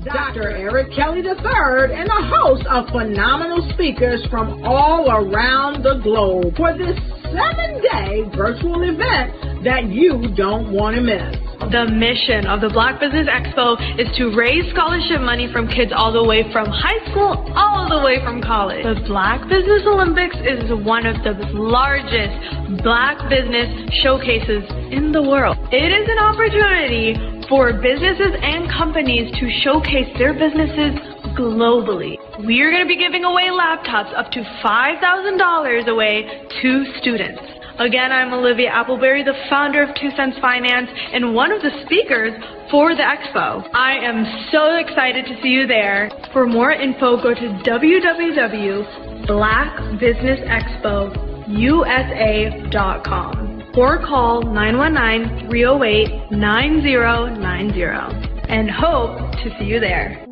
Dr. Eric Kelly III and a host of phenomenal speakers from all around the globe for this 7-day virtual event that you don't want to miss. The mission of the Black Business Expo is to raise scholarship money from kids all the way from high school all the way from college. The Black Business Olympics is one of the largest Black business showcases in the world. It is an opportunity for businesses and companies to showcase their businesses globally. We are going to be giving away laptops up to $5,000 away to students. Again, I'm Olivia Appleberry, the founder of 2 Cents Finance and one of the speakers for the expo. I am so excited to see you there. For more info, go to www.blackbusinessexpousa.com or call 919-308-9090 and hope to see you there.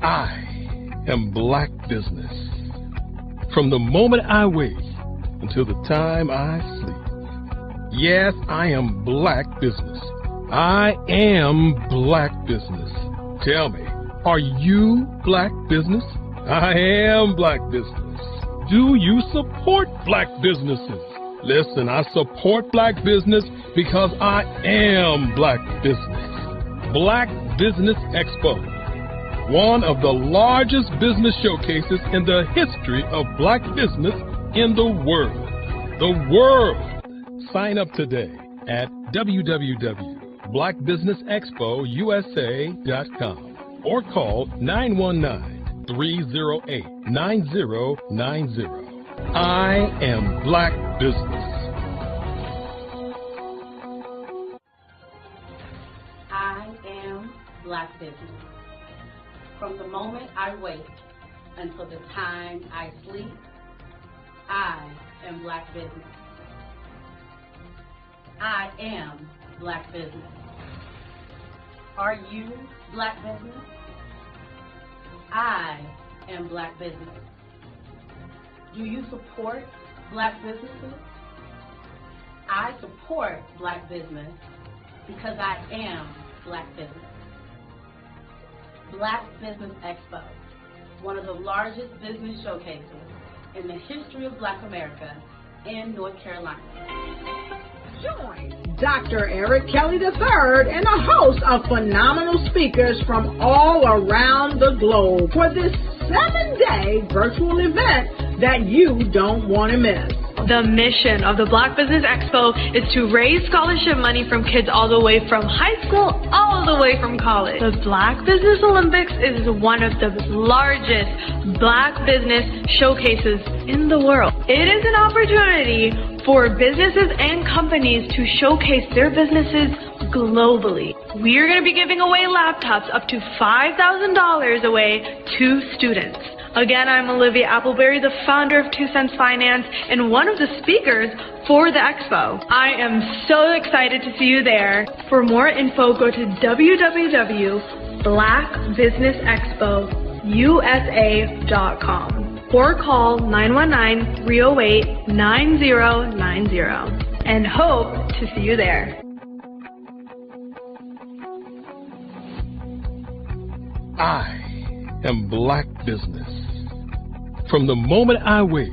I am Black Business. From the moment I wake until the time I sleep. Yes, I am Black Business. I am Black Business. Tell me, are you Black Business? I am Black Business. Do you support Black businesses? Listen, I support Black business because I am Black Business. Black Business Expo, one of the largest business showcases in the history of Black business in the world. The world! Sign up today at www.blackbusinessexpousa.com or call 919-308-9090. I am Black Business. I am Black Business. From the moment I wake until the time I sleep, I am Black Business. I am Black Business. Are you Black Business? I am Black Business. Do you support Black businesses? I support Black business because I am Black Business. Black Business Expo, one of the largest business showcases in the history of Black America in North Carolina. Join Dr. Eric Kelly III and a host of phenomenal speakers from all around the globe for this 7-day virtual event that you don't want to miss. The mission of the Black Business Expo is to raise scholarship money from kids all the way from high school all the way from college. The Black Business Olympics is one of the largest Black business showcases in the world. It is an opportunity for businesses and companies to showcase their businesses globally. We are going to be giving away laptops up to $5,000 away to students. Again, I'm Olivia Appleberry, the founder of 2 Cents Finance and one of the speakers for the expo. I am so excited to see you there. For more info, go to www.blackbusinessexpousa.com or call 919-308-9090 and hope to see you there. I am Black Business. From the moment I wake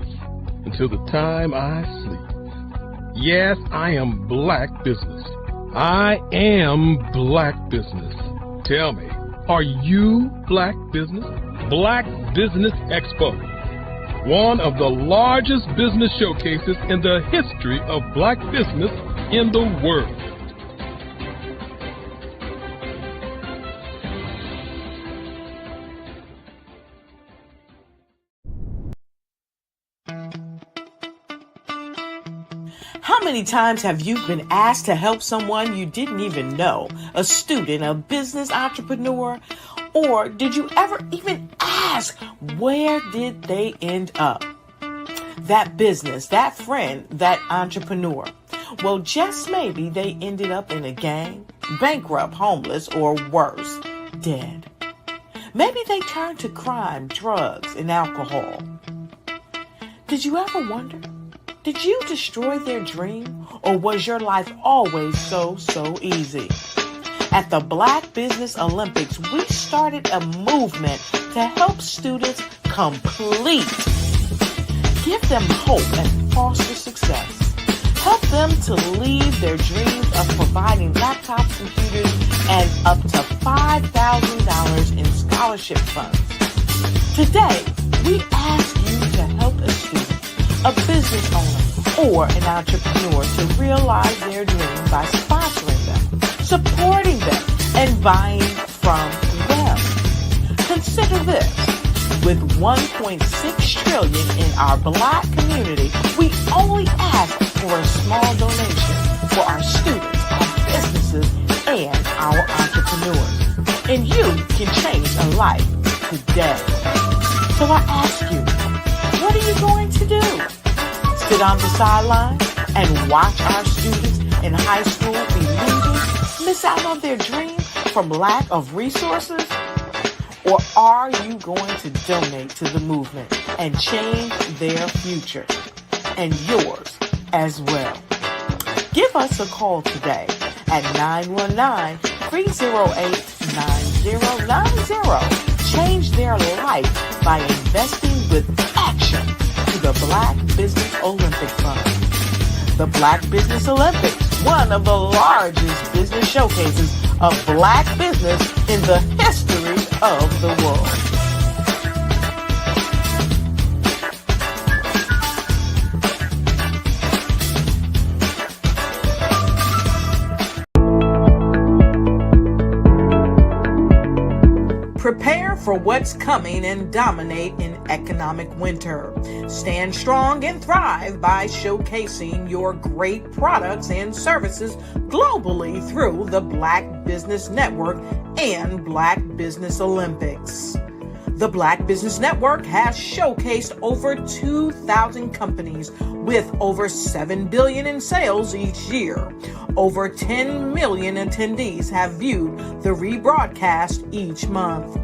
until the time I sleep. Yes, I am Black Business. I am Black Business. Tell me, are you Black Business? Black Business Expo, one of the largest business showcases in the history of Black business in the world. How many times have you been asked to help someone you didn't even know, a student, a business entrepreneur, or did you ever even ask, where did they end up? That business, that friend, that entrepreneur. Well, just maybe they ended up in a gang, bankrupt, homeless, or worse, dead. Maybe they turned to crime, drugs, and alcohol. Did you ever wonder, Did you destroy their dream, or was your life always so easy? At the Black Business Olympics, we started a movement to help students complete. Give them hope and foster success. Help them to leave their dreams of providing laptops, computers, and up to $5,000 in scholarship funds. Today, we ask you to help a student, a business owner, or an entrepreneur to realize their dream by sponsoring them, supporting them, and buying from them. Consider this. With $1.6 trillion in our Black community, we only ask for a small donation for our students, our businesses, and our entrepreneurs. And you can change a life today. So I ask you, what are you going to do? Sit on the sideline and watch our students in high school be losers, miss out on their dream from lack of resources? Or are you going to donate to the movement and change their future and yours as well? Give us a call today at 919-308-9090. Change their life by investing with action to the Black Business Olympic Fund. The Black Business Olympics, one of the largest business showcases of Black business in the history of the world. Prepare for what's coming and dominate in economic winter. Stand strong and thrive by showcasing your great products and services globally through the Black Business Network and Black Business Olympics. The Black Business Network has showcased over 2,000 companies with over $7 billion in sales each year. Over 10 million attendees have viewed the rebroadcast each month.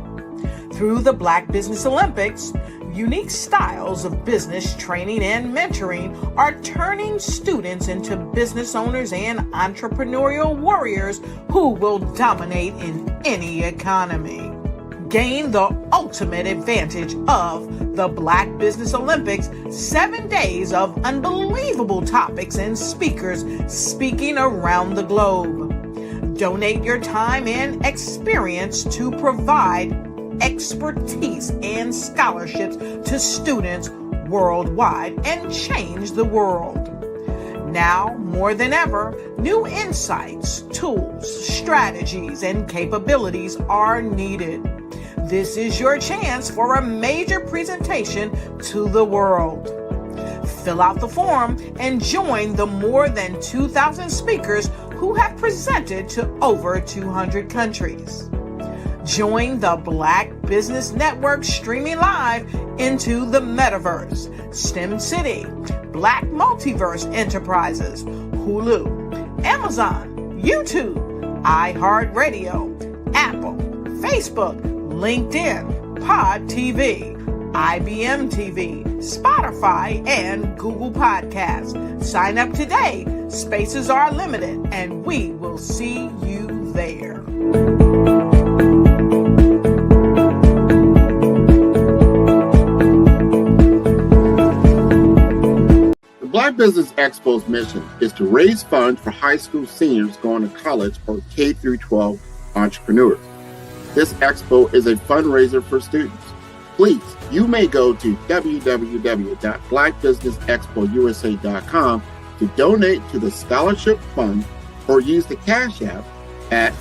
Through the Black Business Olympics, unique styles of business training and mentoring are turning students into business owners and entrepreneurial warriors who will dominate in any economy. Gain the ultimate advantage of the Black Business Olympics, 7 days of unbelievable topics and speakers speaking around the globe. Donate your time and experience to provide expertise and scholarships to students worldwide and change the world. Now, more than ever, new insights, tools, strategies, and capabilities are needed. This is your chance for a major presentation to the world. Fill out the form and join the more than 2,000 speakers who have presented to over 200 countries. Join the Black Business Network streaming live into the Metaverse, STEM City, Black Multiverse Enterprises, Hulu, Amazon, YouTube, iHeartRadio, Apple, Facebook, LinkedIn, Pod TV, IBM TV, Spotify, and Google Podcasts. Sign up today. Spaces are limited, and we will see you there. The Black Business Expo's mission is to raise funds for high school seniors going to college or K-12 entrepreneurs. This expo is a fundraiser for students. Please, you may go to www.blackbusinessexpousa.com to donate to the scholarship fund or use the Cash App at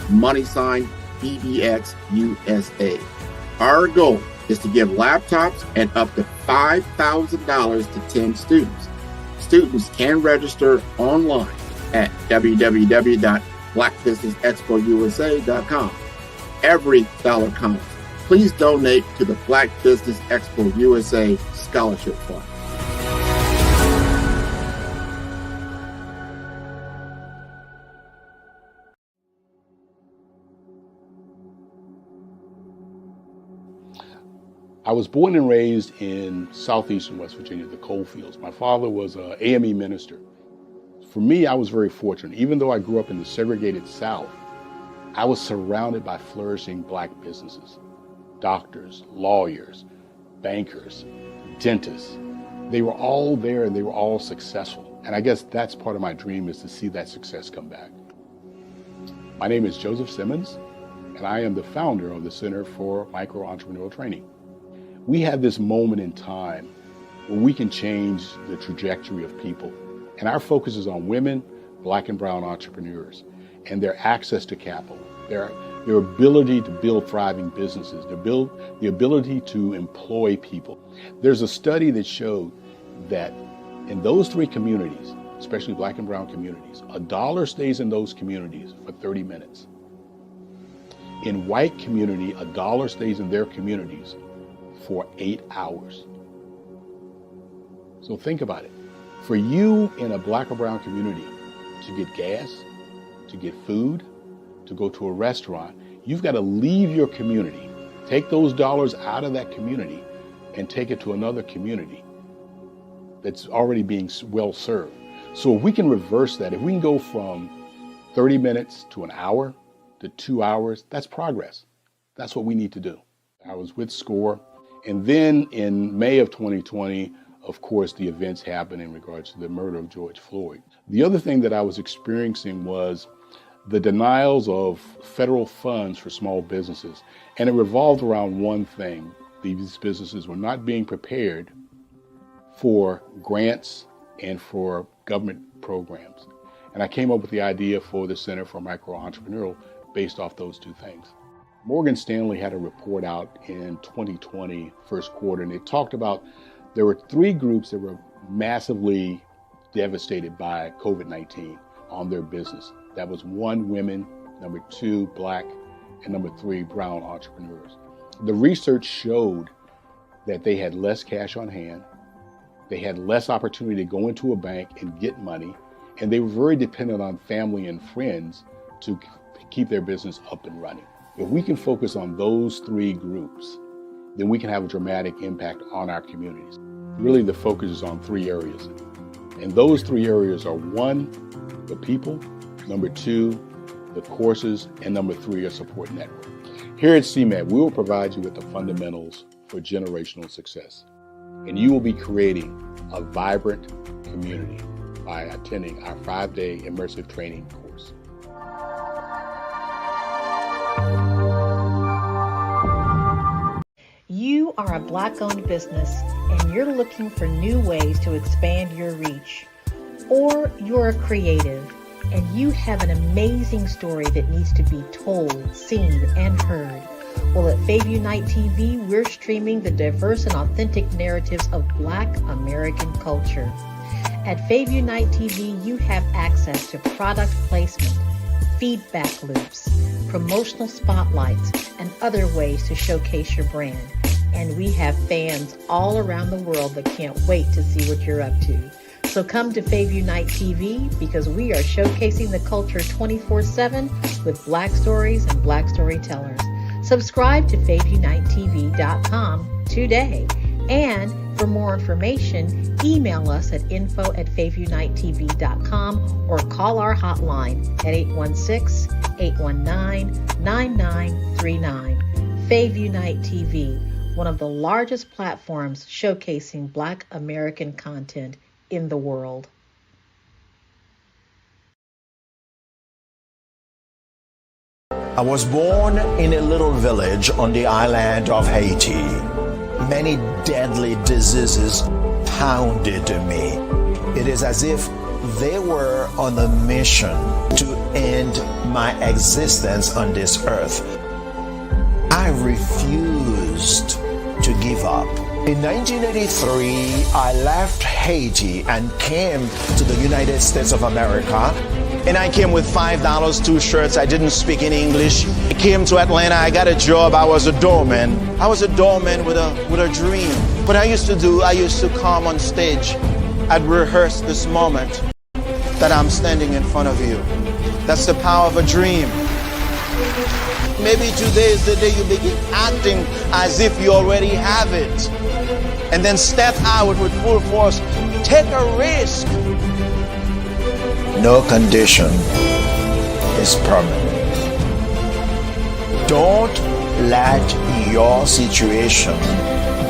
$BBXUSA. Our goal is to give laptops and up to $5,000 to 10 students. Students can register online at www.blackbusinessexpousa.com. Every dollar counts. Please donate to the Black Business Expo USA Scholarship Fund. I was born and raised in southeastern West Virginia, the coal fields. My father was an AME minister. For me, I was very fortunate. Even though I grew up in the segregated South, I was surrounded by flourishing Black businesses, doctors, lawyers, bankers, dentists. They were all there and they were all successful. And I guess that's part of my dream, is to see that success come back. My name is Joseph Simmons, and I am the founder of the Center for Micro-Entrepreneurial Training. We have this moment in time where we can change the trajectory of people. And our focus is on women, Black and brown entrepreneurs, and their access to capital, their ability to build thriving businesses, the ability to employ people. There's a study that showed that in those three communities, especially Black and brown communities, $1 stays in those communities for 30 minutes. In white community, $1 stays in their communities for 8 hours. So think about it. For you in a Black or brown community to get gas, to get food, to go to a restaurant, you've got to leave your community, take those dollars out of that community and take it to another community that's already being well served. So if we can reverse that, if we can go from 30 minutes to an hour to 2 hours, that's progress. That's what we need to do. I was with SCORE, and then in May of 2020, of course, the events happened in regards to the murder of George Floyd. The other thing that I was experiencing was the denials of federal funds for small businesses. And it revolved around one thing. These businesses were not being prepared for grants and for government programs. And I came up with the idea for the Center for Micro-Entrepreneurial based off those two things. Morgan Stanley had a report out in 2020, first quarter, and it talked about there were 3 groups that were massively devastated by COVID-19 on their business. That was 1, women, number 2, Black, and number 3, brown entrepreneurs. The research showed that they had less cash on hand, they had less opportunity to go into a bank and get money, and they were very dependent on family and friends to keep their business up and running. If we can focus on those 3 groups, then we can have a dramatic impact on our communities. Really, the focus is on 3 areas. And those 3 areas are 1, the people, number 2, the courses, and number 3, a support network. Here at CMAT, we will provide you with the fundamentals for generational success. And you will be creating a vibrant community by attending our 5-day immersive training course. You are a Black-owned business and you're looking for new ways to expand your reach. Or you're a creative and you have an amazing story that needs to be told, seen, and heard. Well, at Fayview Night TV, we're streaming the diverse and authentic narratives of Black American culture. At Fayview Night TV, you have access to product placement, feedback loops, promotional spotlights, and other ways to showcase your brand. And we have fans all around the world that can't wait to see what you're up to. So come to Fayview Night TV because we are showcasing the culture 24/7 with Black stories and Black storytellers. Subscribe to FayviewNightTV.com today. And for more information, email us at info@FayviewNightTV.com or call our hotline at 816-819-9939. Fayview Night TV, one of the largest platforms showcasing Black American content in the world. I was born in a little village on the island of Haiti. Many deadly diseases pounded me. It is as if they were on a mission to end my existence on this earth. I refused to give up. In 1983, I left Haiti and came to the United States of America. And I came with $5, 2 shirts. I didn't speak in English. I came to Atlanta. I got a job. I was a doorman. I was a doorman with a dream. What I used to come on stage. I'd rehearse this moment that I'm standing in front of you. That's the power of a dream. Maybe today is the day you begin acting as if you already have it. And then step out with full force. Take a risk. No condition is permanent. Don't let your situation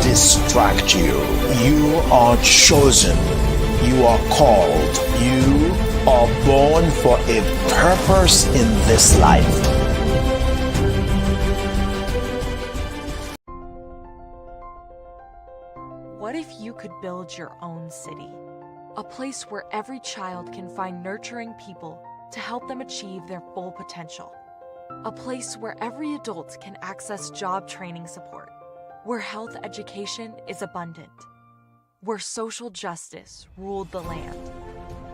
distract you. You are chosen. You are called. You are born for a purpose in this life. What if you could build your own city? A place where every child can find nurturing people to help them achieve their full potential. A place where every adult can access job training support, where health education is abundant, where social justice ruled the land.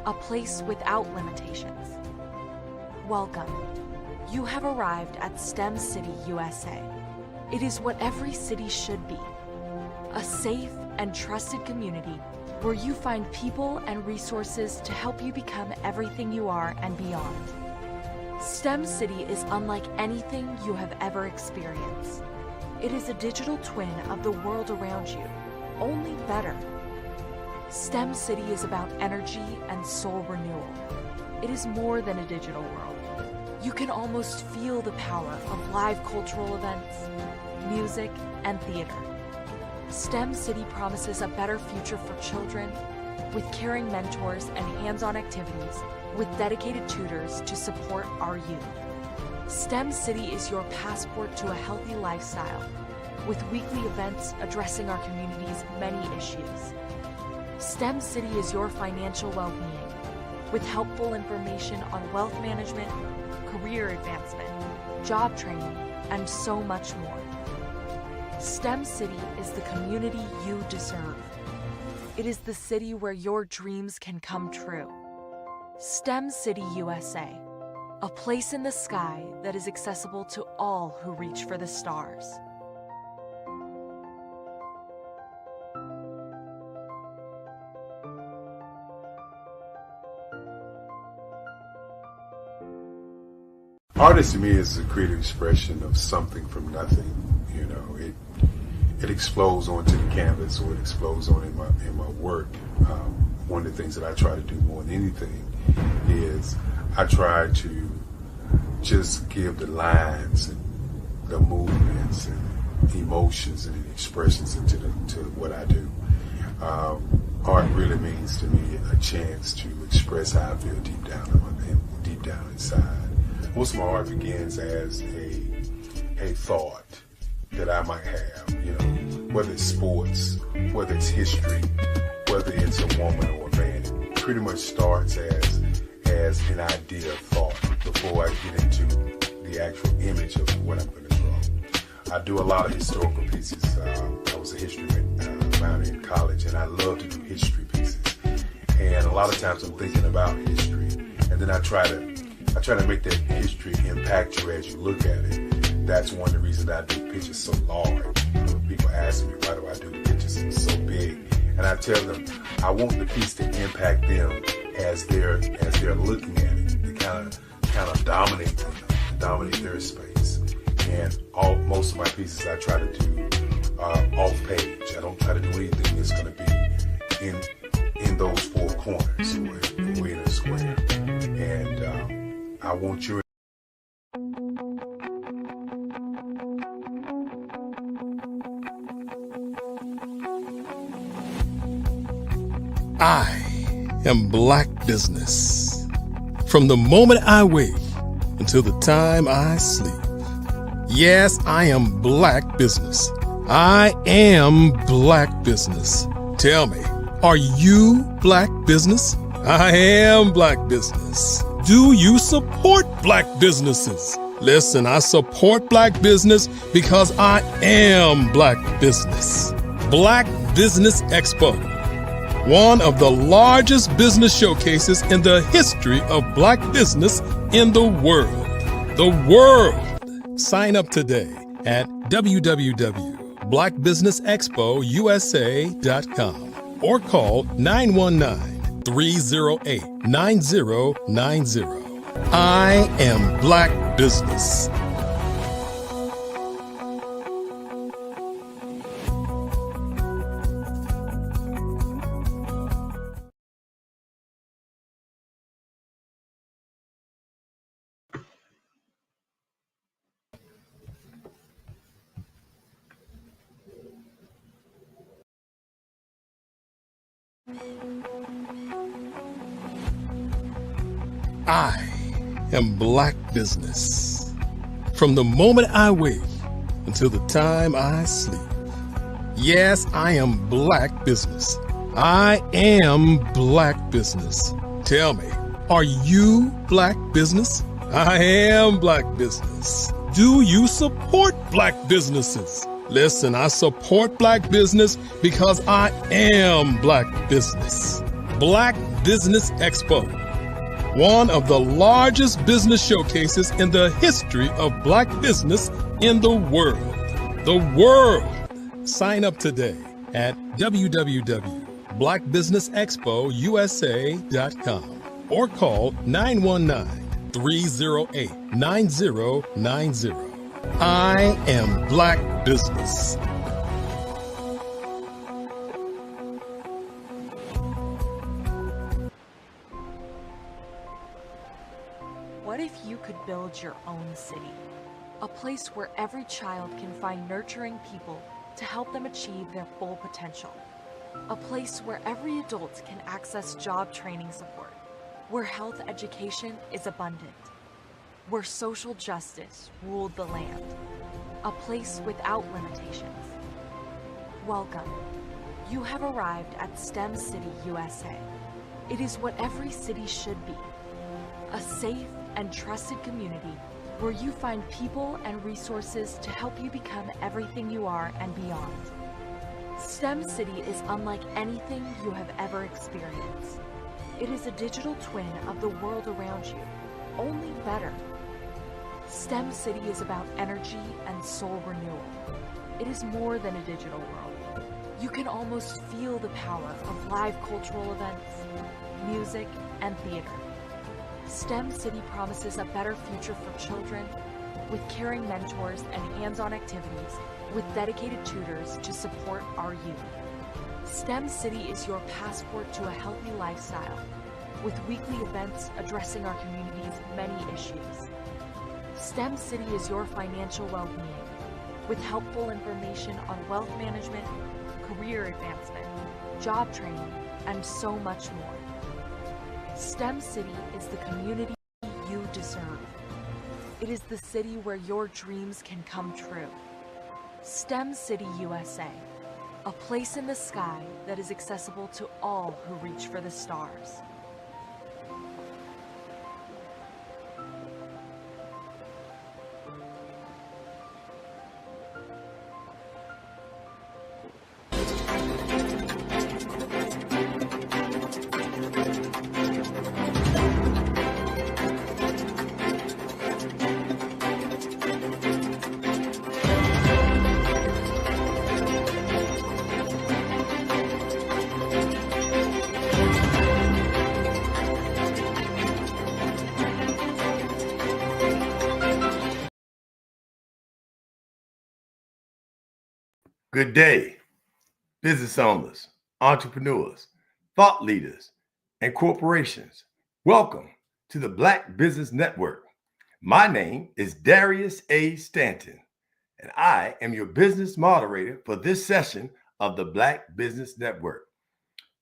A place without limitations. Welcome. You have arrived at STEM City USA. It is what every city should be. A safe and trusted community where you find people and resources to help you become everything you are and beyond. STEM City is unlike anything you have ever experienced. It is a digital twin of the world around you, only better. STEM City is about energy and soul renewal. It is more than a digital world. You can almost feel the power of live cultural events, music, and theater. STEM City promises a better future for children with caring mentors and hands-on activities with dedicated tutors to support our youth. STEM City is your passport to a healthy lifestyle with weekly events addressing our community's many issues. STEM City is your financial well-being with helpful information on wealth management, career advancement, job training, and so much more. STEM City is the community you deserve. It is the city where your dreams can come true. STEM City USA, a place in the sky that is accessible to all who reach for the stars. Artist to me is a creative expression of something from nothing. You know, it explodes onto the canvas, or it explodes on in my work. One of the things that I try to do more than anything is I try to just give the lines and the movements and emotions and expressions into what I do. Art really means to me a chance to express how I feel deep down inside. Most of my art begins as a thought that I might have, you know, whether it's sports, whether it's history, whether it's a woman or a man. It pretty much starts as an idea of thought before I get into the actual image of what I'm going to draw. I do a lot of historical pieces. I was a history minor in college, and I love to do history pieces. And a lot of times I'm thinking about history, and then I try to make that history impact you as you look at it. That's one of the reasons I do pictures so large. People ask me, why do I do the pictures so big? And I tell them, I want the piece to impact them as they're looking at it. To kind of dominate them, dominate their space. And most of my pieces I try to do off page. I don't try to do anything that's going to be in those four corners or in a square. And I want your I am Black Business. From the moment I wake until the time I sleep. Yes, I am Black Business. I am Black Business. Tell me, are you Black Business? I am Black Business. Do you support Black businesses? Listen, I support Black business because I am Black Business. Black Business Expo, one of the largest business showcases in the history of Black business in the world. The world! Sign up today at www.blackbusinessexpousa.com or call 919-308-9090. I am Black Business. I am Black Business. From the moment I wake until the time I sleep. Yes, I am Black Business. I am Black Business. Tell me, are you Black Business? I am Black Business. Do you support Black businesses? Listen, I support Black business because I am Black Business. Black Business Expo, one of the largest business showcases in the history of Black business in the world. The world! Sign up today at www.blackbusinessexpousa.com or call 919-308-9090. I am Black Business. What if you could build your own city? A place where every child can find nurturing people to help them achieve their full potential. A place where every adult can access job training support, where health education is abundant, where social justice ruled the land. A place without limitations. Welcome. You have arrived at STEM City USA. It is what every city should be. A safe and trusted community where you find people and resources to help you become everything you are and beyond. STEM City is unlike anything you have ever experienced. It is a digital twin of the world around you, only better. STEM City is about energy and soul renewal. It is more than a digital world. You can almost feel the power of live cultural events, music, and theater. STEM City promises a better future for children with caring mentors and hands-on activities with dedicated tutors to support our youth. STEM City is your passport to a healthy lifestyle with weekly events addressing our community's many issues. STEM City is your financial well-being with helpful information on wealth management, career advancement, job training, and so much more. STEM City is the community you deserve. It is the city where your dreams can come true. STEM City USA, a place in the sky that is accessible to all who reach for the stars. Good day, business owners, entrepreneurs, thought leaders, and corporations. Welcome to the Black Business Network. My name is Darius A. Stanton, and I am your business moderator for this session of the Black Business Network.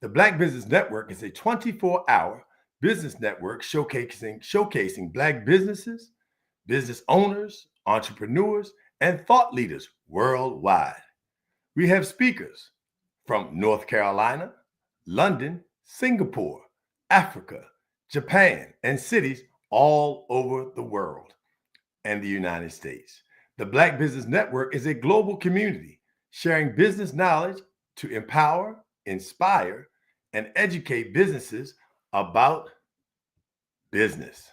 The Black Business Network is a 24-hour business network showcasing Black businesses, business owners, entrepreneurs, and thought leaders worldwide. We have speakers from North Carolina, London, Singapore, Africa, Japan, and cities all over the world and the United States. The Black Business Network is a global community sharing business knowledge to empower, inspire, and educate businesses about business.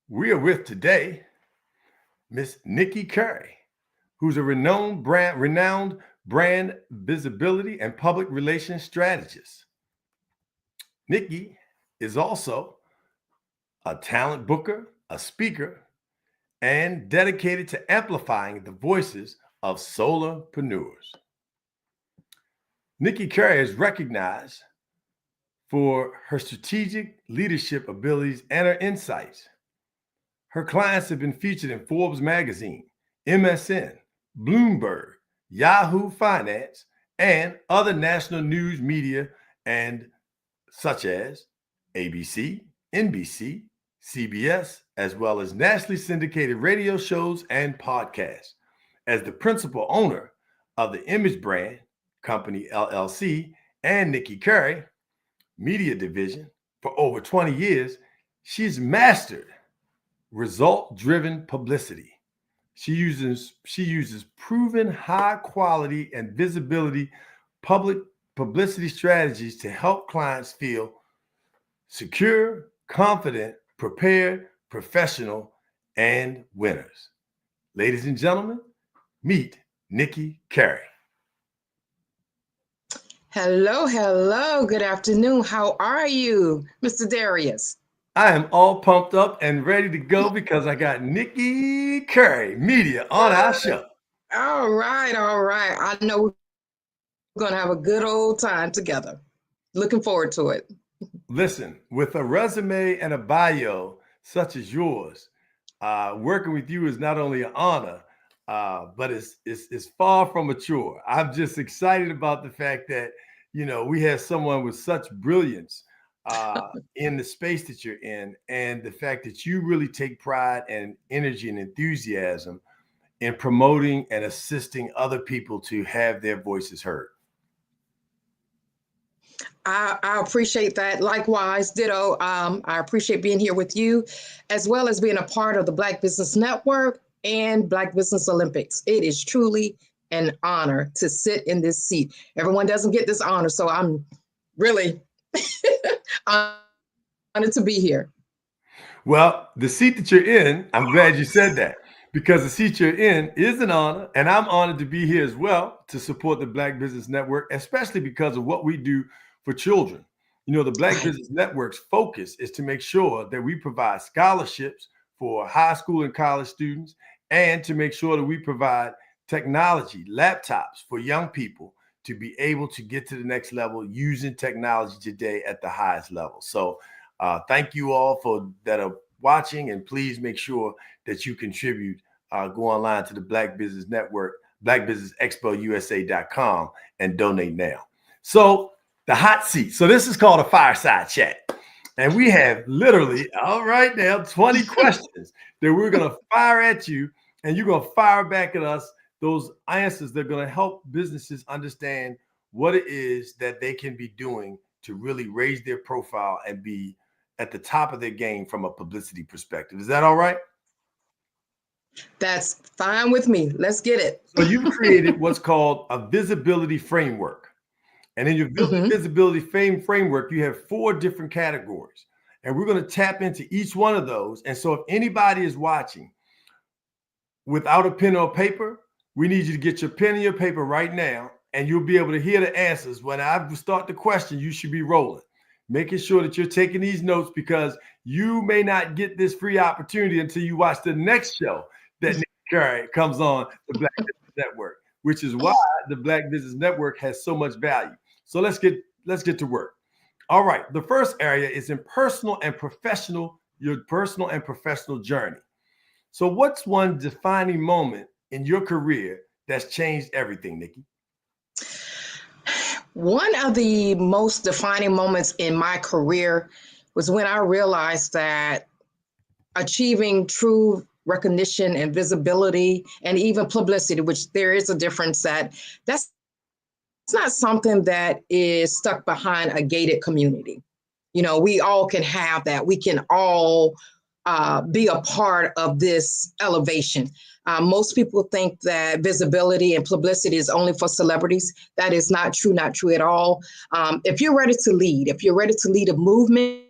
We are with today Miss Nikki Curry, who's a renowned brand visibility and public relations strategist. Nikki is also a talent booker, a speaker, and dedicated to amplifying the voices of solopreneurs. Nikki Carey is recognized for her strategic leadership abilities and her insights. Her clients have been featured in Forbes magazine, MSN, Bloomberg, Yahoo Finance, and other national news media, and such as ABC, NBC, CBS, as well as nationally syndicated radio shows and podcasts. As the principal owner of the Image Brand Company LLC and Nikki Carey Media Division for over 20 years, she's mastered result-driven publicity. She uses proven high quality and visibility public publicity strategies to help clients feel secure, confident, prepared, professional, and winners. Ladies and gentlemen, meet Nikki Carey. Hello, hello. Good afternoon. How are you, Mr. Darius? I am all pumped up and ready to go because I got Nikki Carey Media on our show. All right, all right. I know we're going to have a good old time together. Looking forward to it. Listen, with a resume and a bio such as yours, working with you is not only an honor, but it's far from a chore. I'm just excited about the fact that, you know, we have someone with such brilliance in the space that you're in, and the fact that you really take pride and energy and enthusiasm in promoting and assisting other people to have their voices heard. I appreciate that. Likewise, ditto. I appreciate being here with you, as well as being a part of the Black Business Network and Black Business Olympics. It is truly an honor to sit in this seat. Everyone doesn't get this honor, so I'm really honored to be here. Well, the seat that you're in, I'm glad you said that, because the seat you're in is an honor, and I'm honored to be here as well to support the Black Business Network, especially because of what we do for children. You know, the Black Business Network's focus is to make sure that we provide scholarships for high school and college students, and to make sure that we provide technology, laptops for young people to be able to get to the next level using technology today at the highest level. So thank you all for that are watching, and please make sure that you contribute. Go online to the Black Business Network, blackbusinessexpousa.com, and donate now. So the hot seat. So this is called a fireside chat. And we have literally, all right now, 20 questions that we're going to fire at you, and you're going to fire back at us those answers that are going to help businesses understand what it is that they can be doing to really raise their profile and be at the top of their game from a publicity perspective. Is that all right? That's fine with me. Let's get it. So you've created what's called a visibility framework. And in your visibility framework, you have 4 different categories. And we're going to tap into each one of those. And so if anybody is watching without a pen or paper, we need you to get your pen and your paper right now, and you'll be able to hear the answers. When I start the question, you should be rolling, making sure that you're taking these notes, because you may not get this free opportunity until you watch the next show that Nikki Carey comes on the Black Business Network, which is why the Black Business Network has so much value. So let's get to work. All right. The first area is in personal and professional, your personal and professional journey. So what's one defining moment in your career that's changed everything, Nikki? One of the most defining moments in my career was when I realized that achieving true recognition and visibility and even publicity, which there is a difference, that's not something that is stuck behind a gated community. You know, we all can have that. We can all be a part of this elevation. Most people think that visibility and publicity is only for celebrities. That is not true at all. If you're ready to lead, a movement,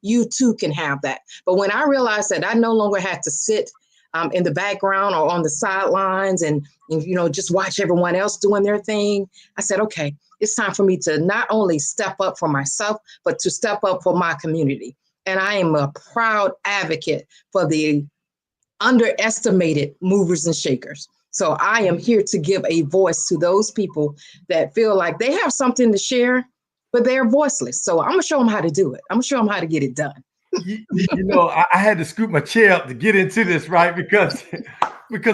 you too can have that. But when I realized that I no longer had to sit in the background or on the sidelines and you know, just watch everyone else doing their thing, I said, okay, it's time for me to not only step up for myself, but to step up for my community. And I am a proud advocate for the underestimated movers and shakers. So I am here to give a voice to those people that feel like they have something to share, but they're voiceless. So I'm gonna show them how to do it. I'm gonna show them how to get it done. I had to scoop my chair up to get into this, right? Because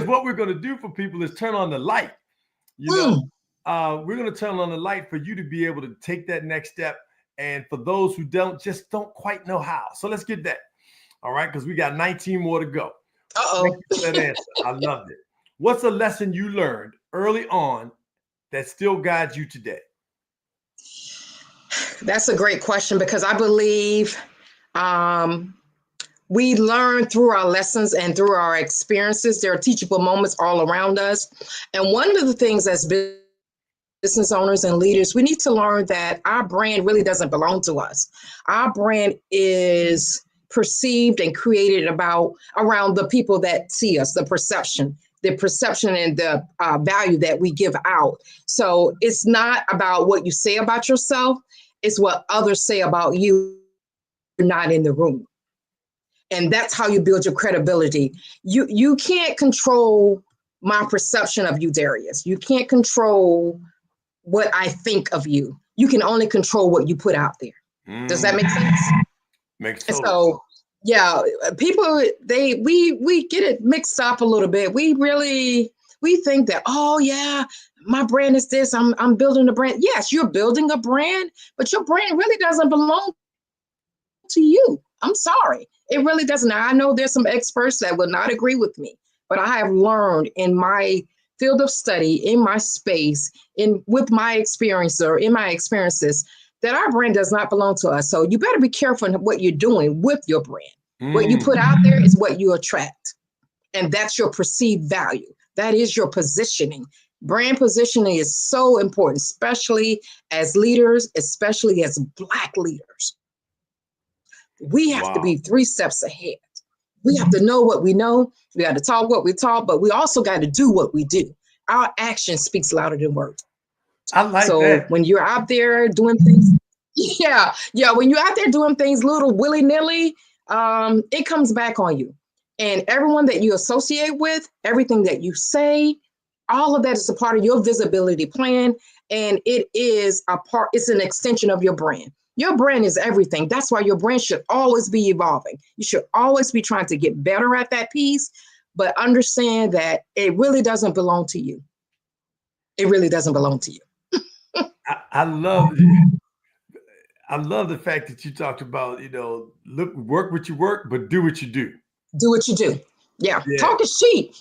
what we're going to do for people is turn on the light. We're going to turn on the light for you to be able to take that next step. And for those who don't quite know how. So let's get that. All right. Because we got 19 more to go. Uh-oh. Thank you for that answer. I loved it. What's a lesson you learned early on that still guides you today? That's a great question, because I believe we learn through our lessons and through our experiences. There are teachable moments all around us. And one of the things as business owners and leaders, we need to learn that our brand really doesn't belong to us. Our brand is perceived and created around the people that see us, the perception and the value that we give out. So it's not about what you say about yourself, it's what others say about you. You're not in the room. And that's how you build your credibility. You can't control my perception of you, Darius. You can't control what I think of you. You can only control what you put out there. Does that make sense? Makes total sense. So yeah, people, we get it mixed up a little bit. We think that, oh yeah, my brand is this, I'm building a brand. Yes, you're building a brand, but your brand really doesn't belong to you. I'm sorry. It really doesn't. I know there's some experts that will not agree with me, but I have learned in my field of study, in my space, with my experience or in my experiences, that our brand does not belong to us. So you better be careful in what you're doing with your brand. What you put out there is what you attract. And that's your perceived value. That is your positioning. Brand positioning is so important, especially as leaders, especially as Black leaders. We have to be 3 steps ahead. We have to know what we know. We got to talk what we talk, but we also got to do what we do. Our action speaks louder than words. I like that. When you're out there doing things, when you're out there doing things little willy-nilly, it comes back on you. And everyone that you associate with, everything that you say, all of that is a part of your visibility plan. And it's an extension of your brand. Your brand is everything. That's why your brand should always be evolving. You should always be trying to get better at that piece, but understand that it really doesn't belong to you. It really doesn't belong to you. I love the fact that you talked about, work what you work, but do what you do. Do what you do. Yeah. Talk is cheap,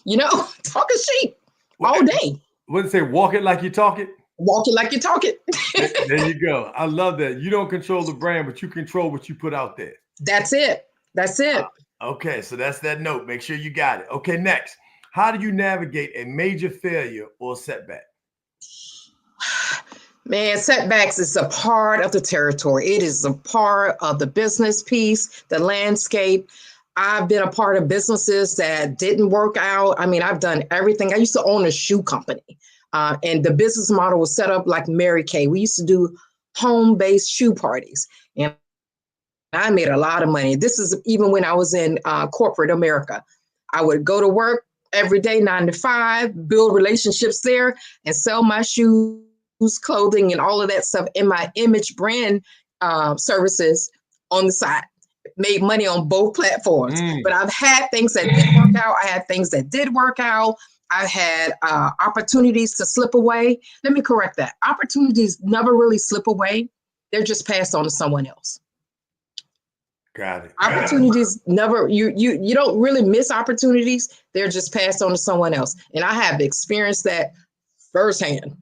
talk is cheap all day. What did it say? Walk it like you talk it? Walk it like you talk it. There you go. I love that. You don't control the brand, but you control what you put out there. That's it. Okay. So that's that note. Make sure you got it. Okay. Next, how do you navigate a major failure or setback? Man, setbacks is a part of the territory. It is a part of the business piece, the landscape. I've been a part of businesses that didn't work out. I mean, I've done everything. I used to own a shoe company. And the business model was set up like Mary Kay. We used to do home-based shoe parties. And I made a lot of money. This is even when I was in corporate America. I would go to work every day, 9 to 5, build relationships there, and sell my shoes, clothing, and all of that stuff in my image brand services on the side. Made money on both platforms. But I've had things that didn't work out. I had things that did work out. I had opportunities to slip away. Let me correct that. Opportunities never really slip away. They're just passed on to someone else. Got it. Opportunities never, you don't really miss opportunities. They're just passed on to someone else. And I have experienced that firsthand,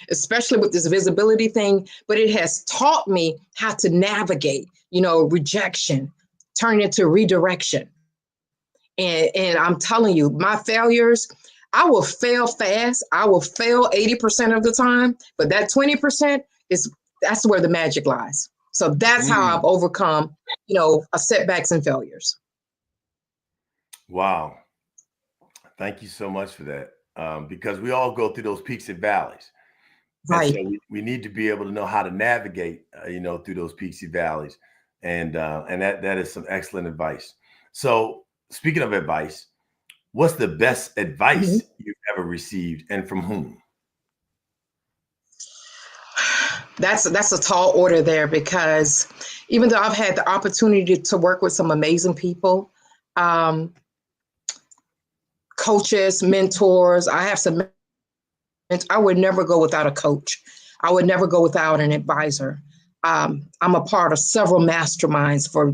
especially with this visibility thing. But it has taught me how to navigate, rejection, turn into redirection. And I'm telling you, my failures, I will fail fast. I will fail 80% of the time, but that 20% that's where the magic lies. So that's how I've overcome, setbacks and failures. Wow. Thank you so much for that. Because we all go through those peaks and valleys. Right. And so we need to be able to know how to navigate, through those peaks and valleys. And that is some excellent advice. So speaking of advice, what's the best advice you've ever received and from whom? That's a tall order there, because even though I've had the opportunity to work with some amazing people, coaches, mentors, I have some. I would never go without a coach. I would never go without an advisor. I'm a part of several masterminds for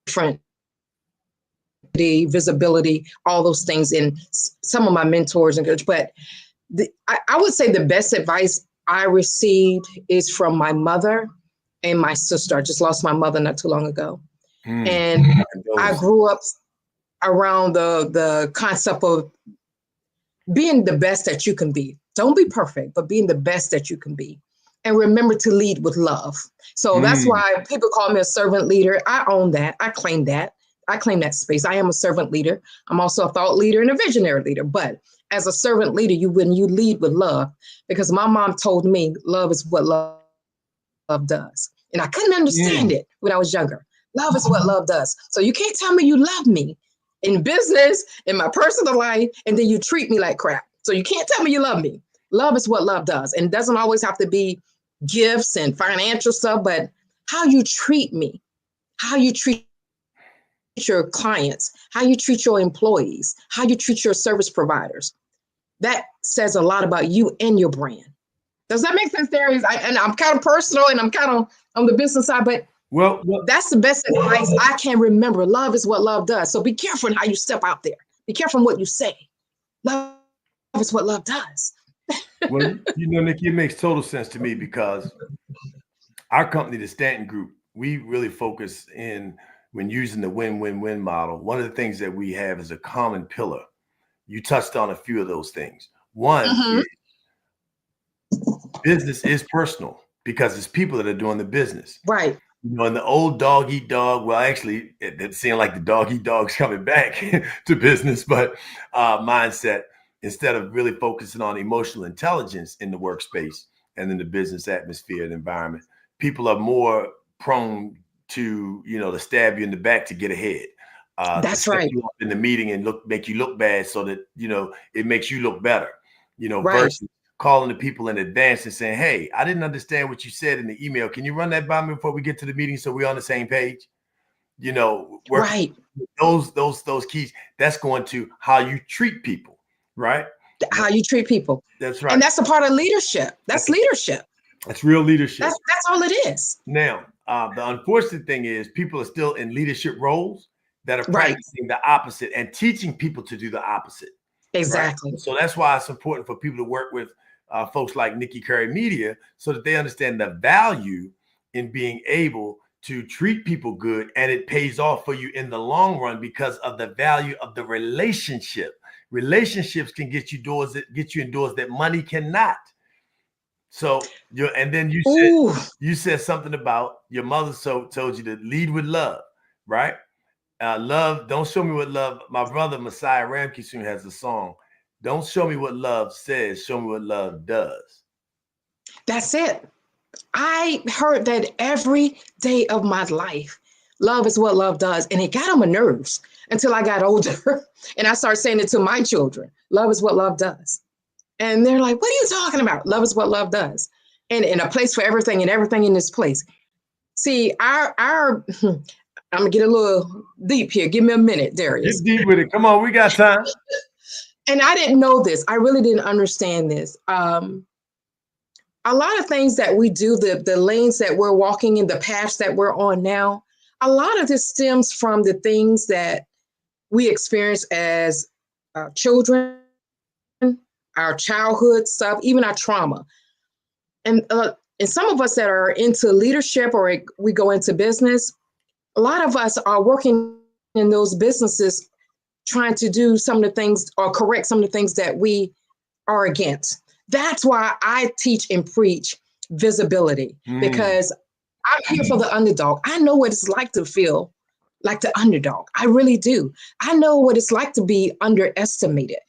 different visibility, all those things, in some of my mentors and coaches. But I would say the best advice I received is from my mother and my sister. I just lost my mother not too long ago. And I grew up around the concept of being the best that you can be. Don't be perfect, but being the best that you can be. And remember to lead with love. So that's why people call me a servant leader. I own that. I claim that. I claim that space. I am a servant leader. I'm also a thought leader and a visionary leader. But as a servant leader, when you lead with love, because my mom told me love is what love does. And I couldn't understand it when I was younger. Love is what love does. So you can't tell me you love me in business, in my personal life, and then you treat me like crap. So you can't tell me you love me. Love is what love does. And it doesn't always have to be gifts and financial stuff, but how you treat me, how you treat your clients, how you treat your employees, how you treat your service providers. That says a lot about you and your brand. Does that make sense, Darius? And I'm kind of personal and I'm kind of on the business side, but well, that's the best advice I can remember. Love is what love does. So be careful in how you step out there. Be careful in what you say. Love is what love does. Well, Nikki, it makes total sense to me, because our company, the Stanton Group, we really focus in when using the win-win-win model. One of the things that we have is a common pillar. You touched on a few of those things. One is business is personal, because it's people that are doing the business. Right. And the old dog eat dog, well, actually, it seemed like the dog eat dog's coming back to business, but mindset, instead of really focusing on emotional intelligence in the workspace and in the business atmosphere and environment, people are more prone to, to stab you in the back to get ahead. That's right. You up in the meeting and make you look bad so that, it makes you look better, right. Versus calling the people in advance and saying, hey, I didn't understand what you said in the email. Can you run that by me before we get to the meeting so we're on the same page? Right. Those keys, that's going to how you treat people, right? How you treat people. That's right. And that's a part of leadership. That's leadership. That's real leadership. That's all it is. Now, the unfortunate thing is people are still in leadership roles that are practicing the opposite and teaching people to do the opposite. Exactly. Right? So that's why it's important for people to work with folks like Nikki Curry Media, so that they understand the value in being able to treat people good, and it pays off for you in the long run because of the value of the relationship. Relationships can get you in doors that money cannot. So and then you said something about your mother told you to lead with love, right? Love, don't show me what love. My brother Messiah Ramkissoon has a song. Don't show me what love says, show me what love does. That's it. I heard that every day of my life. Love is what love does. And it got on my nerves until I got older. And I started saying it to my children. Love is what love does. And they're like, what are you talking about? Love is what love does. And a place for everything, and everything in this place. See, I'm going to get a little deep here. Give me a minute, Darius. Get deep with it. Come on, we got time. And I didn't know this. I really didn't understand this. A lot of things that we do, the lanes that we're walking in, the paths that we're on now, a lot of this stems from the things that we experience as children, our childhood stuff, even our trauma. And some of us that are into leadership or we go into business, a lot of us are working in those businesses trying to do some of the things or correct some of the things that we are against. That's why I teach and preach visibility, because I'm here for the underdog. I know what it's like to feel like the underdog. I really do. I know what it's like to be underestimated.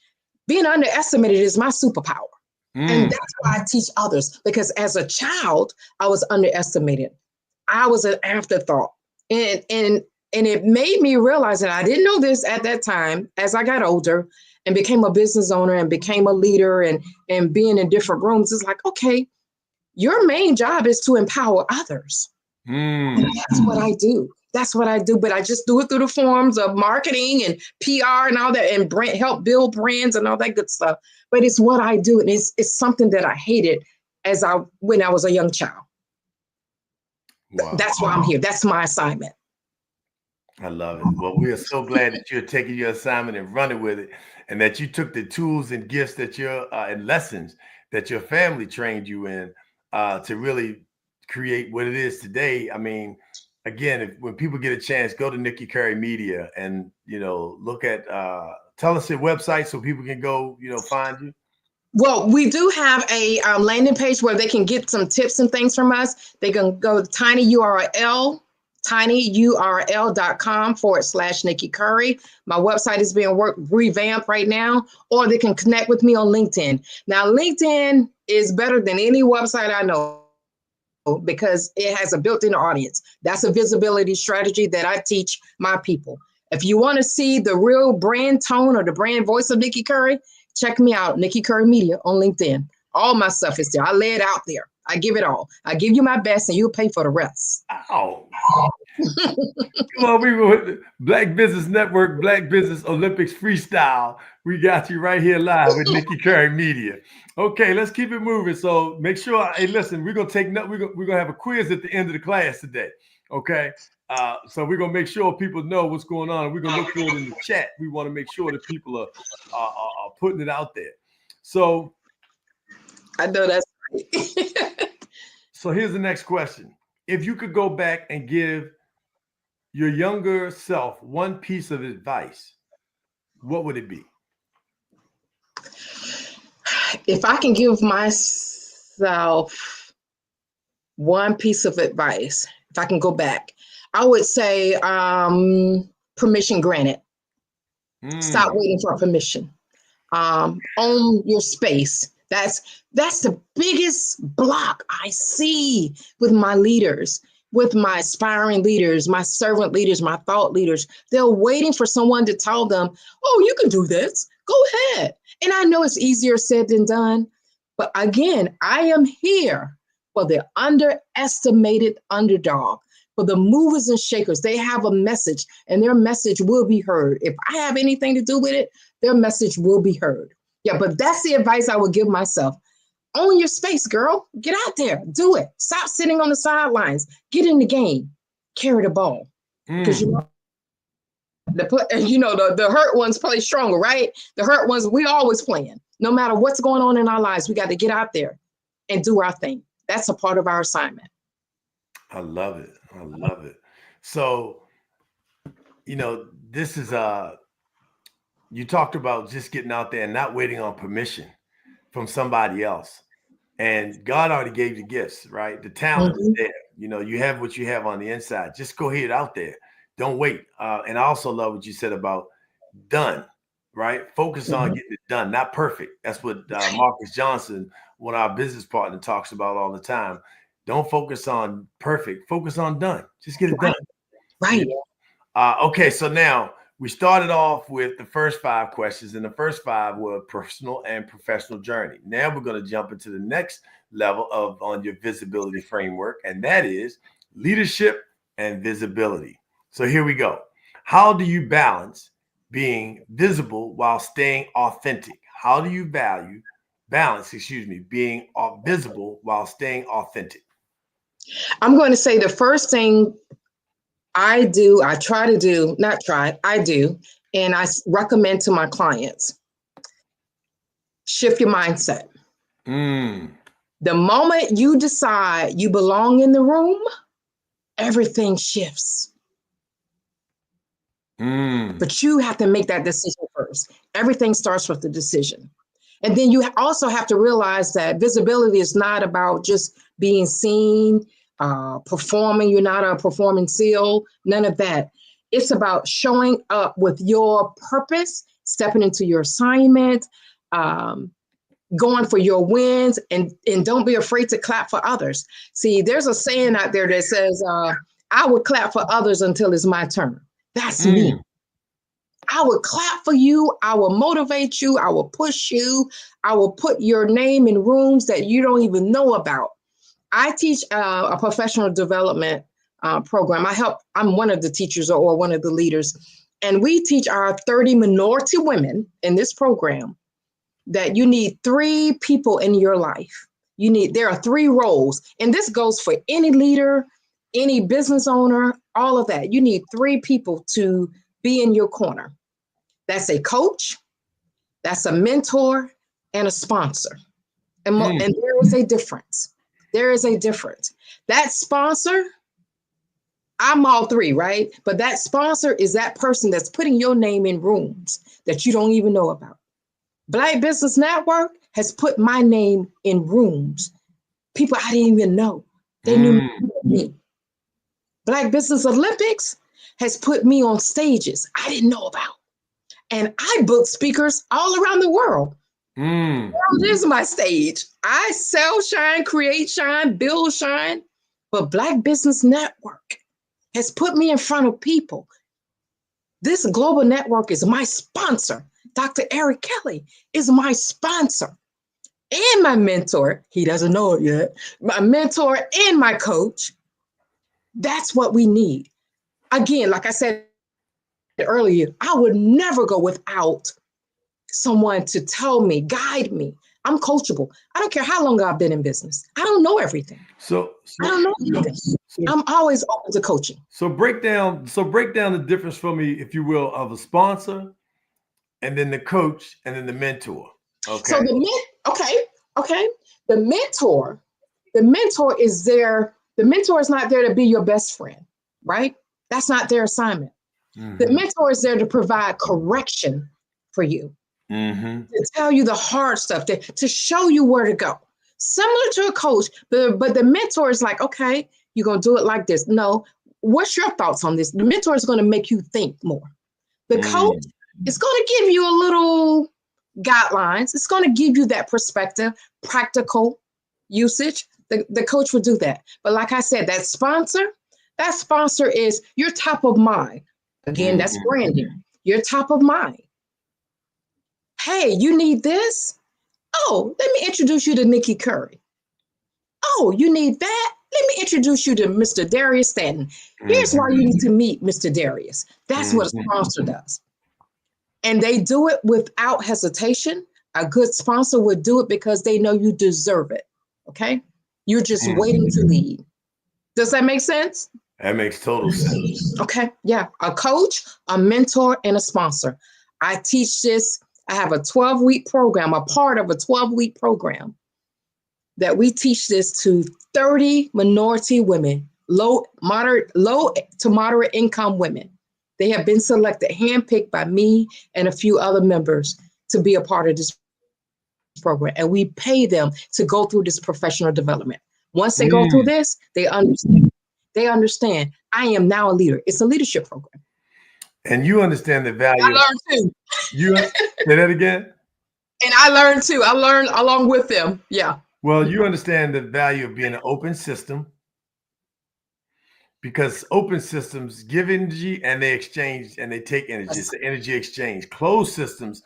Being underestimated is my superpower. And that's why I teach others, because as a child, I was underestimated. I was an afterthought. And it made me realize that I didn't know this at that time. As I got older and became a business owner and became a leader and being in different rooms, it's like, okay, your main job is to empower others. And that's what I do. That's what I do. But I just do it through the forms of marketing and PR and all that, and help build brands and all that good stuff. But it's what I do. And it's something that I hated when I was a young child. Wow. That's why I'm here. That's my assignment. I love it. Well, we are so glad that you're taking your assignment and running with it, and that you took the tools and gifts that and lessons that your family trained you in to really create what it is today. I mean, again, when people get a chance, go to Nikki Curry Media and, look at, tell us your website so people can go, find you. Well, we do have a landing page where they can get some tips and things from us. They can go to tinyurl.com/Nikki Curry. My website is being revamped right now, or they can connect with me on LinkedIn. Now, LinkedIn is better than any website I know because it has a built-in audience. That's a visibility strategy that I teach my people. If you want to see the real brand tone or the brand voice of Nikki Curry, check me out, Nikki Curry Media on LinkedIn. All my stuff is there. I lay it out there. I give it all. I give you my best and you'll pay for the rest. Oh. Come on, we were with the Black Business Network, Black Business Olympics Freestyle. We got you right here live with Nikki Curry Media. Okay, let's keep it moving. So make sure, hey, listen, we're gonna have a quiz at the end of the class today. Okay. So we're gonna make sure people know what's going on. We're gonna look for it in the chat. We want to make sure that people are putting it out there. So I know that's right. So here's the next question. If you could go back and give your younger self one piece of advice, what would it be? If I can give myself one piece of advice, if I can go back, I would say permission granted. Stop waiting for permission. Own your space. That's the biggest block I see with my leaders, with my aspiring leaders, my servant leaders, my thought leaders. They're waiting for someone to tell them, oh, you can do this. Go ahead. And I know it's easier said than done. But again, I am here for the underestimated underdog, for the movers and shakers. They have a message and their message will be heard. If I have anything to do with it, their message will be heard. Yeah, but that's the advice I would give myself. Own your space, girl. Get out there. Do it. Stop sitting on the sidelines. Get in the game. Carry the ball. Because the hurt ones play stronger, right? The hurt ones, we always playing. No matter what's going on in our lives, we got to get out there and do our thing. That's a part of our assignment. I love it. I love it. So, this is you talked about just getting out there and not waiting on permission from somebody else. And God already gave you gifts, right? The talent is there. You have what you have on the inside. Just go ahead out there. Don't wait. And I also love what you said about done, right? Focus on getting it done, not perfect. That's what Marcus Johnson, one of our business partners, talks about all the time. Don't focus on perfect. Focus on done. Just get it done. Right. Okay, so now we started off with the first 5 questions, and the first 5 were personal and professional journey. Now we're going to jump into the next level on your visibility framework, and that is leadership and visibility. So here we go. How do you balance being visible while staying authentic? How do you balance being visible while staying authentic? I'm going to say the first thing I do, and I recommend to my clients, shift your mindset. The moment you decide you belong in the room, everything shifts. But you have to make that decision first. Everything starts with the decision. And then you also have to realize that visibility is not about just being seen, performing. You're not a performing seal, none of that. It's about showing up with your purpose, stepping into your assignment, going for your wins, and don't be afraid to clap for others. See, there's a saying out there that says, I will clap for others until it's my turn. That's me. I will clap for you. I will motivate you. I will push you. I will put your name in rooms that you don't even know about. I teach a professional development program. I'm one of the teachers or one of the leaders. And we teach our 30 minority women in this program that you need 3 people in your life. There are 3 roles. And this goes for any leader, any business owner, all of that. You need 3 people to be in your corner. That's a coach, that's a mentor, and a sponsor. And there is a difference. There is a difference. That sponsor, I'm all 3, right? But that sponsor is that person that's putting your name in rooms that you don't even know about. Black Business Network has put my name in rooms. People I didn't even know. They knew me. Black Business Olympics has put me on stages I didn't know about. And I book speakers all around the world. This is my stage. I sell shine, create shine, build shine. But Black Business Network has put me in front of people. This global network is my sponsor. Dr. Eric Kelly is my sponsor and my mentor. He doesn't know it yet. My mentor and my coach. That's what we need. Again, like I said earlier, I would never go without someone to tell me, guide me. I'm coachable. I don't care how long I've been in business. I don't know everything. I don't know everything. I'm always open to coaching. So break down the difference for me, if you will, of a sponsor, and then the coach, and then the mentor. Okay. So the mentor is there. The mentor is not there to be your best friend, right? That's not their assignment. The mentor is there to provide correction for you, to tell you the hard stuff, to show you where to go. Similar to a coach, but the mentor is like, okay, you're going to do it like this. No, what's your thoughts on this? The mentor is going to make you think more. The coach is going to give you a little guidelines. It's going to give you that perspective, practical usage. The coach will do that. But like I said, that sponsor is your top of mind. Again, that's branding. You're top of mind. Hey, you need this? Oh, let me introduce you to Nikki Curry. Oh, you need that? Let me introduce you to Mr. Darius Stanton. Here's why you need to meet Mr. Darius. That's what a sponsor does. And they do it without hesitation. A good sponsor would do it because they know you deserve it. Okay? You're just waiting to lead. Does that make sense? That makes total sense. Okay. Yeah. A coach, a mentor, and a sponsor. I teach this. I have a 12-week program, a part of a 12-week program that we teach this to 30 minority women, low to moderate income women. They have been selected, handpicked by me and a few other members to be a part of this program. And we pay them to go through this professional development. Once they go through this, they understand. They understand I am now a leader. It's a leadership program. And you understand the value. I learned too. You say that again? And I learned too. I learned along with them. Yeah. Well, you understand the value of being an open system, because open systems give energy and they exchange and they take energy. It's the energy exchange. Closed systems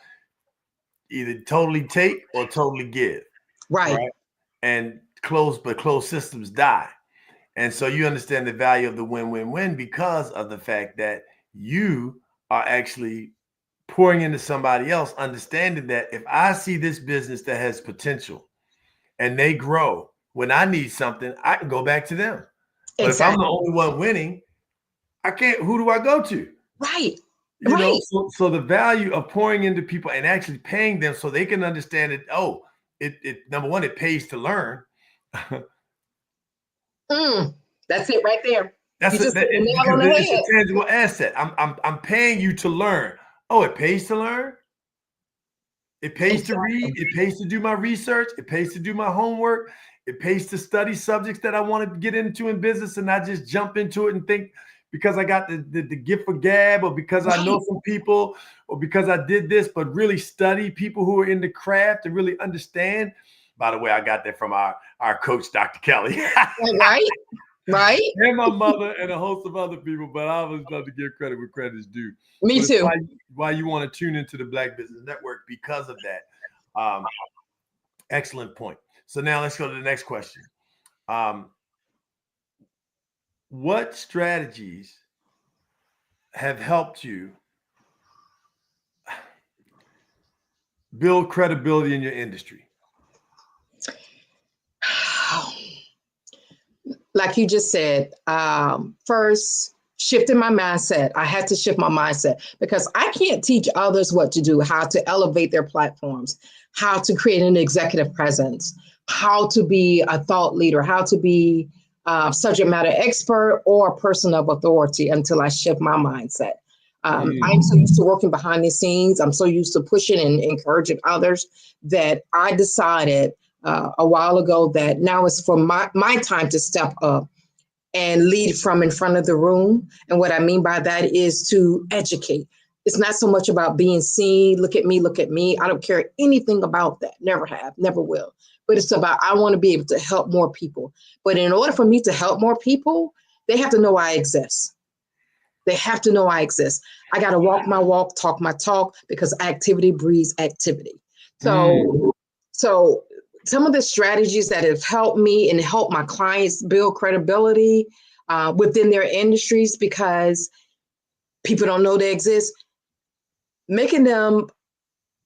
either totally take or totally give. Right? And closed systems die. And so you understand the value of the win-win-win because of the fact that you are actually pouring into somebody else, understanding that if I see this business that has potential and they grow, when I need something, I can go back to them. But if I'm the only one winning, I can't. Who do I go to? Right. You know, so the value of pouring into people and actually paying them so they can understand it. Oh, it number one, it pays to learn. That's it right there. It's a tangible asset. I'm paying you to learn. Oh, it pays to learn. It pays to read. It pays to do my research. It pays to do my homework. It pays to study subjects that I want to get into in business and not just jump into it and think because I got the gift for gab, or because I know some people, or because I did this, but really study people who are in the craft to really understand. By the way, I got that from our coach, Dr. Kelly. Right. And my mother and a host of other people, but I always love to give credit where credit is due. Me too. Why you want to tune into the Black Business Network, because of that. Excellent point. So now let's go to the next question. What strategies have helped you build credibility in your industry? Like you just said, first, shifting my mindset. I had to shift my mindset because I can't teach others what to do, how to elevate their platforms, how to create an executive presence, how to be a thought leader, how to be a subject matter expert or a person of authority until I shift my mindset. I'm so used to working behind the scenes. I'm so used to pushing and encouraging others that I decided a while ago that now it's for my time to step up and lead from in front of the room. And what I mean by that is to educate. It's not so much about being seen. Look at me, look at me. I don't care anything about that. Never have, never will. But it's about, I want to be able to help more people. But in order for me to help more people, they have to know I exist. They have to know I exist. I got to walk my walk, talk my talk, because activity breeds activity. So some of the strategies that have helped me and helped my clients build credibility within their industries, because people don't know they exist, making them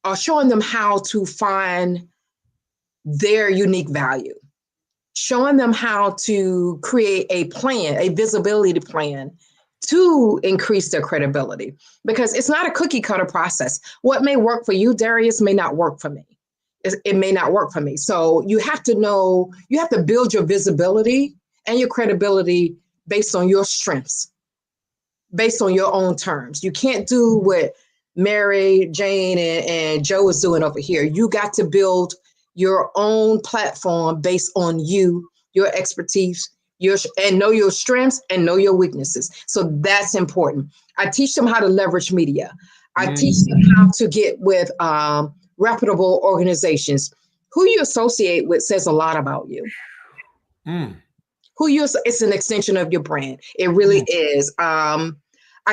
or showing them how to find their unique value, showing them how to create a plan, a visibility plan to increase their credibility, because it's not a cookie cutter process. What may work for you, Darius, may not work for me. It may not work for me. So you have to know, you have to build your visibility and your credibility based on your strengths, based on your own terms. You can't do what Mary, Jane, and Joe is doing over here. You got to build your own platform based on you, your expertise, and know your strengths and know your weaknesses. So that's important. I teach them how to leverage media. I teach them how to get with reputable organizations. Who you associate with says a lot about you. It's an extension of your brand. It really is. I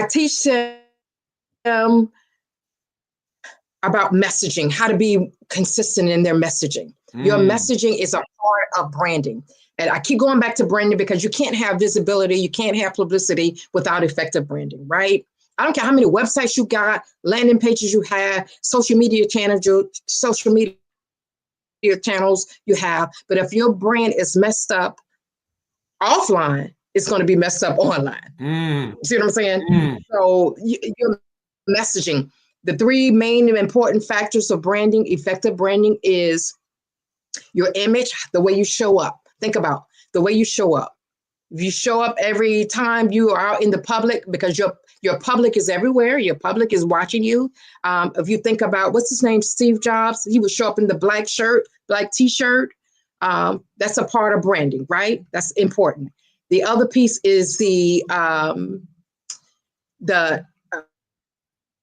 teach them about messaging, how to be consistent in their messaging. Your messaging is a part of branding. And I keep going back to branding because you can't have visibility, you can't have publicity without effective branding, right? I don't care how many websites you got, landing pages you have, social media channels you have, but if your brand is messed up offline, it's going to be messed up online. See what I'm saying? So your messaging, the three main important factors of branding, effective branding, is your image, the way you show up. Think about the way you show up. If you show up every time you are out in the public, because your public is everywhere, your public is watching you. If you think about, what's his name, Steve Jobs, he would show up in the black shirt, black t-shirt. That's a part of branding, right? That's important. The other piece is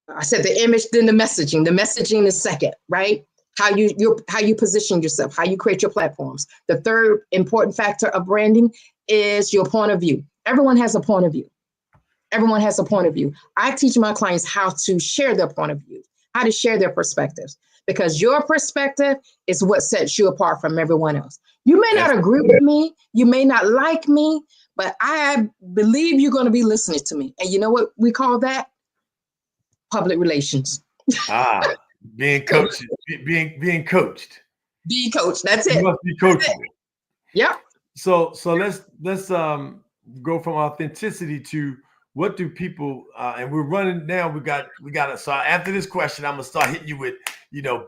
I said the image, then the messaging. The messaging is second, right? How you position yourself, how you create your platforms. The third important factor of branding is your point of view. Everyone has a point of view. Everyone has a point of view. I teach my clients how to share their point of view, how to share their perspectives, because your perspective is what sets you apart from everyone else. You may not agree with me, you may not like me, but I believe you're going to be listening to me. And you know what we call that? Public relations. Being coached. Being coached. Being coached. That's it. You must be coachable. Yep. So let's go from authenticity to what do people and we're running now. We got to. So after this question, I'm gonna start hitting you with,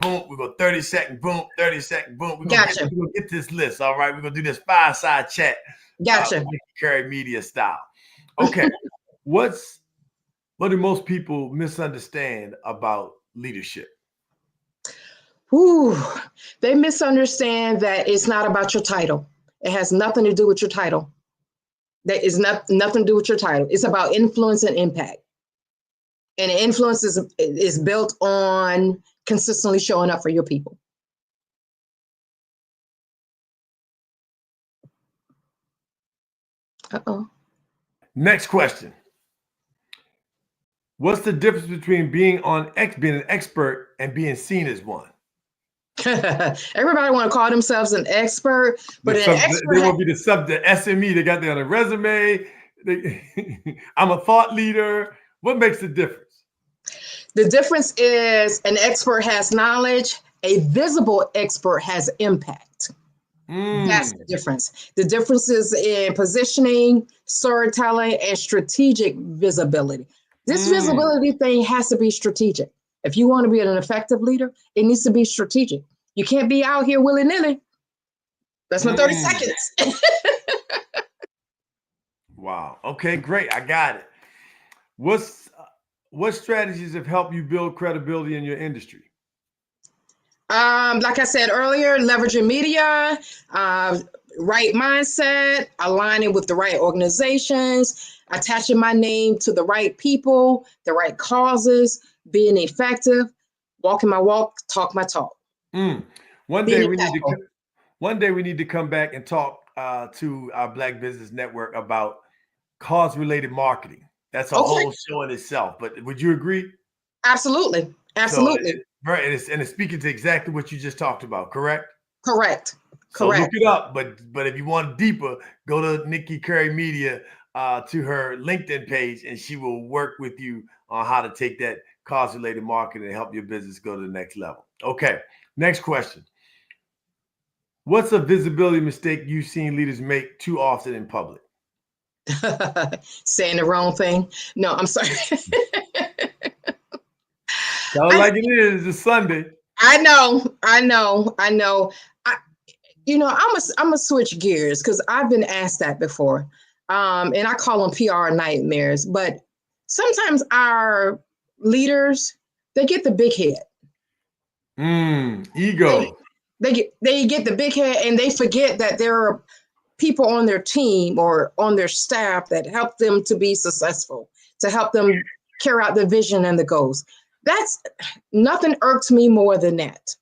boom. We go 30-second, boom, 30-second, boom. We're gonna get this list. All right, we're gonna do this fireside chat. Gotcha. Carry media style. Okay. What do most people misunderstand about leadership? They misunderstand that it's not about your title. It has nothing to do with your title. That is nothing to do with your title. It's about influence and impact. And influence is built on consistently showing up for your people. Uh-oh. Next question. What's the difference between being an expert and being seen as one? Everybody want to call themselves an expert, but an expert, they will be the SME. They got that on a resume. I'm a thought leader. What makes the difference? The difference is an expert has knowledge. A visible expert has impact. That's the difference. The difference is in positioning, storytelling, and strategic visibility. This visibility thing has to be strategic. If you want to be an effective leader, it needs to be strategic. You can't be out here willy-nilly. That's my 30 seconds. Wow. Okay, great. I got it. What strategies have helped you build credibility in your industry? Like I said earlier, leveraging media, right mindset, aligning with the right organizations, attaching my name to the right people, the right causes, being effective, walking my walk, talk my talk. One day we need to come back and talk to our Black Business Network about cause-related marketing. That's a whole show in itself. But would you agree? Absolutely. Absolutely. So, and it's speaking to exactly what you just talked about, correct? Correct. So look it up. But if you want deeper, go to Nikki Curry Media to her LinkedIn page, and she will work with you on how to take that cause-related marketing and help your business go to the next level. Okay. Next question. What's a visibility mistake you've seen leaders make too often in public? Saying the wrong thing. No, I'm sorry. Tell it like it is. It's Sunday. I know. I'm a switch gears because I've been asked that before. And I call them PR nightmares. But sometimes our leaders, they get the big head. Ego. They get the big head and they forget that there are people on their team or on their staff that help them to be successful, to help them carry out the vision and the goals. That's nothing irks me more than that.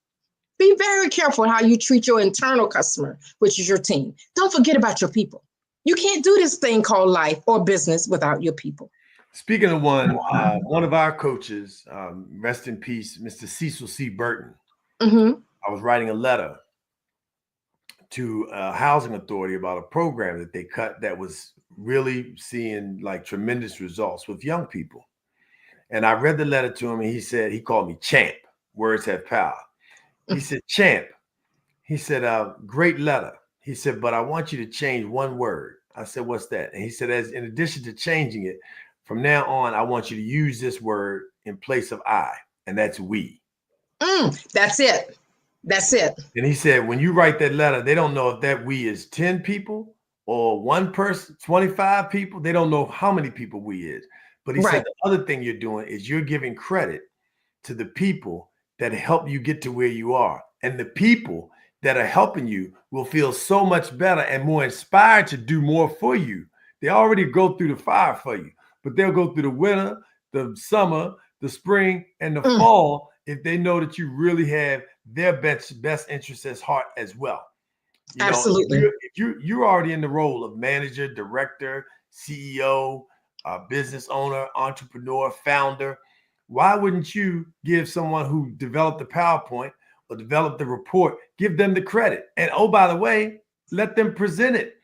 Be very careful how you treat your internal customer, which is your team. Don't forget about your people. You can't do this thing called life or business without your people. Speaking of one of our coaches, rest in peace, Mr. Cecil C. Burton. I was writing a letter to a housing authority about a program that they cut that was really seeing like tremendous results with young people. And I read the letter to him and he called me champ. Words have power. He said, champ. He said, great letter. He said, but I want you to change one word. I said, what's that? And he said, in addition to changing it, from now on, I want you to use this word in place of I, and that's we. That's it. That's it. And he said, when you write that letter, they don't know if that we is 10 people or one person, 25 people. They don't know how many people we is. But he said, the other thing you're doing is you're giving credit to the people that help you get to where you are. And the people that are helping you will feel so much better and more inspired to do more for you. They already go through the fire for you, but they'll go through the winter, the summer, the spring, and the fall if they know that you really have their best interests at heart as well. Absolutely. If you're already in the role of manager, director, CEO, business owner, entrepreneur, founder, why wouldn't you give someone who developed the PowerPoint or developed the report, give them the credit? And oh, by the way, let them present it.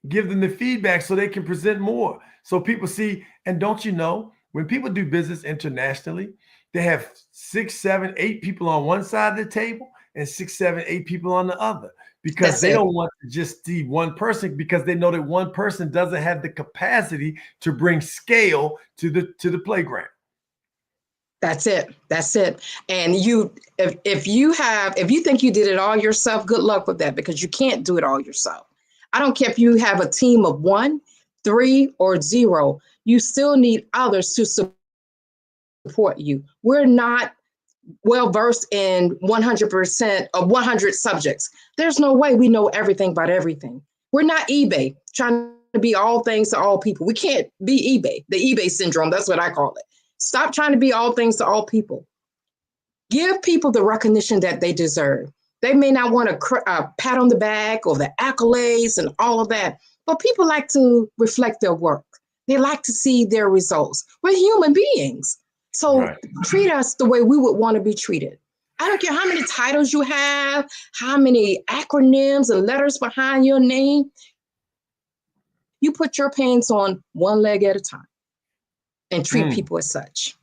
Give them the feedback so they can present more. So people see, and don't you know, when people do business internationally, they have 6, 7, 8 people on one side of the table and 6, 7, 8 people on the other, because they don't want to just see one person, because they know that one person doesn't have the capacity to bring scale to the playground. That's it. That's it. And if you think you did it all yourself, good luck with that, because you can't do it all yourself. I don't care if you have a team of 1, 3, or 0. You still need others to support you. We're not well versed in 100% of 100 subjects. There's no way we know everything about everything. We're not eBay trying to be all things to all people. We can't be eBay, the eBay syndrome. That's what I call it. Stop trying to be all things to all people. Give people the recognition that they deserve. They may not want a pat on the back or the accolades and all of that, but people like to reflect their work. They like to see their results. We're human beings. So treat us the way we would want to be treated. I don't care how many titles you have, how many acronyms and letters behind your name. You put your pants on one leg at a time and treat people as such.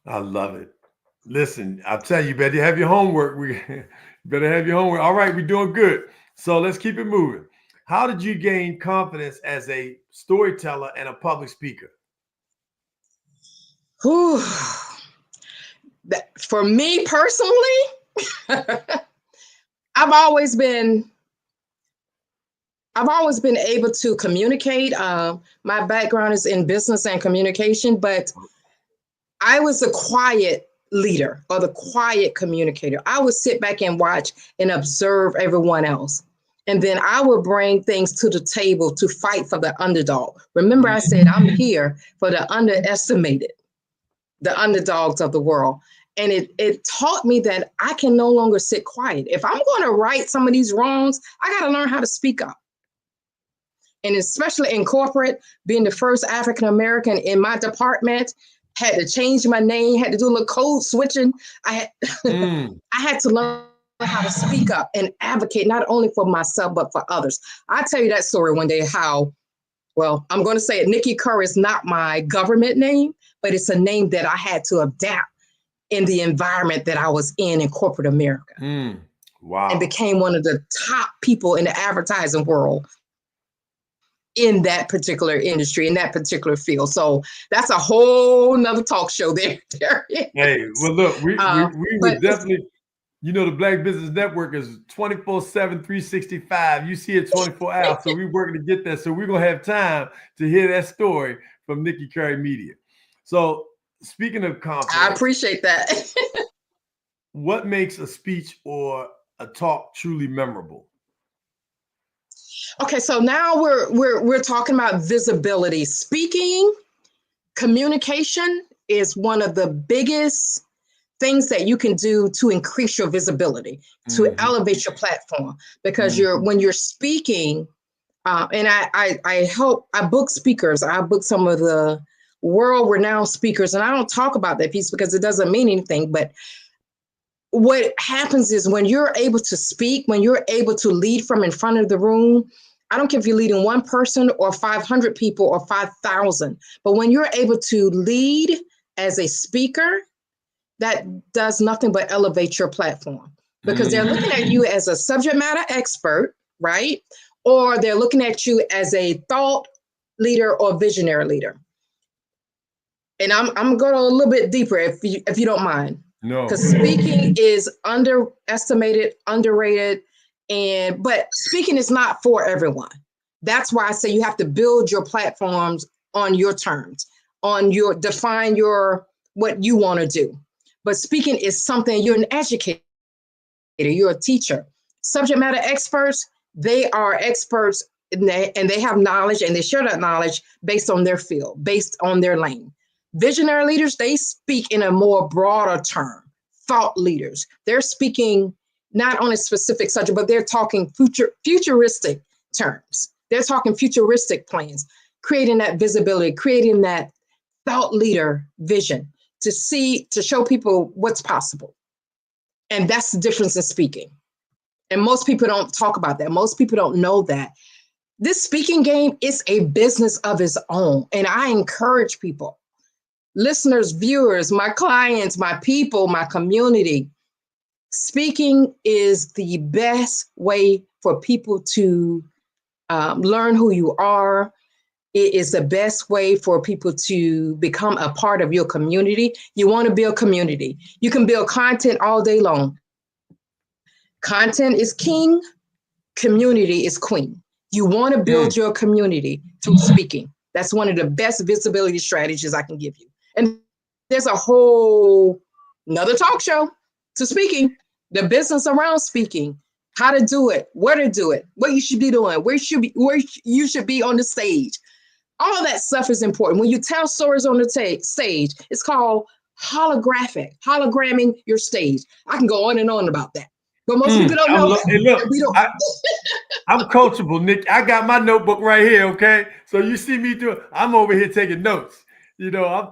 I love it. Listen, I'll tell you, better have your homework. You better have your homework. All right, we're doing good. So let's keep it moving. How did you gain confidence as a storyteller and a public speaker? For me personally, I've always been able to communicate. My background is in business and communication, but I was a quiet leader or the quiet communicator. I would sit back and watch and observe everyone else. And then I would bring things to the table to fight for the underdog. Remember, I said I'm here for the underestimated, the underdogs of the world. And it taught me that I can no longer sit quiet. If I'm going to right some of these wrongs, I got to learn how to speak up. And especially in corporate, being the first African-American in my department, had to change my name, had to do a little code switching. I had to learn how to speak up and advocate, not only for myself, but for others. I'll tell you that story one day, how, well, I'm going to say it, Nikki Kerr is not my government name, but it's a name that I had to adapt in the environment that I was in corporate America. Wow. And became one of the top people in the advertising world in that particular industry, in that particular field. So that's a whole nother talk show there. Hey, well, look, we would definitely, you know, the Black Business Network is 24/7, 365. You see it 24 hours. So we're working to get that. So we're going to have time to hear that story from Nikki Curry Media. So speaking of confidence, I appreciate that. What makes a speech or a talk truly memorable? Okay, so now we're talking about visibility. Speaking, communication is one of the biggest things that you can do to increase your visibility, to elevate your platform. Because when you're speaking, and I book speakers. I book some of the world-renowned speakers, and I don't talk about that piece because it doesn't mean anything. But what happens is when you're able to speak, when you're able to lead from in front of the room, I don't care if you're leading one person or 500 people or 5,000, but when you're able to lead as a speaker, that does nothing but elevate your platform, because they're looking at you as a subject matter expert, right? Or they're looking at you as a thought leader or visionary leader. And I'm going a little bit deeper if you don't mind. No. Because speaking is underestimated, underrated, but speaking is not for everyone. That's why I say you have to build your platforms on your terms, define what you want to do. But speaking is something, you're an educator, you're a teacher. Subject matter experts, they are experts and they have knowledge, and they share that knowledge based on their field, based on their lane. Visionary leaders, they speak in a more broader term. Thought leaders, they're speaking not on a specific subject, but they're talking futuristic terms. They're talking futuristic plans, creating that visibility, creating that thought leader vision to show people what's possible. And that's the difference in speaking. And most people don't talk about that. Most people don't know that. This speaking game is a business of its own. And I encourage people, listeners, viewers, my clients, my people, my community, speaking is the best way for people to learn who you are. It is the best way for people to become a part of your community. You want to build community. You can build content all day long. Content is king, community is queen. You want to build your community through speaking. That's one of the best visibility strategies I can give you. And there's a whole another talk show to speaking, the business around speaking, how to do it, where to do it, what you should be doing, where you should be on the stage. All of that stuff is important. When you tell stories on the stage, it's called hologramming your stage. I can go on and on about that, but most people don't know that. Hey, look, I'm coachable, Nick. I got my notebook right here. Okay, so you see me do it. I'm over here taking notes. You know,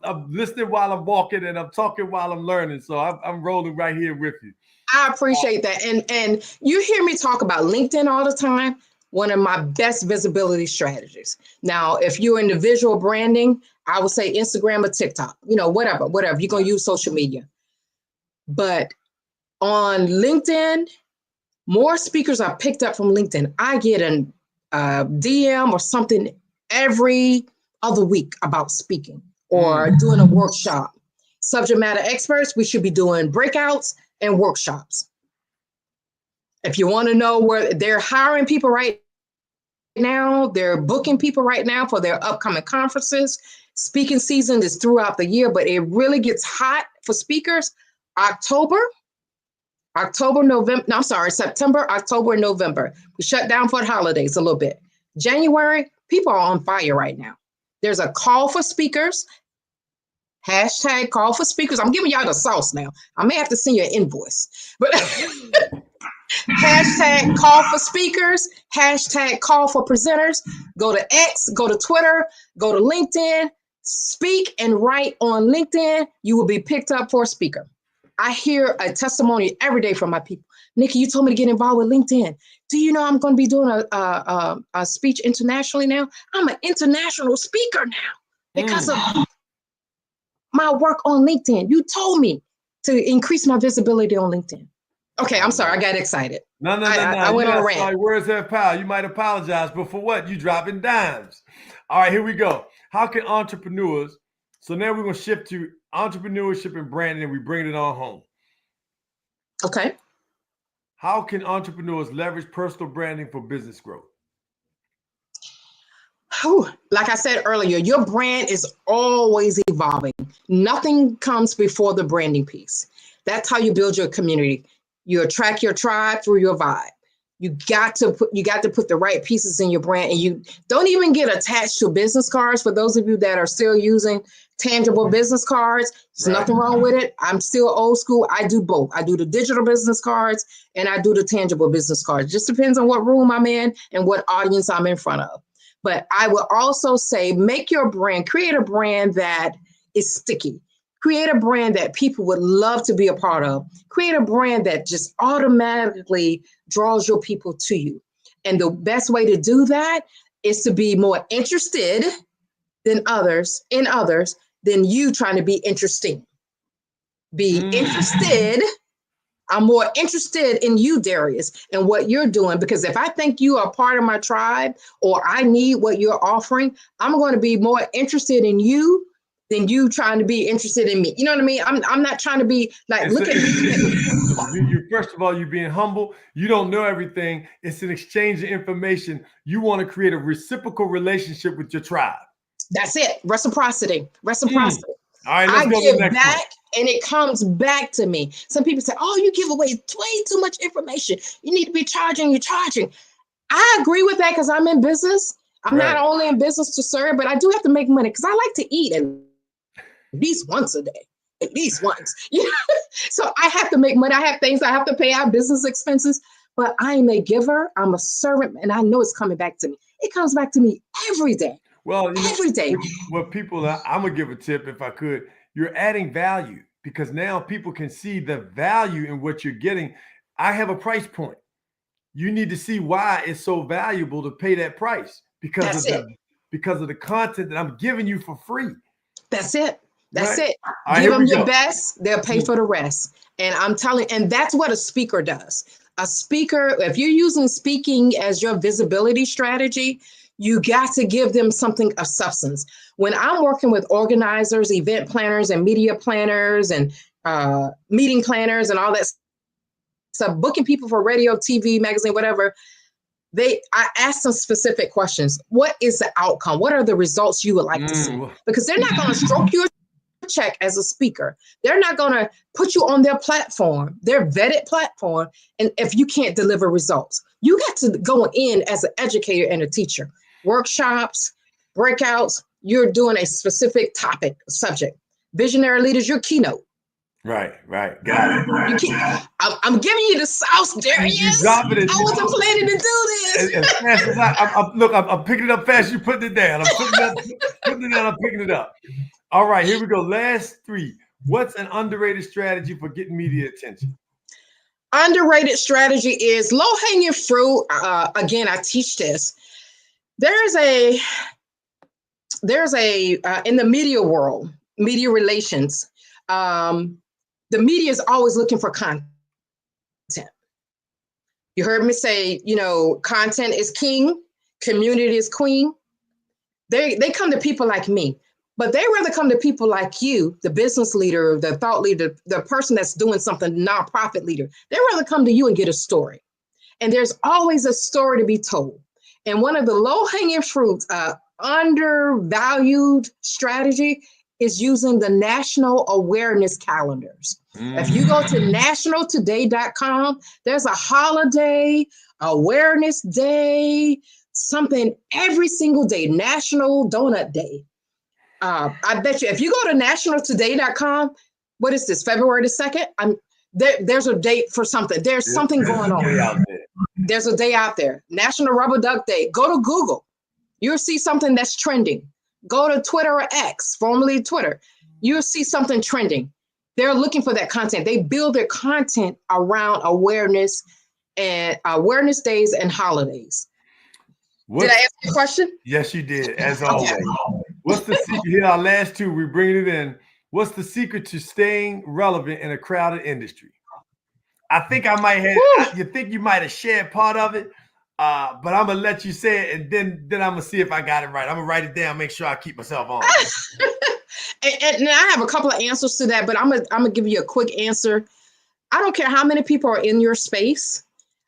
I'm listening while I'm walking, and I'm talking while I'm learning. So I'm rolling right here with you. I appreciate that. And you hear me talk about LinkedIn all the time. One of my best visibility strategies. Now, if you're into visual branding, I would say Instagram or TikTok, whatever, you're going to use social media. But on LinkedIn, more speakers are picked up from LinkedIn. I get a DM or something every other week about speaking or doing a workshop. Subject matter experts, we should be doing breakouts and workshops. If you want to know where they're hiring people right now, they're booking people right now for their upcoming conferences. Speaking season is throughout the year, but it really gets hot for speakers. September, October, November. We shut down for the holidays a little bit. January, people are on fire right now. There's a call for speakers. Hashtag call for speakers. I'm giving y'all the sauce now. I may have to send you an invoice, but hashtag call for speakers, hashtag call for presenters. Go to X, go to Twitter, go to LinkedIn, speak and write on LinkedIn. You will be picked up for a speaker. I hear a testimony every day from my people. Nikki, you told me to get involved with LinkedIn. Do you know I'm going to be doing a speech internationally now? I'm an international speaker now because of my work on LinkedIn. You told me to increase my visibility on LinkedIn. Okay, I'm sorry. I got excited. No. I went on a rant. Sorry, words have power. You might apologize, but for what? You dropping dimes. All right, here we go. How can entrepreneurs, so now we're going to shift to entrepreneurship and branding, and we bring it on home. Okay. How can entrepreneurs leverage personal branding for business growth? Like I said earlier, your brand is always evolving. Nothing comes before the branding piece. That's how you build your community. You attract your tribe through your vibe. You got to put the right pieces in your brand, and you don't even get attached to business cards. For those of you that are still using tangible business cards, there's nothing wrong with it. I'm still old school. I do both. I do the digital business cards and I do the tangible business cards. Just depends on what room I'm in and what audience I'm in front of. But I will also say, make your brand, create a brand that is sticky. Create a brand that people would love to be a part of. Create a brand that just automatically draws your people to you. And the best way to do that is to be more interested than others, than you trying to be interesting. Be interested. I'm more interested in you, Darius, and what you're doing, because if I think you are part of my tribe or I need what you're offering, I'm going to be more interested in you than you trying to be interested in me. You know what I mean? I'm not trying to be like, look at me. First of all, you're being humble. You don't know everything. It's an exchange of information. You want to create a reciprocal relationship with your tribe. That's it. Reciprocity. All right, let's go to the next back one. and it comes back to me. Some people say, oh, you give away way too much information. You need to be charging, you're charging. I agree with that because I'm in business. I'm not only in business to serve, but I do have to make money because I like to eat at least once a day. At least once. So I have to make money. I have things I have to pay out, business expenses, but I'm a giver. I'm a servant, and I know it's coming back to me. It comes back to me every day. Well, every day. Well, people, I'm going to give a tip if I could. You're adding value because now people can see the value in what you're getting. I have a price point. You need to see why it's so valuable to pay that price because of the content that I'm giving you for free. That's it. That's it. Right, give them your best. They'll pay for the rest. And I'm telling, and that's what a speaker does. A speaker, if you're using speaking as your visibility strategy, you got to give them something of substance. When I'm working with organizers, event planners, and media planners, and meeting planners, and all that stuff, booking people for radio, TV, magazine, whatever, I ask them specific questions. What is the outcome? What are the results you would like to see? Because they're not going to stroke your check as a speaker. They're not going to put you on their platform, their vetted platform, and if you can't deliver results. You got to go in as an educator and a teacher. Workshops, breakouts, you're doing a specific topic, subject. Visionary leaders, your keynote. Right. Got it. I'm giving you the sauce, Darius. I wasn't planning to do this. As fast as I'm picking it up fast. You putting it down. I'm putting it down. I'm picking it up. All right, here we go. Last three. What's an underrated strategy for getting media attention? Underrated strategy is low-hanging fruit. Again, I teach this. There's a in the media world, media relations, the media is always looking for content. You heard me say, content is king, community is queen. They come to people like me, but they rather come to people like you, the business leader, the thought leader, the person that's doing something, nonprofit leader. They rather come to you and get a story. And there's always a story to be told. And one of the low-hanging fruits, undervalued strategy is using the national awareness calendars. If you go to nationaltoday.com, there's a holiday, awareness day, something every single day, National Donut Day. I bet you if you go to nationaltoday.com, what is this, February the 2nd? There's a date for something. There's something going on. There's a day out there. National Rubber Duck Day. Go to Google. You'll see something that's trending. Go to Twitter or X, formerly Twitter. You'll see something trending. They're looking for that content. They build their content around awareness and awareness days and holidays. Did I answer your question? Yes, you did, as always. What's the secret? Here, our last two, we're bringing it in. What's the secret to staying relevant in a crowded industry? I think I might have, you think you might have shared part of it, but I'm going to let you say it, and then I'm going to see if I got it right. I'm going to write it down, make sure I keep myself on. And I have a couple of answers to that, but I'm gonna give you a quick answer. I don't care how many people are in your space.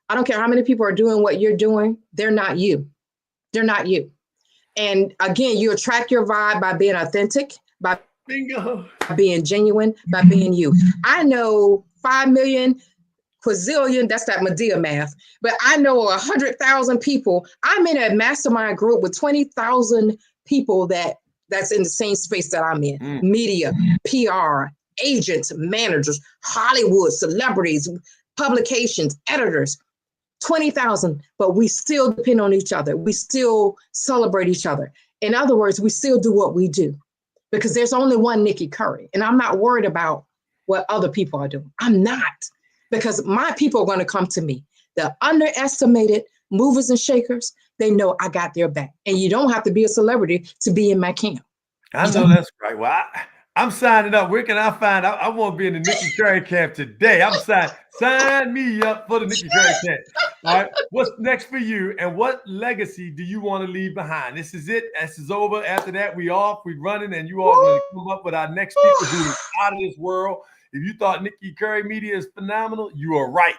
I don't care how many people are doing what you're doing. They're not you. They're not you. And again, you attract your vibe by being authentic, by being genuine, by being you. I know 5 million, quazillion, that's that Medea math, but I know 100,000 people. I'm in a mastermind group with 20,000 people that's in the same space that I'm in. Media, PR, agents, managers, Hollywood, celebrities, publications, editors, 20,000, but we still depend on each other. We still celebrate each other. In other words, we still do what we do because there's only one Nikki Curry, and I'm not worried about what other people are doing. I'm not, because my people are going to come to me. The underestimated movers and shakers, they know I got their back. And you don't have to be a celebrity to be in my camp. I know that's right. Well, I'm signing up. Where can I find out? I want to be in the Nikki Curry camp today. I'm sign me up for the Nikki Curry camp. All right. What's next for you? And what legacy do you want to leave behind? This is it. This is over. After that, we off. We running, and you all going to come up with our next speaker who is out of this world. If you thought Nikki Curry Media is phenomenal, you are right.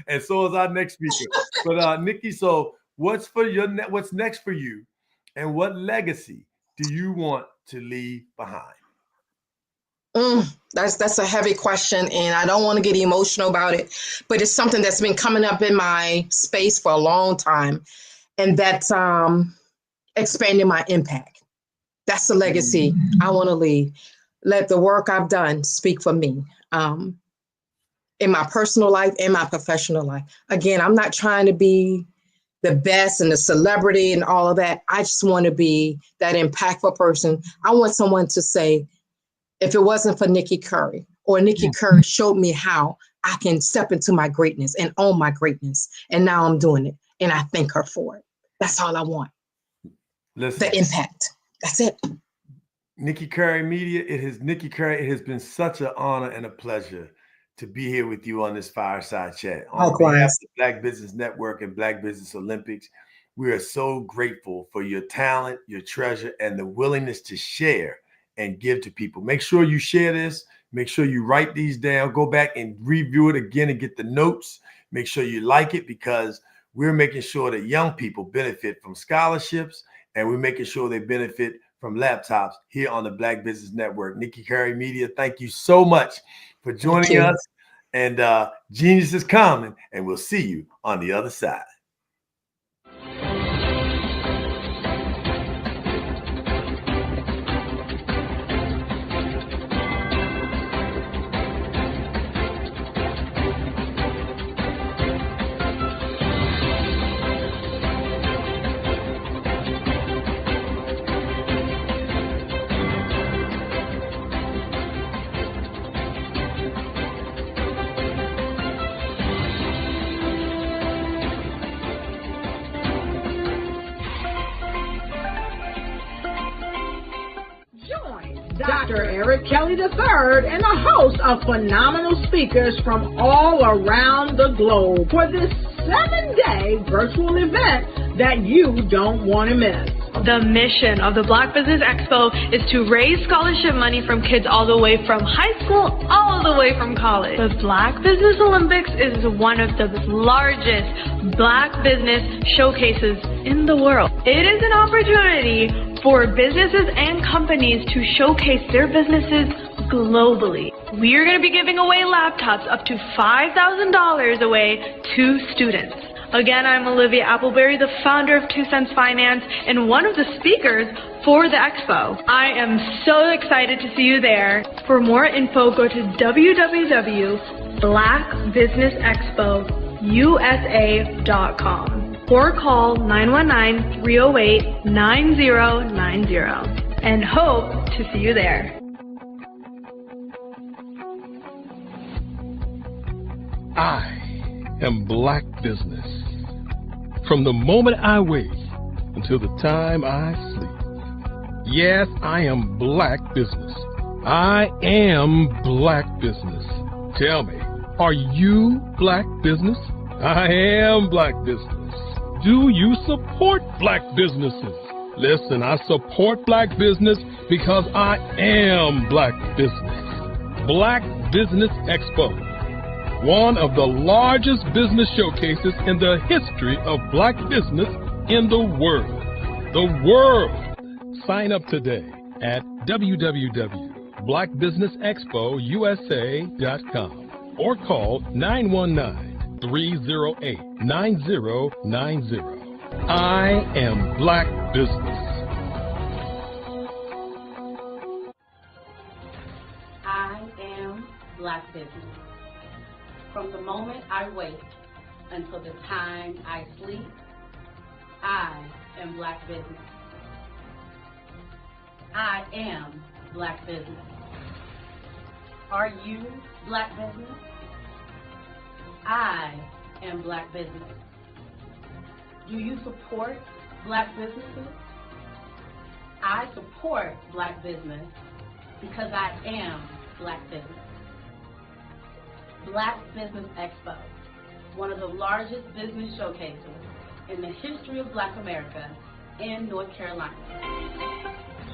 And so is our next speaker. But Nikki, so what's next for you, and what legacy do you want to leave behind? That's a heavy question, and I don't want to get emotional about it, but it's something that's been coming up in my space for a long time, and that's expanding my impact. That's the legacy I want to leave. Let the work I've done speak for me. In my personal life and my professional life. Again, I'm not trying to be the best and the celebrity and all of that. I just want to be that impactful person. I want someone to say, if it wasn't for Nikki Curry, or Nikki Curry showed me how I can step into my greatness and own my greatness, and now I'm doing it, and I thank her for it. That's all I want. Listen, the impact. That's it. Nikki Curry Media, it has been such an honor and a pleasure to be here with you on this fireside chat. On behalf of the Black Business Network and Black Business Olympics, we are so grateful for your talent, your treasure, and the willingness to share and give to people. Make sure you share this. Make sure you write these down. Go back and review it again and get the notes. Make sure you like it, because we're making sure that young people benefit from scholarships, and we're making sure they benefit from laptops here on the Black Business Network. Nikki Curry Media, thank you so much for joining us. And genius is coming, and we'll see you on the other side. Dr. Eric Kelly III and a host of phenomenal speakers from all around the globe for this 7-day virtual event that you don't want to miss. The mission of the Black Business Expo is to raise scholarship money from kids all the way from high school all the way from college. The Black Business Olympics is one of the largest Black business showcases in the world. It is an opportunity for businesses and companies to showcase their businesses globally. We are going to be giving away laptops up to $5,000 away to students. Again, I'm Olivia Appleberry, the founder of 2 Cents Finance and one of the speakers for the expo. I am so excited to see you there. For more info, go to www.blackbusinessexpousa.com or call 919-308-9090 and hope to see you there. I am Black Business. From the moment I wake until the time I sleep. Yes, I am Black Business. I am Black Business. Tell me, are you Black Business? I am Black Business. Do you support Black businesses? Listen, I support Black business because I am Black Business. Black Business Expo, one of the largest business showcases in the history of Black business in the world. The world! Sign up today at www.blackbusinessexpousa.com or call 919-308-9090. I am Black Business. I am Black Business. From the moment I wake until the time I sleep, I am Black Business. I am Black Business. Are you Black Business? I am Black Business. Do you support Black businesses? I support Black business because I am Black Business. Black Business Expo, one of the largest business showcases in the history of Black America in North Carolina.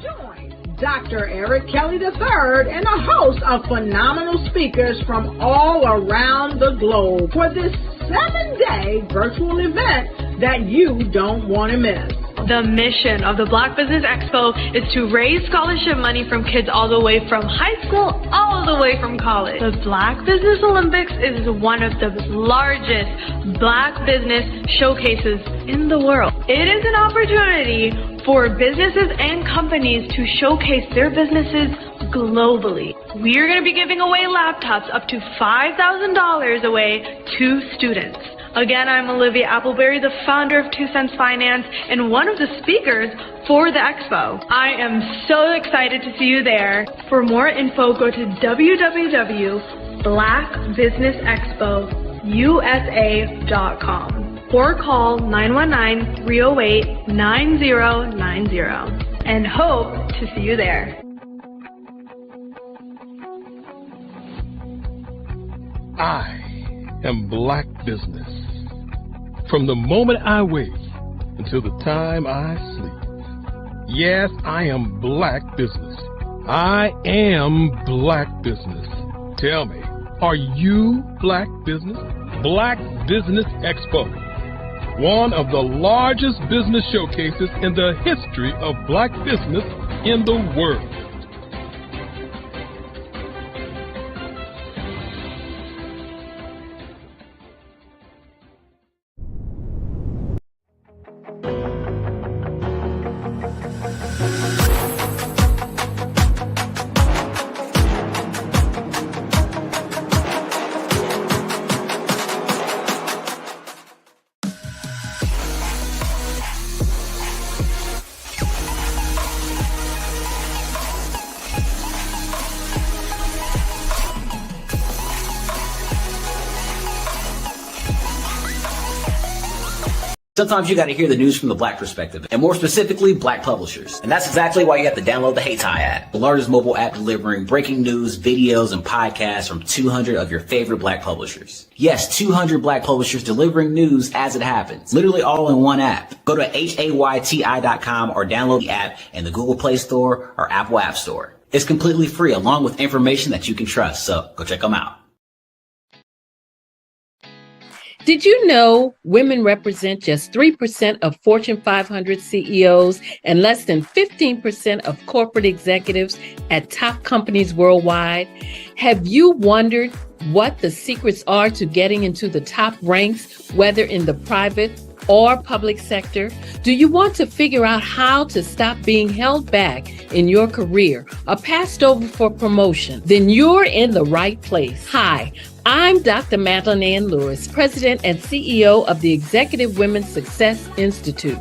Join Dr. Eric Kelly III and a host of phenomenal speakers from all around the globe for this 7-day virtual event that you don't want to miss. The mission of the Black Business Expo is to raise scholarship money from kids all the way from high school all the way from college. The Black Business Olympics is one of the largest Black business showcases in the world. It is an opportunity for businesses and companies to showcase their businesses globally. We are going to be giving away laptops up to $5,000 away to students. Again, I'm Olivia Appleberry, the founder of 2 Cents Finance and one of the speakers for the expo. I am so excited to see you there. For more info, go to www.blackbusinessexpousa.com or call 919-308-9090 and hope to see you there. I am Black Business. From the moment I wake until the time I sleep. Yes, I am Black Business. I am Black Business. Tell me, are you Black Business? Black Business Expo, one of the largest business showcases in the history of Black business in the world. Sometimes you got to hear the news from the Black perspective, and more specifically, Black publishers. And that's exactly why you have to download the HeyTie app, the largest mobile app delivering breaking news, videos, and podcasts from 200 of your favorite Black publishers. Yes, 200 Black publishers delivering news as it happens, literally all in one app. Go to HAYTI.com or download the app in the Google Play Store or Apple App Store. It's completely free, along with information that you can trust, so go check them out. Did you know women represent just 3% of Fortune 500 CEOs and less than 15% of corporate executives at top companies worldwide? Have you wondered what the secrets are to getting into the top ranks, whether in the private or public sector? Do you want to figure out how to stop being held back in your career or passed over for promotion? Then you're in the right place. Hi, I'm Dr. Madeline Ann Lewis, President and CEO of the Executive Women's Success Institute.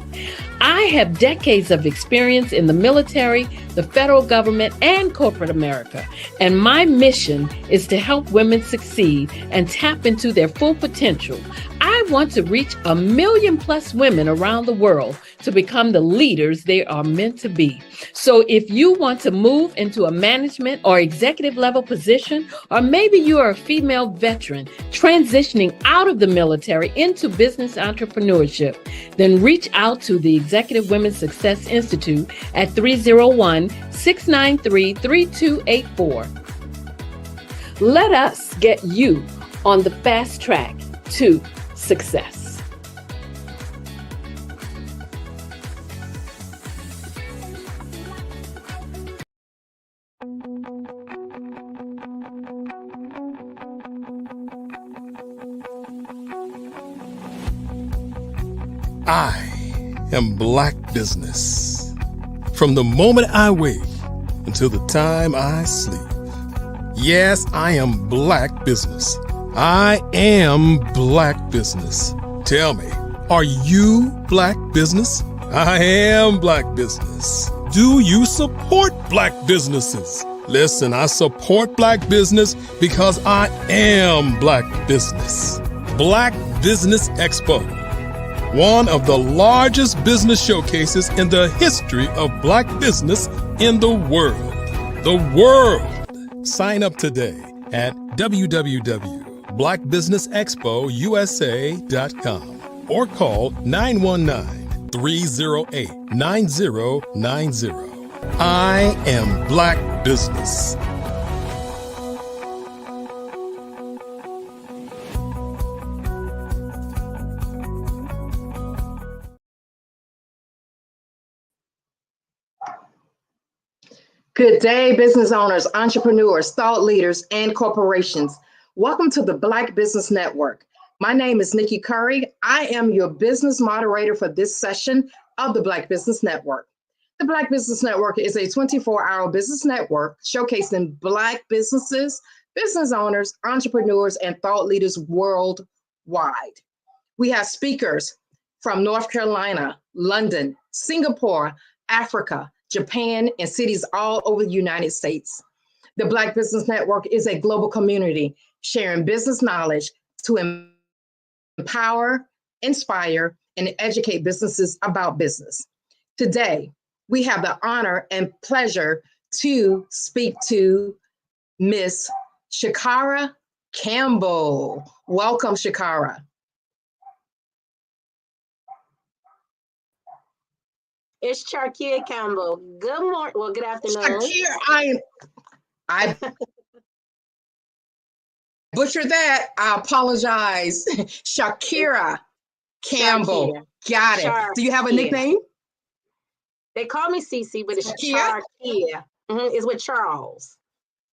I have decades of experience in the military, the federal government, and corporate America, and my mission is to help women succeed and tap into their full potential. I want to reach 1 million plus women around the world to become the leaders they are meant to be. So if you want to move into a management or executive level position, or maybe you are a female veteran transitioning out of the military into business entrepreneurship, then reach out to the Executive Women's Success Institute at 301-693-3284. Let us get you on the fast track to success. I am Black Business. From the moment I wake until the time I sleep. Yes, I am Black Business. I am Black Business. Tell me, are you Black Business? I am Black Business. Do you support Black businesses? Listen, I support Black business because I am Black Business. Black Business Expo, one of the largest business showcases in the history of Black business in the world. The world! Sign up today at www.blackbusinessexpousa.com or call 919-308-9090. I am Black Business. Good day, business owners, entrepreneurs, thought leaders, and corporations. Welcome to the Black Business Network. My name is Nikki Curry. I am your business moderator for this session of the Black Business Network. The Black Business Network is a 24-hour business network showcasing Black businesses, business owners, entrepreneurs, and thought leaders worldwide. We have speakers from North Carolina, London, Singapore, Africa, Japan, and cities all over the United States. The Black Business Network is a global community sharing business knowledge to empower, inspire, and educate businesses about business. Today, we have the honor and pleasure to speak to Miss Shakara Campbell. Welcome, Shakara. It's Charkia Campbell. Good morning. Well, good afternoon. Shakira, I butchered that. I apologize. Shakira Campbell. Shakira. Got it. Do you have a nickname? They call me Cece, but it's Charkia? Charkia. It's with Charles.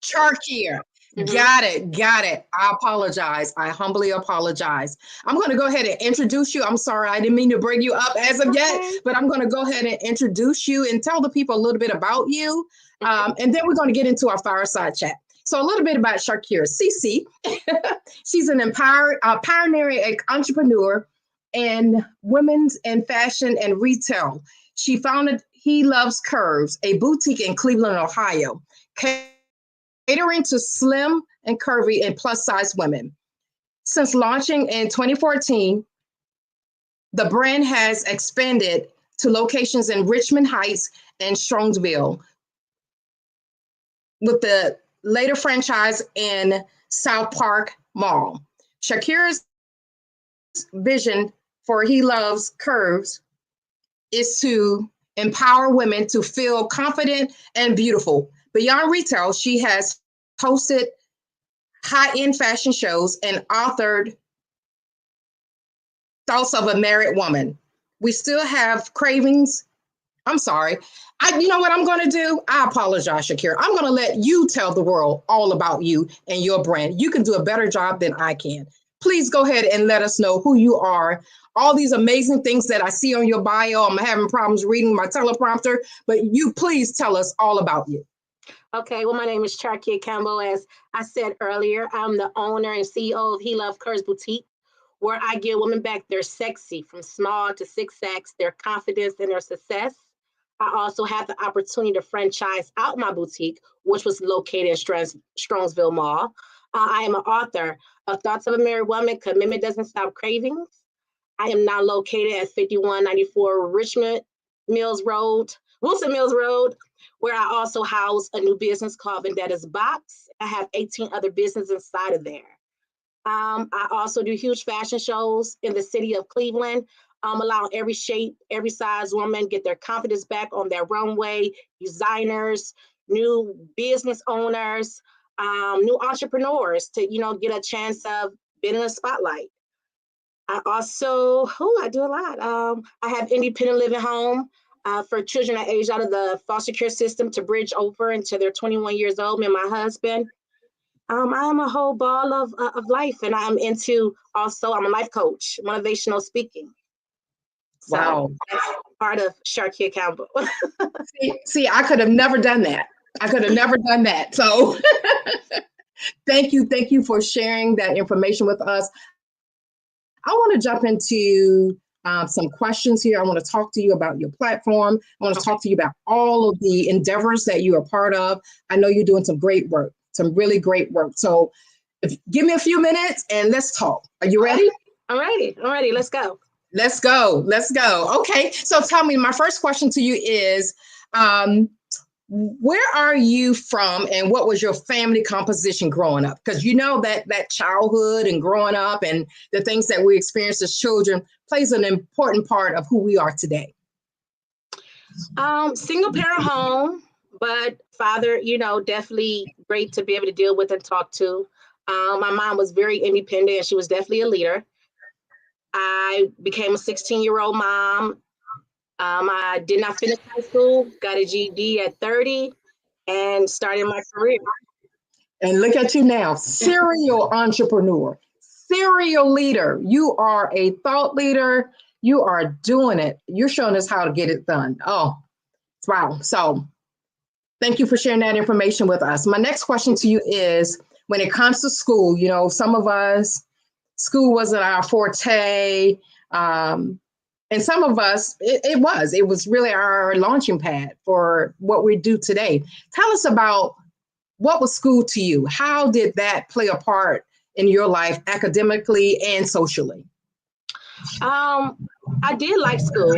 Charkia. Mhm. Got it. I apologize. I humbly apologize. I'm going to go ahead and introduce you. I'm sorry, I didn't mean to bring you up as of yet, but I'm going to go ahead and introduce you and tell the people a little bit about you. And then we're going to get into our fireside chat. So a little bit about Shakira. Cece, she's an pioneering entrepreneur in women's and fashion and retail. She founded He Loves Curves, a boutique in Cleveland, Ohio, catering to slim and curvy and plus size women. Since launching in 2014, the brand has expanded to locations in Richmond Heights and Strongsville, with the later franchise in South Park Mall. Shakira's vision for He Loves Curves is to empower women to feel confident and beautiful. Beyond retail, she has hosted high-end fashion shows and authored Thoughts of a Married Woman. We still have cravings. I'm sorry. You know what I'm going to do? I apologize, Shakira. I'm going to let you tell the world all about you and your brand. You can do a better job than I can. Please go ahead and let us know who you are. All these amazing things that I see on your bio. I'm having problems reading my teleprompter, but you please tell us all about you. Okay, well, my name is Charkia Campbell. As I said earlier, I'm the owner and CEO of He Loves Curves Boutique, where I give women back their sexy from small to 6X, their confidence and their success. I also have the opportunity to franchise out my boutique, which was located in Strongsville Mall. I am an author of Thoughts of a Married Woman, Commitment Doesn't Stop Cravings. I am now located at 5194 Wilson Mills Road, where I also house a new business called Vendetta's Box. I have 18 other businesses inside of there. I also do huge fashion shows in the city of Cleveland, allowing every shape, every size woman get their confidence back on their runway, designers, new business owners, new entrepreneurs to, get a chance of being in the spotlight. I also, I do a lot. I have independent living home for children that age out of the foster care system to bridge over until they're 21 years old, me and my husband. I am a whole ball of life, and I'm I'm a life coach, motivational speaking. So wow. That's part of Charkia Campbell. see, I could have never done that. So thank you for sharing that information with us. I want to jump into some questions here. I want to talk to you about your platform. I want to talk to you about all of the endeavors that you are part of. I know you're doing some great work, some really great work. So give me a few minutes and let's talk. Are you ready? I'm ready. Let's go. Okay. So tell me, my first question to you is, where are you from and what was your family composition growing up? Because you know that childhood and growing up and the things that we experience as children plays an important part of who we are today. Single parent home, but father, definitely great to be able to deal with and talk to. My mom was very independent and she was definitely a leader. I became a 16-year-old mom. I did not finish high school, got a GED at 30 and started my career. And look at you now, serial entrepreneur, serial leader. You are a thought leader. You are doing it. You're showing us how to get it done. Oh, wow. So thank you for sharing that information with us. My next question to you is, when it comes to school, some of us, school wasn't our forte. And some of us, it was really our launching pad for what we do today. Tell us about, what was school to you? How did that play a part in your life academically and socially? I did like school.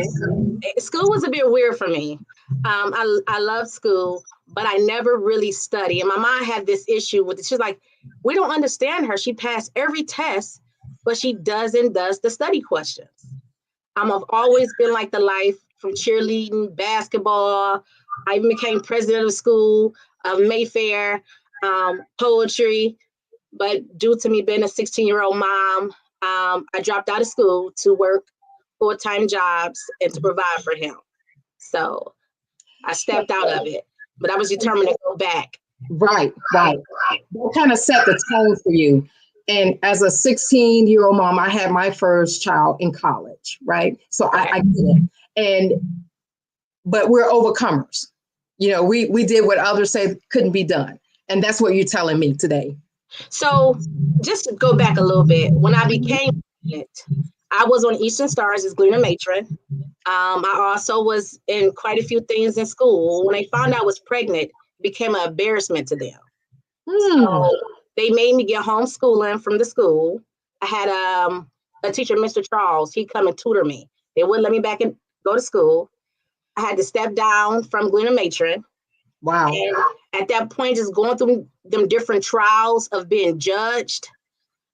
School was a bit weird for me. I love school, but I never really studied. And my mom had this issue with it. She's like, we don't understand her. She passed every test, but she doesn't does the study questions. I've always been like the life, from cheerleading, basketball. I even became president of school, of Mayfair, poetry. But due to me being a 16-year-old mom, I dropped out of school to work full-time jobs and to provide for him. So I stepped out of it, but I was determined to go back. Right. That kind of set the tone for you. And as a 16-year-old mom, I had my first child in college, right? So I get it. But we're overcomers. We did what others say couldn't be done. And that's what you're telling me today. So just to go back a little bit, when I became pregnant, I was on Eastern Stars as Gleaner Matron. I also was in quite a few things in school. When they found out I was pregnant, it became an embarrassment to them. So they made me get homeschooling from the school. I had a teacher, Mr. Charles. He'd come and tutor me. They wouldn't let me back and go to school. I had to step down from Gleaner Matron. Wow. And at that point, just going through them different trials of being judged,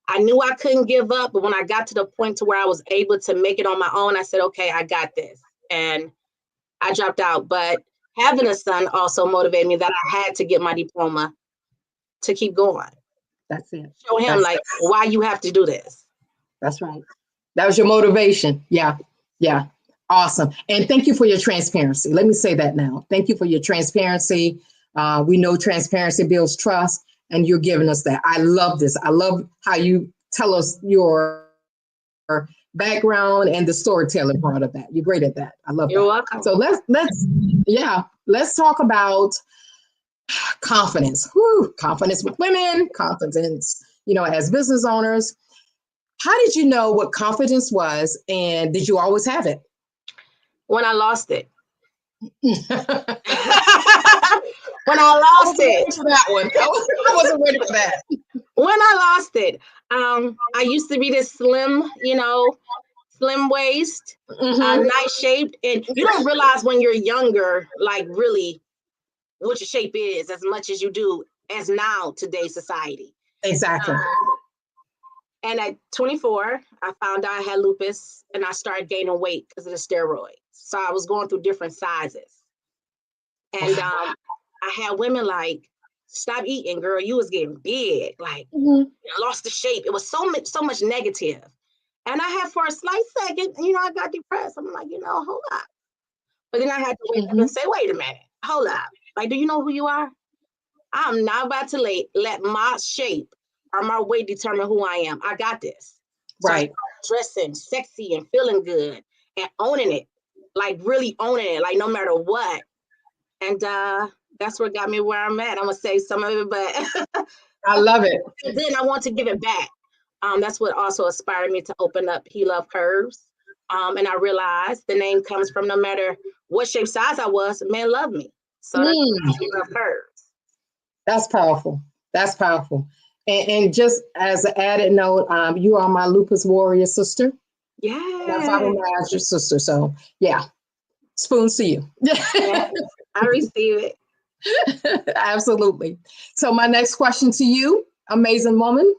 I knew I couldn't give up. But when I got to the point to where I was able to make it on my own, I said, okay, I got this. And I dropped out. But having a son also motivated me that I had to get my diploma to keep going. That's it. Show him why you have to do this. That's right. That was your motivation. Yeah. Awesome. And thank you for your transparency. Let me say that now. Thank you for your transparency. We know transparency builds trust, and you're giving us that. I love this. I love how you tell us your background and the storytelling part of that. You're great at that. I love that. You're welcome. So let's talk about confidence. Confidence with women, confidence, as business owners. How did you know what confidence was, and did you always have it? When I lost it. When I lost it. For that one. I wasn't ready for that. When I lost it, I used to be this slim, slim waist, nice shaped. And you don't realize when you're younger, really what your shape is as much as you do as now, today's society. Exactly. And at 24, I found out I had lupus, and I started gaining weight because of the steroids. So I was going through different sizes. And I had women stop eating, girl. You was getting big. You lost the shape. It was so much negative. And I had, for a slight second, I got depressed. I'm like, hold up. But then I had to wake up and say, wait a minute, hold up. Do you know who you are? I'm not about to let my shape or my weight determine who I am. I got this. So right. I dressing sexy and feeling good and owning it, really owning it, no matter what. And that's what got me where I'm at. I'm gonna say some of it, but I love it. And then I want to give it back. That's what also inspired me to open up He Love Curves. And I realized the name comes from no matter what shape, size I was, men love me. So that's He Love Curves. That's powerful. That's powerful. And just as an added note, you are my lupus warrior sister. Yeah. That's how I'm your sister. So yeah, spoons to you. Yeah, I receive it. Absolutely. So my next question to you, amazing woman.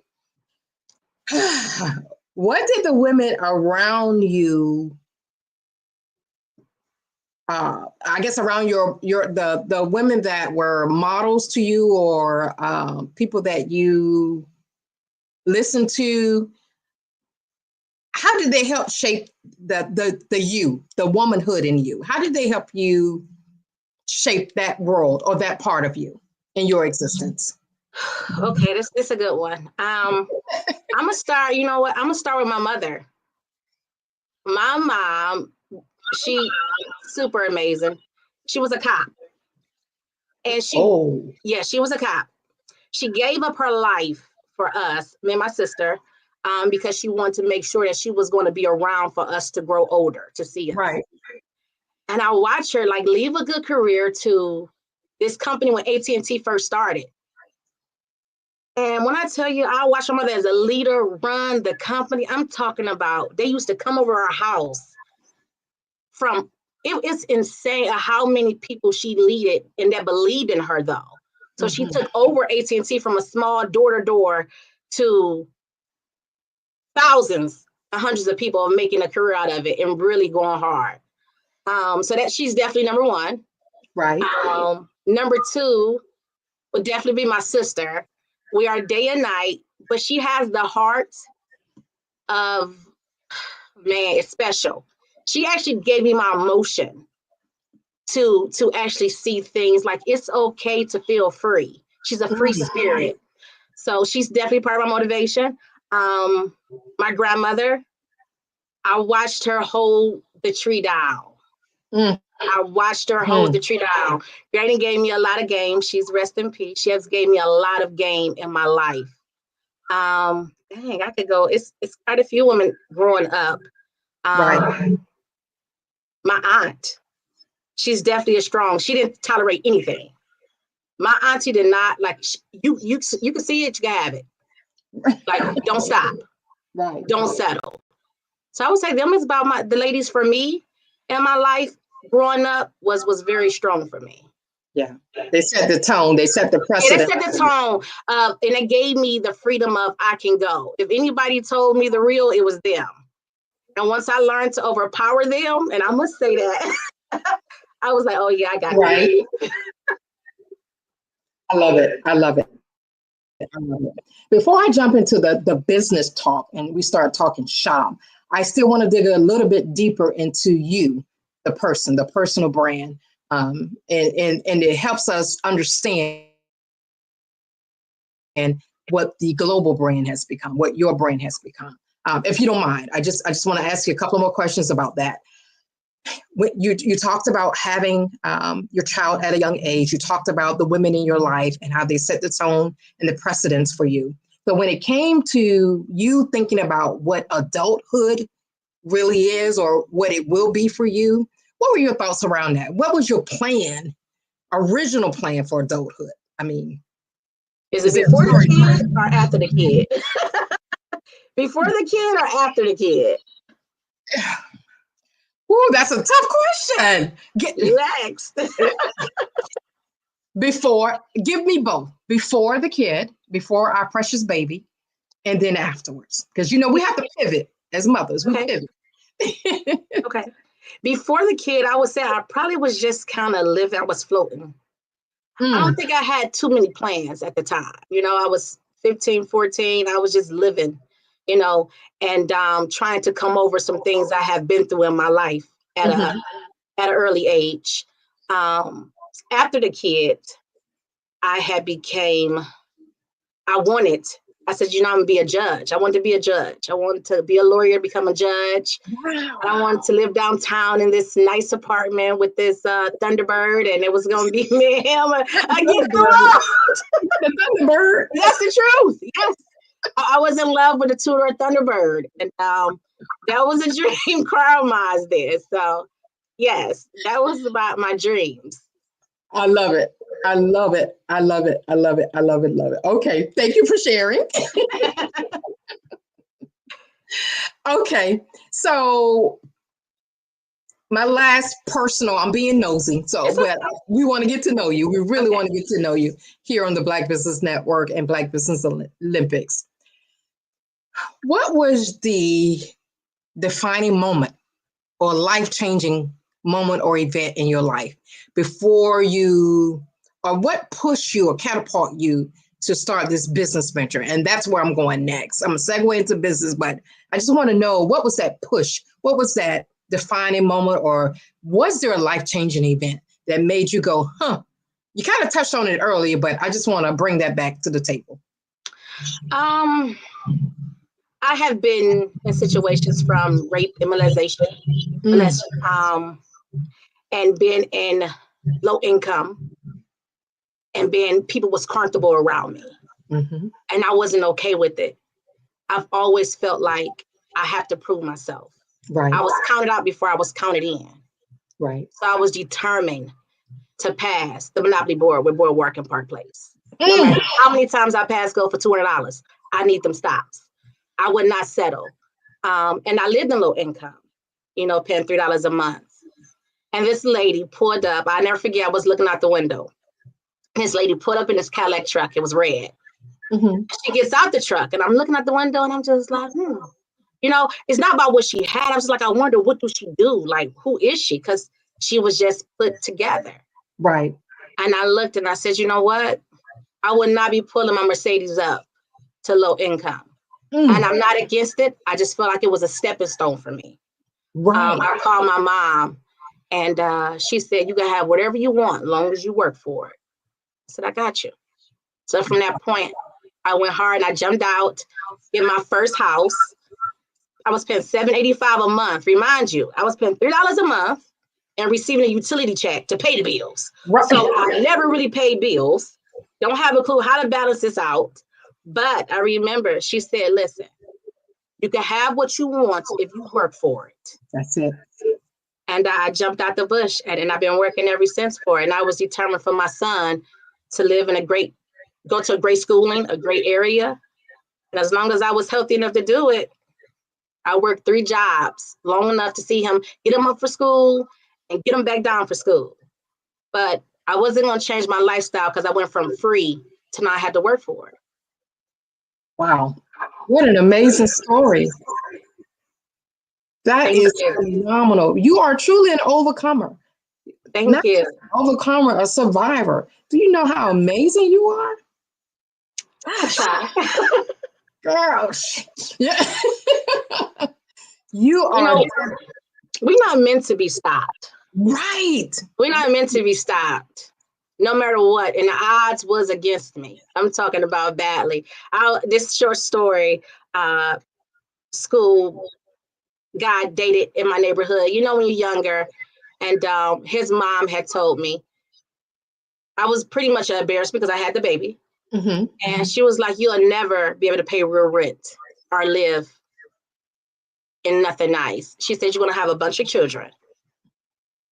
What did the women around you, I guess around the women that were models to you or people that you listened to, how did they help shape the womanhood in you? How did they help you shape that world or that part of you in your existence? Okay, this is a good one. I'm gonna start, you know what? I'm gonna start with my mother. My mom, she super amazing. She was a cop. And she was a cop. She gave up her life for us, me and my sister, because she wanted to make sure that she was going to be around for us to grow older, to see us. Right. And I watched her leave a good career to this company when AT&T first started. And when I tell you, I watched my mother as a leader run the company. I'm talking about they used to come over our house it's insane how many people she leaded and that believed in her though. So she took over AT&T from a small door-to-door to thousands and hundreds of people making a career out of it and really going hard. So that she's definitely number one. Right. Number two would definitely be my sister. We are day and night, but she has the heart of, man, it's special. She actually gave me my emotion to actually see things like it's okay to feel free. She's a free spirit. So she's definitely part of my motivation. My grandmother, I watched her hold the tree down. I watched her hold the tree down. Granny gave me a lot of game. She's rest in peace. She has gave me a lot of game in my life. Dang, I could go. It's quite a few women growing up. My aunt, she's definitely a strong. She didn't tolerate anything. My auntie did not like you can see it, you can have it. Like, don't stop. Right. Don't settle. So I would say them is about the ladies for me in my life growing up was very strong for me. Yeah. They set the tone. They set the precedent. Yeah, they set the tone. And it gave me the freedom of I can go. If anybody told me the real, it was them. And once I learned to overpower them, and I must say that, I was like, oh yeah, I got it. I love it. I love it. I love it. Before I jump into the business talk and we start talking shop, I still want to dig a little bit deeper into you, the person, the personal brand. And it helps us understand what the global brand has become, what your brand has become. If you don't mind, I just want to ask you a couple more questions about that. You talked about having your child at a young age. You talked about the women in your life and how they set the tone and the precedents for you. So when it came to you thinking about what adulthood really is or what it will be for you, what were your thoughts around that? What was your plan, original plan for adulthood? I mean, is it before the kid or after the kid? Before the kid or after the kid? Ooh, that's a tough question. Next. Before, give me both. Before the kid, before our precious baby, and then afterwards. Because, you know, we have to pivot as mothers. We pivot. Okay. Before the kid, I would say I probably was just kind of living. I was floating. I don't think I had too many plans at the time. You know, I was 15, 14. I was just living, you know, and trying to come over some things I have been through in my life at an early age. After the kid, I said, you know, I'm gonna be a judge. I wanted to be a judge. I wanted to be a lawyer, become a judge. Wow. I wanted to live downtown in this nice apartment with this Thunderbird, and it was gonna be me and him. I get the Thunderbird. That's the truth. Yes. I was in love with the two-door Thunderbird, and that was a dream car of mine there. So, yes, that was about my dreams. I love it. I love it. I love it. I love it. I love it. Love it. Okay. Thank you for sharing. Okay. So my last personal, I'm being nosy. So but we want to get to know you. We really want to get to know you here on the Black Business Network and Black Business Olympics. What was the defining moment or life-changing moment or event in your life before you, or what pushed you or catapult you to start this business venture? And that's where I'm going next. I'm going to segue into business, but I just want to know, what was that push? What was that defining moment, or was there a life-changing event that made you go, you kind of touched on it earlier, but I just want to bring that back to the table. I have been in situations from rape and molestation, and been in low income, and people was comfortable around me. And I wasn't okay with it. I've always felt like I have to prove myself. Right. I was counted out before I was counted in. Right. So I was determined to pass the Monopoly board with Boardwalk and Park Place. No matter how many times I pass go for $200, I need them stops. I would not settle. And I lived in low income, you know, paying $3 a month. And this lady pulled up. I never forget, I was looking out the window. This lady pulled up in this Cadillac truck. It was red. She gets out the truck, and I'm looking out the window, and I'm just like, You know, it's not about what she had. I was like, I wonder, what do she do? Like, who is she? Because she was just put together. Right. And I looked and I said, you know what? I would not be pulling my Mercedes up to low income. And I'm not against it. I just felt like it was a stepping stone for me. Right. I called my mom And she said, you can have whatever you want as long as you work for it. I said, I got you. So from that point, I went hard and I jumped out in my first house. I was paying $7.85 a month. Remind you, I was paying $3 a month and receiving a utility check to pay the bills. Right. So I never really paid bills. Don't have a clue how to balance this out. But I remember she said, listen, you can have what you want if you work for it. That's it. And I jumped out the bush and I've been working ever since for it. And I was determined for my son to live in go to a great schooling, a great area. And as long as I was healthy enough to do it, I worked 3 jobs long enough to see him, get him up for school and get him back down for school. But I wasn't going to change my lifestyle because I went from free to now I had to work for it. Wow. What an amazing story. That is phenomenal. You are truly an overcomer. Thank you. An overcomer, a survivor. Do you know how amazing you are? Girl. Yeah. You are. We're not meant to be stopped. Right. We're not meant to be stopped. No matter what. And the odds was against me. I'm talking about badly. This short story, school guy dated in my neighborhood. You know, when you're younger, and his mom had told me, I was pretty much embarrassed because I had the baby. Mm-hmm. And she was like, you'll never be able to pay real rent or live in nothing nice. She said, you're going to have a bunch of children.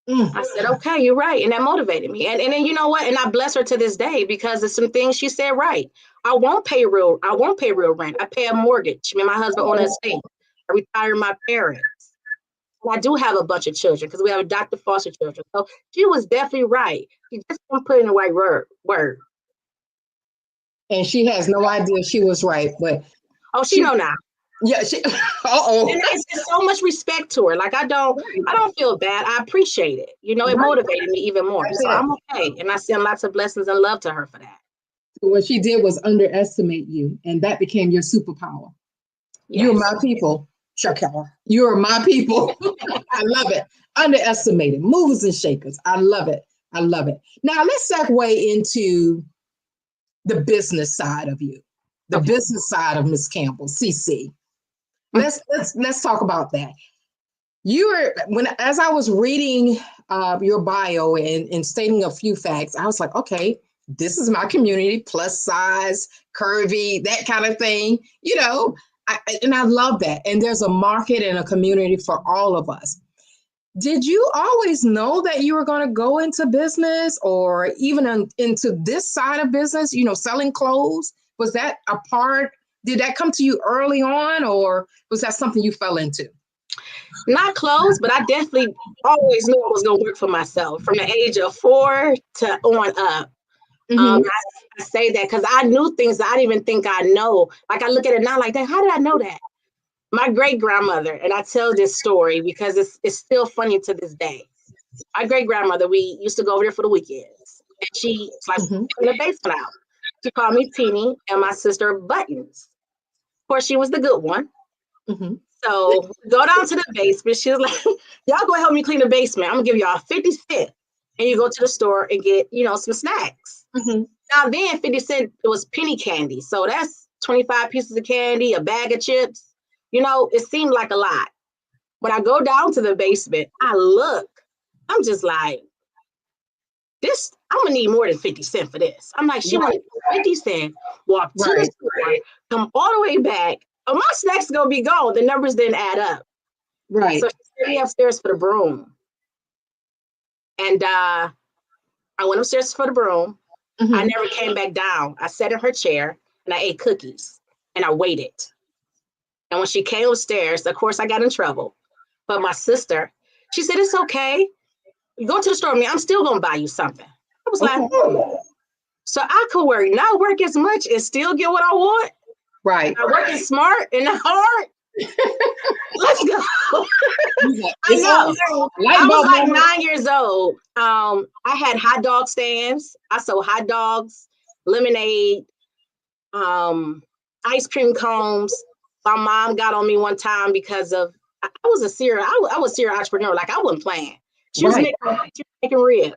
I said, okay, you're right. And that motivated me. And then you know what? And I bless her to this day because there's some things she said right. I won't pay real rent. I pay a mortgage. Me and my husband own an estate. I retired my parents. And I do have a bunch of children because we have adopted foster children. So she was definitely right. She just didn't put in the right word. And she has no idea she was right, but she know now. Yeah, she. And it's so much respect to her. Like I don't feel bad. I appreciate it. You know, it motivated me even more. So I'm okay, and I send lots of blessings and love to her for that. What she did was underestimate you, and that became your superpower. Yes. You're my people, Shakara. You're my people. I love it. Underestimated, movers and shakers. I love it. I love it. Now let's segue into the business side of you, the business side of Miss Campbell, CC. Let's talk about that. As I was reading your bio and stating a few facts, I was like, okay, this is my community, plus size, curvy, that kind of thing, you know, and I love that. And there's a market and a community for all of us. Did you always know that you were going to go into business or even into this side of business, you know, selling clothes? Was that a part? Did that come to you early on, or was that something you fell into? Not close, but I definitely always knew I was going to work for myself from the age of 4 to on up. I say that because I knew things that I didn't even think I know. Like I look at it now like that. How did I know that? My great grandmother, and I tell this story because it's still funny to this day. My great grandmother, we used to go over there for the weekends, and she's like in the basement out. She called me Teeny and my sister Buttons. Of course, she was the good one. So go down to the basement. She was like, y'all go help me clean the basement. I'm gonna give y'all 50 cents. And you go to the store and get, you know, some snacks. Now then 50 cents, it was penny candy. So that's 25 pieces of candy, a bag of chips. You know, it seemed like a lot. When I go down to the basement, I look, I'm just like, this, I'm gonna need more than 50 cents for this. I'm like, she wanted 50 cents, walk to the store, come all the way back. Oh, my snacks gonna be gone. The numbers didn't add up. Right. So she sent me upstairs for the broom. And I went upstairs for the broom. I never came back down. I sat in her chair and I ate cookies and I waited. And when she came upstairs, of course, I got in trouble. But my sister, she said, it's okay. You go to the store with me. I'm still going to buy you something. I was like, so I could work, not work as much and still get what I want. Right. I working smart and not hard. Let's go. I know. I was like 9 years old. I had hot dog stands. I sold hot dogs, lemonade, ice cream cones. My mom got on me one time because of I was a serial entrepreneur. Like I wasn't playing. She was making ribs.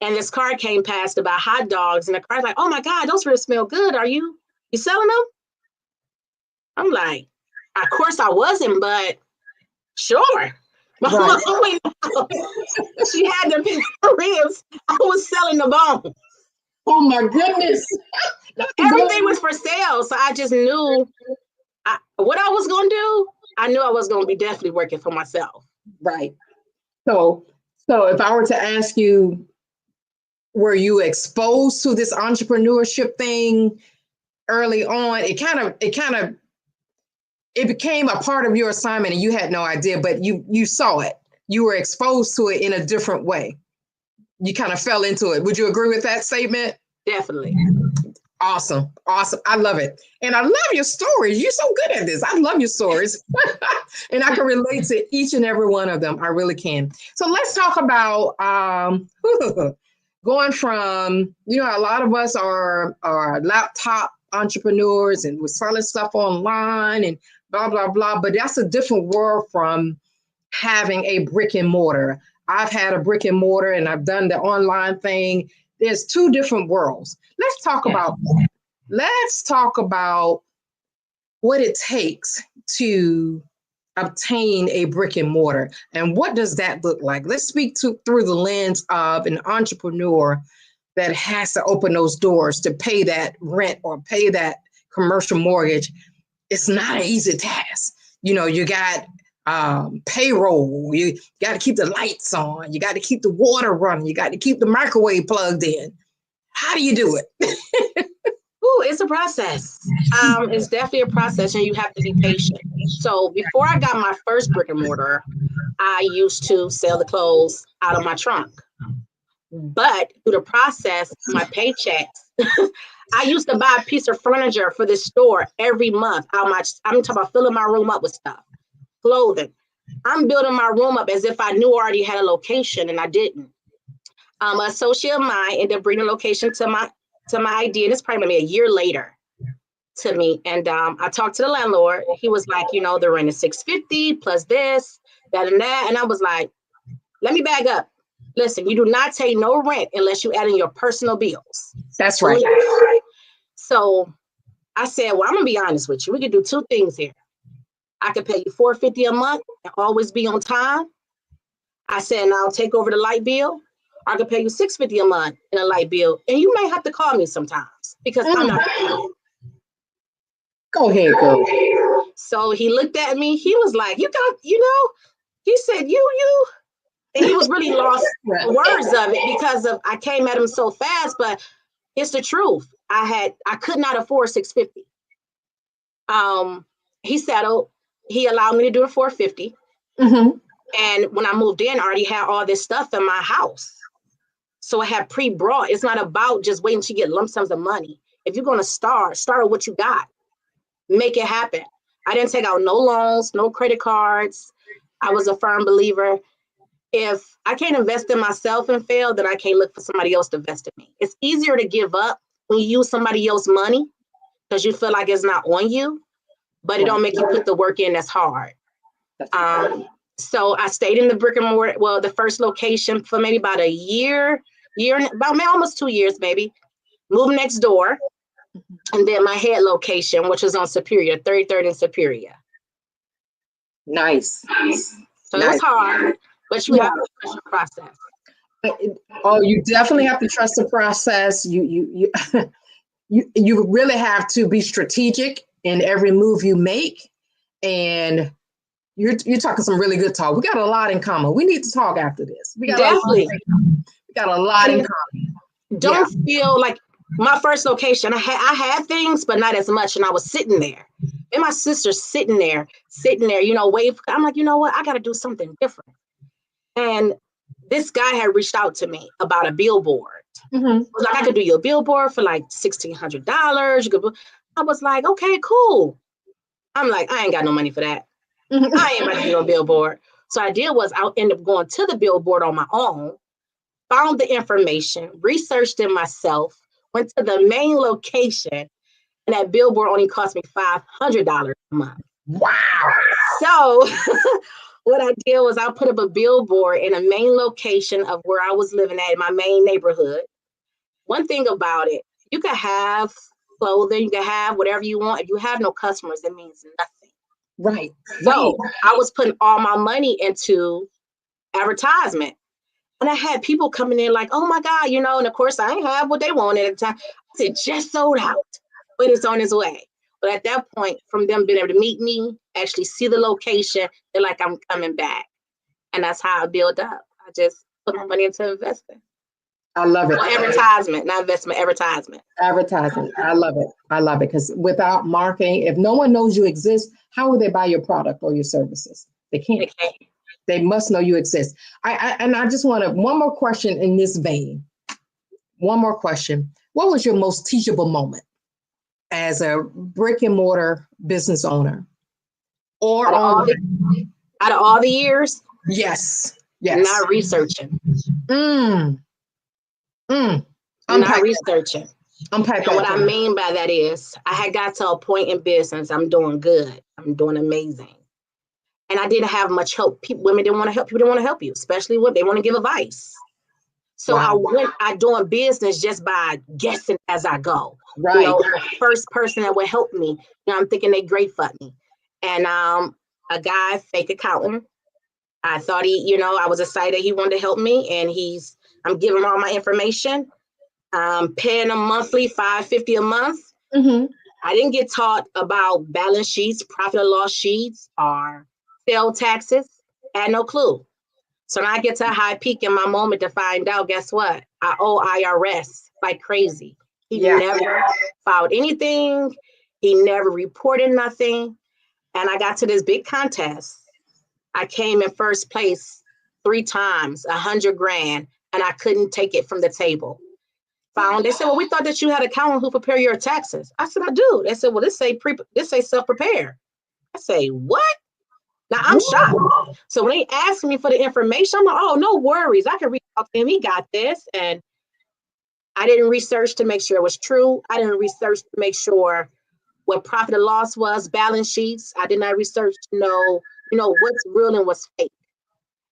And this car came past about hot dogs, and the car's like, oh my God, those ribs smell good. You selling them? I'm like, of course I wasn't, but sure. Right. She had the ribs. I was selling the bone. Oh my goodness. Everything was for sale. So I just knew what I was going to do. I knew I was going to be definitely working for myself. Right. So if I were to ask you, were you exposed to this entrepreneurship thing early on? It became a part of your assignment and you had no idea, but you saw it. You were exposed to it in a different way. You kind of fell into it. Would you agree with that statement? Definitely. Awesome. I love it. And I love your stories. You're so good at this. I love your stories. And I can relate to each and every one of them. I really can. So let's talk about going from, a lot of us are laptop entrepreneurs and we're selling stuff online and blah, blah, blah. But that's a different world from having a brick and mortar. I've had a brick and mortar and I've done the online thing. There's two different worlds. Let's talk about that. Let's talk about what it takes to obtain a brick and mortar and what does that look like? Let's speak through the lens of an entrepreneur that has to open those doors to pay that rent or pay that commercial mortgage. It's not an easy task. You got payroll, you got to keep the lights on, you got to keep the water running, you got to keep the microwave plugged in. How do you do it? It's a process. It's definitely a process and you have to be patient. So before I got my first brick and mortar, I used to sell the clothes out of my trunk. But through the process, my paychecks, I used to buy a piece of furniture for the store every month. I'm talking about filling my room up with stuff, clothing. I'm building my room up as if I knew I already had a location and I didn't. An associate of mine ended up bringing a location to my idea. And it's probably maybe a year later to me. And I talked to the landlord. He was like, the rent is $650 plus this, that, and that. And I was like, let me back up. Listen, you do not take no rent unless you add in your personal bills. That's right. So I said, well, I'm going to be honest with you. We could do two things here. I could pay you $450 a month and always be on time. I said, and I'll take over the light bill. I could pay you $650 a month in a light bill. And you may have to call me sometimes because I'm not. Go ahead, girl. So he looked at me. He was like, he said, you. And he was really lost the words of it because I came at him so fast, but it's the truth. I could not afford $650. He settled. He allowed me to do it for $450. Mm-hmm. And when I moved in, I already had all this stuff in my house. So I had pre-brought. It's not about just waiting to get lump sums of money. If you're going to start with what you got. Make it happen. I didn't take out no loans, no credit cards. I was a firm believer. If I can't invest in myself and fail, then I can't look for somebody else to invest in me. It's easier to give up when you use somebody else's money because you feel like it's not on you, but it don't make you put the work in that's hard. So I stayed in the brick and mortar, the first location for maybe about a year, about almost 2 years, maybe. Moved next door. And then my head location, which was on Superior, 33rd and Superior. Nice. So it was hard, but you have to trust the process. Oh, you definitely have to trust the process. You really have to be strategic in every move you make. And you're talking some really good talk. We got a lot in common. We need to talk after this. We got a lot in common. Don't feel like my first location, I had things, but not as much. And I was sitting there. And my sister's sitting there, wave. I'm like, you know what? I got to do something different. And this guy had reached out to me about a billboard. Mm-hmm. It was like, I could do your billboard for like $1,600. I was like, okay, cool. I'm like, I ain't got no money for that. Mm-hmm. I ain't about to do a billboard. So I did was I ended up going to the billboard on my own, found the information, researched it myself, went to the main location, and that billboard only cost me $500 a month. Wow. So what I did was I put up a billboard in a main location of where I was living at, in my main neighborhood. One thing about it, you can have clothing, you can have whatever you want. If you have no customers, it means nothing. Right. So I was putting all my money into advertisement. And I had people coming in like, oh my God, you know, and of course I didn't have what they wanted at the time. I said, just sold out, but it's on its way. But at that point, from them being able to meet me, actually see the location, they're like, I'm coming back. And that's how I build up. I just put my money into investing. I love it. Well, advertisement, not investment, advertisement. Advertising. I love it. I love it. Because without marketing, if no one knows you exist, how will they buy your product or your services? They can't. They must know you exist. I just want one more question in this vein. One more question. What was your most teachable moment as a brick and mortar business owner? Or out of all the years? Yes. Not researching. I'm not researching. Unpack and what I mean by that is I had got to a point in business. I'm doing good. I'm doing amazing. And I didn't have much help. Women didn't want to help. People didn't want to help you, especially when they want to give advice. So I doing business just by guessing as I go. Right. You know, the first person that would help me, you know, I'm thinking they great for me. And a guy, fake accountant, I thought I was excited he wanted to help me, and I'm giving him all my information, paying him monthly, $550 a month. Mm-hmm. I didn't get taught about balance sheets, profit and loss sheets, or sales taxes. I had no clue. So now I get to a high peak in my moment to find out, guess what? I owe IRS like crazy. He never filed anything. He never reported nothing. And I got to this big contest. I came in first place 3 times, $100,000, and I couldn't take it from the table. They said, well, we thought that you had an accountant who prepare your taxes. I said, I do. They said, well, this say self-prepare. I say, what? Now I'm shocked. So when they asked me for the information, I'm like, oh, no worries. I can reach out to him. He got this. And I didn't research to make sure it was true. I didn't research to make sure what profit and loss was, balance sheets. I did not research to know, what's real and what's fake.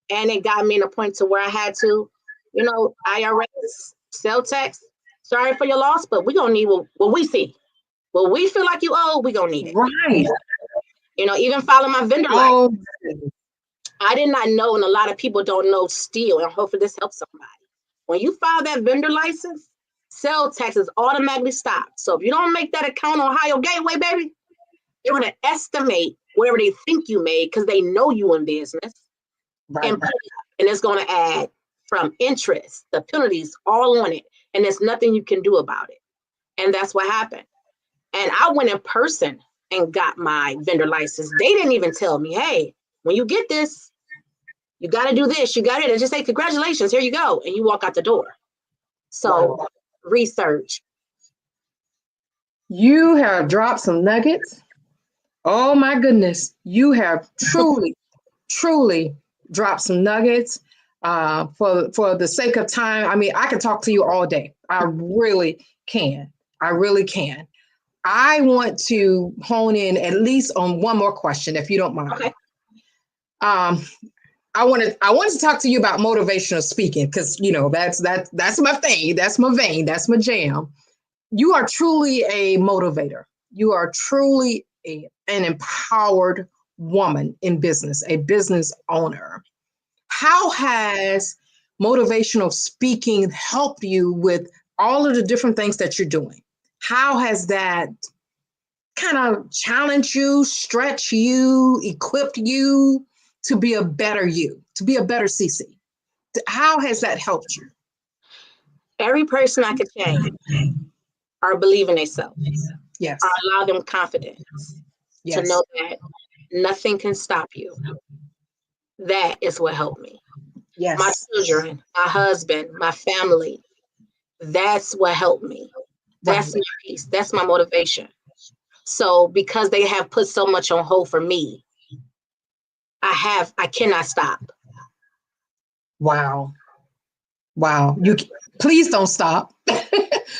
And it got me in a point to where I had to, IRS, sales tax, sorry for your loss, but we're going to need what we see. What we feel like you owe, we're going to need it. Right. Even follow my vendor license. I did not know, and a lot of people don't know still, and hopefully this helps somebody. When you file that vendor license, sales tax is automatically stopped. So if you don't make that account on Ohio Gateway, baby, they're going to estimate whatever they think you made because they know you in business. Right. And it's going to add from interest, the penalties all on it. And there's nothing you can do about it. And that's what happened. And I went in person and got my vendor license. They didn't even tell me, hey, when you get this, you got to do this, you got it. And just say, congratulations, here you go. And you walk out the door. So research. You have dropped some nuggets. Oh my goodness. You have truly, truly dropped some nuggets. For the sake of time, I mean, I can talk to you all day. I really can. I want to hone in at least on one more question, if you don't mind. Okay. I wanted to talk to you about motivational speaking because that's my thing, that's my vein, that's my jam. You are truly a motivator. You are truly an empowered woman in business, a business owner. How has motivational speaking helped you with all of the different things that you're doing? How has that kind of challenged you, stretched you, equipped you to be a better you, to be a better CC? How has that helped you? Every person I could change or believe in themselves. Yes. Or allow them confidence to know that nothing can stop you. That is what helped me. Yes. My children, my husband, my family. That's what helped me. That's my peace. That's my motivation. So because they have put so much on hold for me, I cannot stop. Wow. Please don't stop.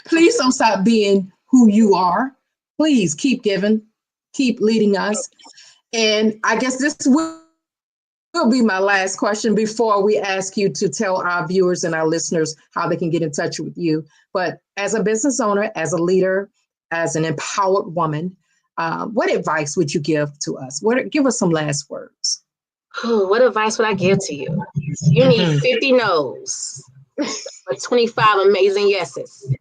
Please don't stop being who you are. Please keep giving, keep leading us. And I guess this will will be my last question before we ask you to tell our viewers and our listeners how they can get in touch with you. But as a business owner, as a leader, as an empowered woman, what advice would you give to us? Give us some last words. What advice would I give to you? You need 50 no's, but 25 amazing yeses.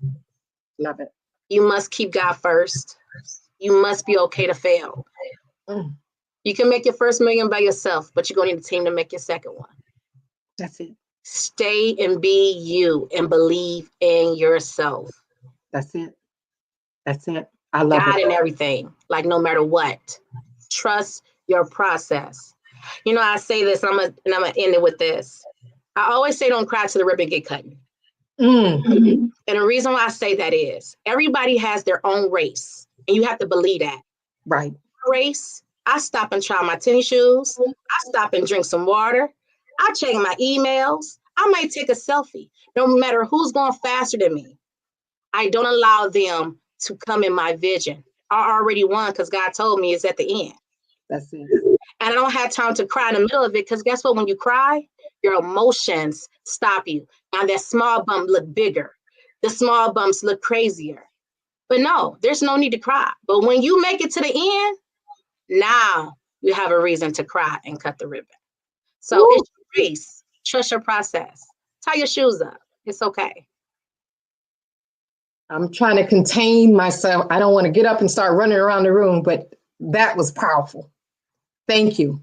Love it. You must keep God first. You must be okay to fail. You can make your first million by yourself, but you're going to need a team to make your second one. That's it. Stay and be you and believe in yourself. That's it. That's it. I love God it. in everything, like no matter what. Trust your process. You know, I say this, and I'm gonna end it with this. I always say don't cry till the ribbon get cut. And the reason why I say that is everybody has their own race, and you have to believe that. Right. Race, I stop and try my tennis shoes. I stop and drink some water. I check my emails. I might take a selfie. No matter who's going faster than me, I don't allow them to come in my vision. I already won because God told me it's at the end. That's it. And I don't have time to cry in the middle of it because guess what? When you cry, your emotions stop you. Now that small bump look bigger. The small bumps look crazier. But no, there's no need to cry. But when you make it to the end, now you have a reason to cry and cut the ribbon. So it's your race. Trust your process. Tie your shoes up. It's okay. I'm trying to contain myself. I don't want to get up and start running around the room, but that was powerful. Thank you.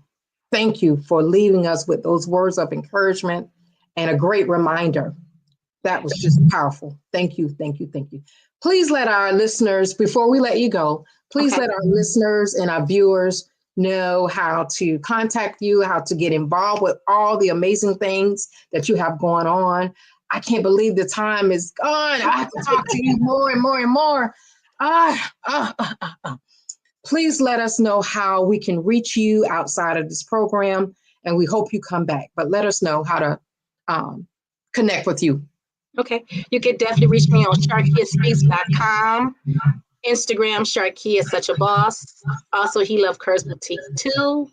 Thank you for leaving us with those words of encouragement and a great reminder. That was just powerful. Thank you. Thank you. Thank you. Please let our listeners, before we let you go, please let our listeners and our viewers know how to contact you, how to get involved with all the amazing things that you have going on. I can't believe the time is gone. I have to talk to you more and more and more. Please let us know how we can reach you outside of this program, and we hope you come back. But let us know how to connect with you. Okay, you can definitely reach me on sharkiaspeaks.com, Instagram, Sharkia is such a boss. Also, He Love Curves Boutique too.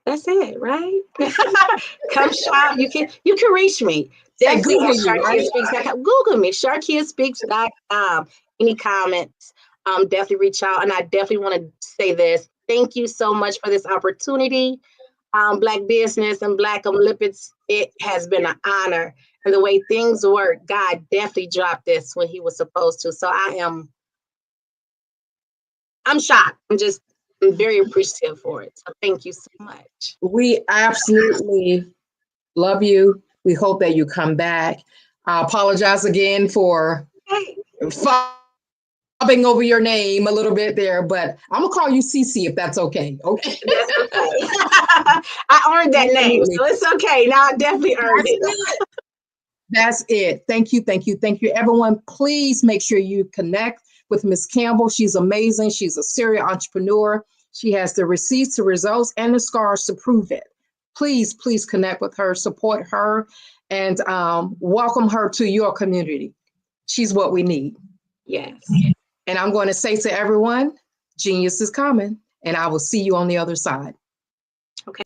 That's it, right? Come shop. You can reach me. Definitely at SharkiaSpeaks.com. Google me, SharkiaSpeaks.com. Any comments? Definitely reach out. And I definitely want to say this. Thank you so much for this opportunity. Black Business and Black Olympics, it has been an honor. And the way things work, God definitely dropped this when He was supposed to. So I'm shocked. I'm very appreciative for it. So thank you so much. We absolutely love you. We hope that you come back. I apologize again for fobbing over your name a little bit there, but I'm gonna call you Cece if that's okay. Okay. That's okay. I earned that name, so it's okay. Now I definitely earned it. That's it. Thank you, thank you, thank you. Everyone, please make sure you connect with Ms. Campbell. She's amazing. She's a serial entrepreneur. She has the receipts, the results, and the scars to prove it. Please, please connect with her, support her, and welcome her to your community. She's what we need. Yes. And I'm going to say to everyone, genius is coming, and I will see you on the other side. Okay.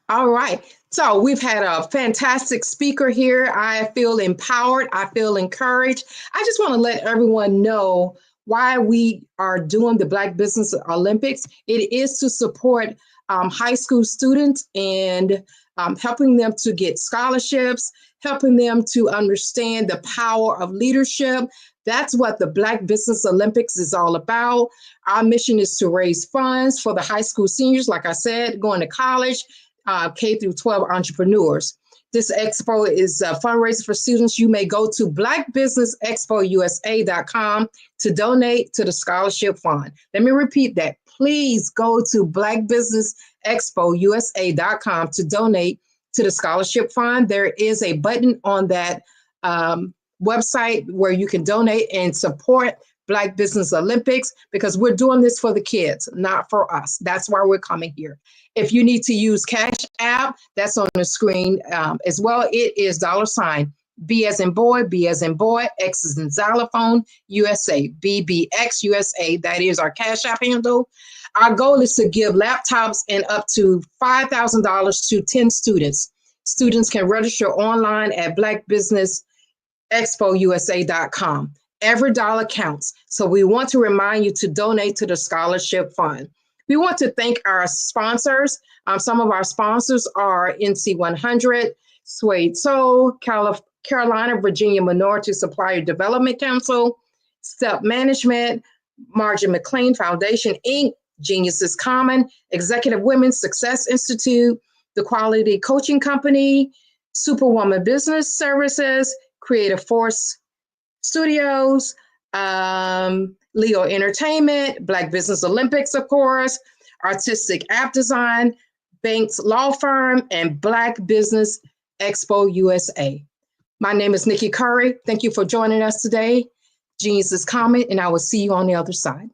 All right. So we've had a fantastic speaker here. I feel empowered. I feel encouraged. I just want to let everyone know why we are doing the Black Business Olympics. It is to support high school students and helping them to get scholarships, helping them to understand the power of leadership. That's what the Black Business Olympics is all about. Our mission is to raise funds for the high school seniors, like I said, going to college, K through 12 entrepreneurs. This expo is a fundraiser for students. You may go to blackbusinessexpousa.com to donate to the scholarship fund. Let me repeat that. Please go to blackbusinessexpousa.com to donate to the scholarship fund. There is a button on that website where you can donate and support Black Business Olympics, because we're doing this for the kids, not for us. That's why we're coming here. If you need to use Cash App, that's on the screen as well. It is $ B as in boy, B as in boy, X as in xylophone, USA, BBX USA. That is our Cash App handle. Our goal is to give laptops and up to $5,000 to 10 students. Students can register online at blackbusinessexpousa.com. Every dollar counts. So we want to remind you to donate to the scholarship fund. We want to thank our sponsors. Some of our sponsors are NC 100, Suede Soul, Carolina, Virginia Minority Supplier Development Council, Step Management, Margin McLean Foundation, Inc., Genius is Common, Executive Women's Success Institute, The Quality Coaching Company, Superwoman Business Services, Creative Force Studios, Leo Entertainment, Black Business Olympics, of course, Artistic App Design, Banks Law Firm, and Black Business Expo USA. My name is Nikki Curry. Thank you for joining us today. Genius is Common, and I will see you on the other side.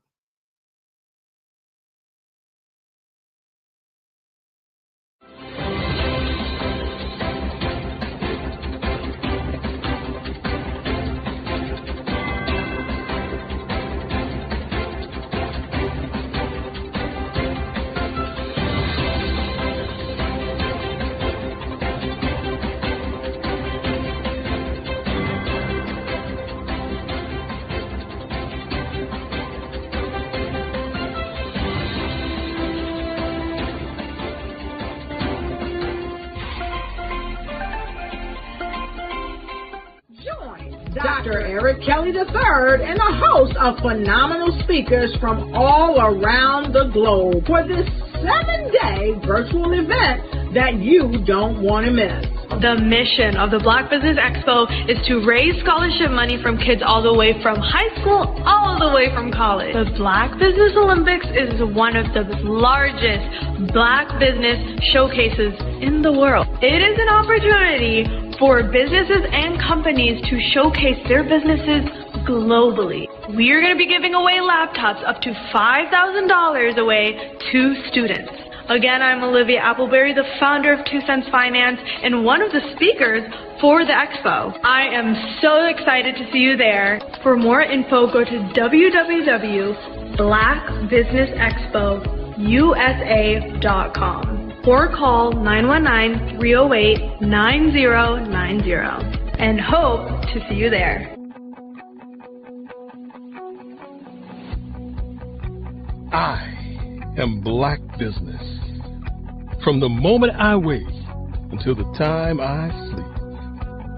Dr. Eric Kelly III and a host of phenomenal speakers from all around the globe for this 7-day virtual event that you don't want to miss. The mission of the Black Business Expo is to raise scholarship money from kids all the way from high school, all the way from college. The Black Business Olympics is one of the largest Black business showcases in the world. It is an opportunity for businesses and companies to showcase their businesses globally. We are going to be giving away laptops up to $5,000 away to students. Again, I'm Olivia Appleberry, the founder of 2 Cents Finance and one of the speakers for the expo. I am so excited to see you there. For more info, go to www.blackbusinessexpousa.com or call 919-308-9090 and hope to see you there. I am Black Business. From the moment I wake until the time I sleep.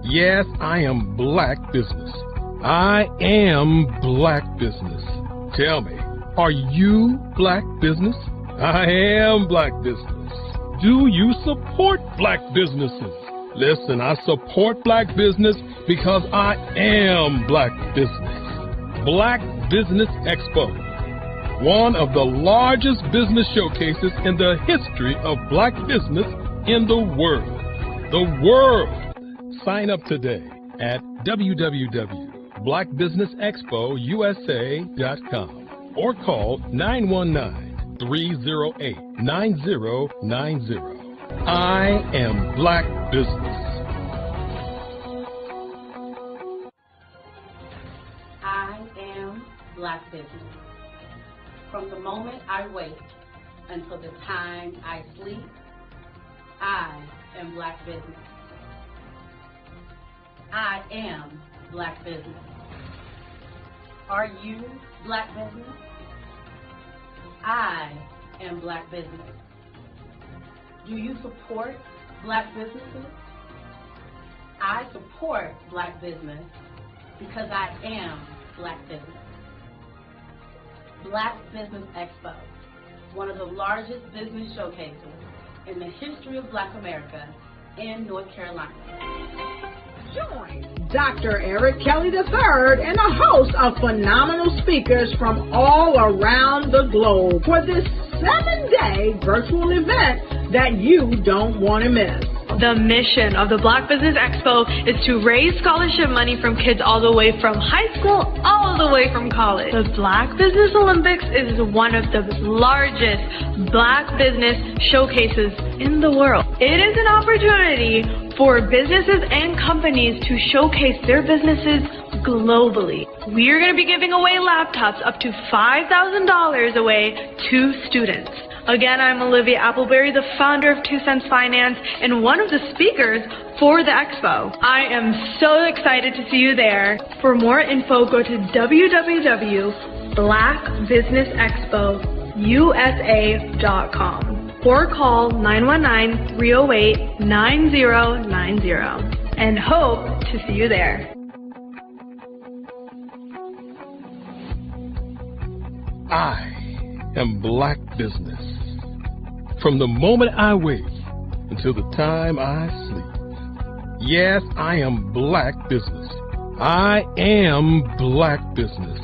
Yes, I am Black Business. I am Black Business. Tell me, are you Black Business? I am Black Business. Do you support Black businesses? Listen, I support Black business because I am Black Business. Black Business Expo, one of the largest business showcases in the history of Black business in the world. The world! Sign up today at www.blackbusinessexpousa.com or call 919-308-9090. I am Black Business. I am Black Business. From the moment I wake until the time I sleep, I am Black Business. I am Black Business. Are you Black Business? I am Black Business. Do you support Black businesses? I support Black business because I am Black business. Black Business Expo, one of the largest business showcases in the history of Black America in North Carolina. Join Dr. Eric Kelly III and a host of phenomenal speakers from all around the globe for this 7-day virtual event that you don't want to miss. The mission of the Black Business Expo is to raise scholarship money from kids all the way from high school, all the way from college. The Black Business Olympics is one of the largest Black business showcases in the world. It is an opportunity for businesses and companies to showcase their businesses globally. We are going to be giving away laptops up to $5,000 away to students. Again, I'm Olivia Appleberry, the founder of 2 Cents Finance and one of the speakers for the expo. I am so excited to see you there. For more info, go to www.blackbusinessexpousa.com or call 919-308-9090 and hope to see you there. I am Black Business. From the moment I wake until the time I sleep. Yes, I am Black Business. I am Black Business.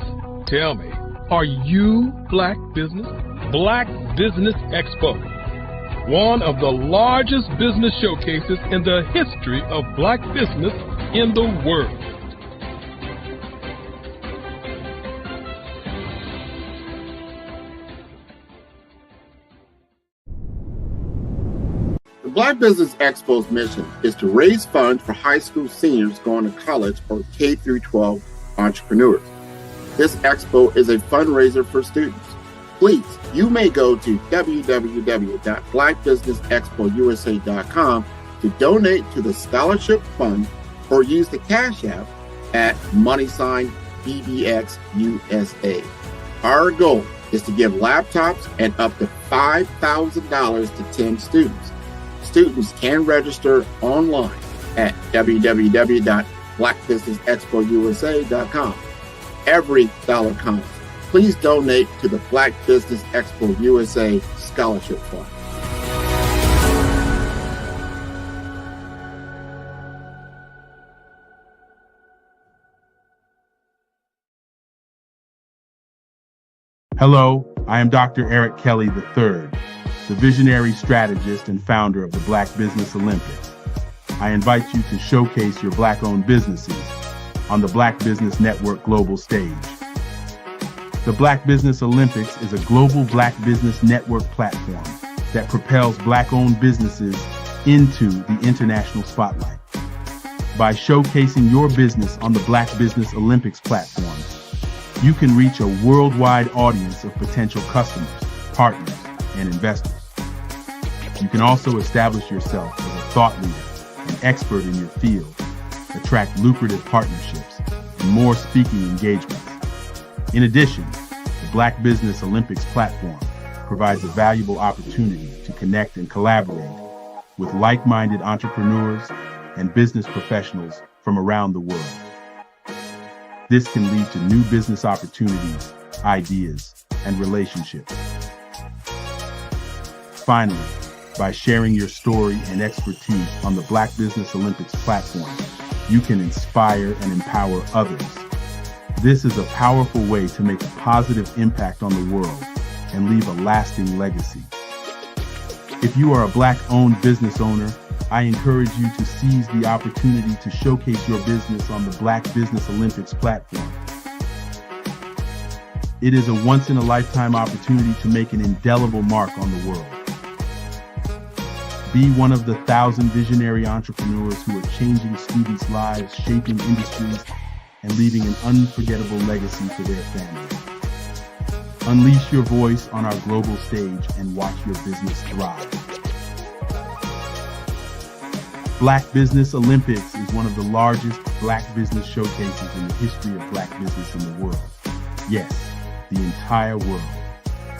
Tell me, are you Black Business? Black Business Expo, one of the largest business showcases in the history of Black business in the world. The Black Business Expo's mission is to raise funds for high school seniors going to college or K-12 entrepreneurs. This expo is a fundraiser for students. Please, you may go to www.blackbusinessexpousa.com to donate to the scholarship fund or use the Cash App at $BBXUSA. Our goal is to give laptops and up to $5,000 to 10 students. Students can register online at www.blackbusinessexpousa.com. Every dollar counts. Please donate to the Black Business Expo USA Scholarship Fund. Hello, I am Dr. Eric Kelly III, the visionary strategist and founder of the Black Business Olympics. I invite you to showcase your Black-owned businesses on the Black Business Network global stage. The Black Business Olympics is a global Black Business Network platform that propels Black-owned businesses into the international spotlight. By showcasing your business on the Black Business Olympics platform, you can reach a worldwide audience of potential customers, partners, and investors. You can also establish yourself as a thought leader and expert in your field, attract lucrative partnerships, and more speaking engagements. In addition, the Black Business Olympics platform provides a valuable opportunity to connect and collaborate with like-minded entrepreneurs and business professionals from around the world. This can lead to new business opportunities, ideas, and relationships. Finally, by sharing your story and expertise on the Black Business Olympics platform, you can inspire and empower others. This is a powerful way to make a positive impact on the world and leave a lasting legacy. If you are a Black-owned business owner, I encourage you to seize the opportunity to showcase your business on the Black Business Olympics platform. It is a once-in-a-lifetime opportunity to make an indelible mark on the world. Be one of the 1,000 visionary entrepreneurs who are changing students' lives, shaping industries, and leaving an unforgettable legacy for their families. Unleash your voice on our global stage and watch your business thrive. Black Business Olympics is one of the largest Black business showcases in the history of Black business in the world. Yes, the entire world.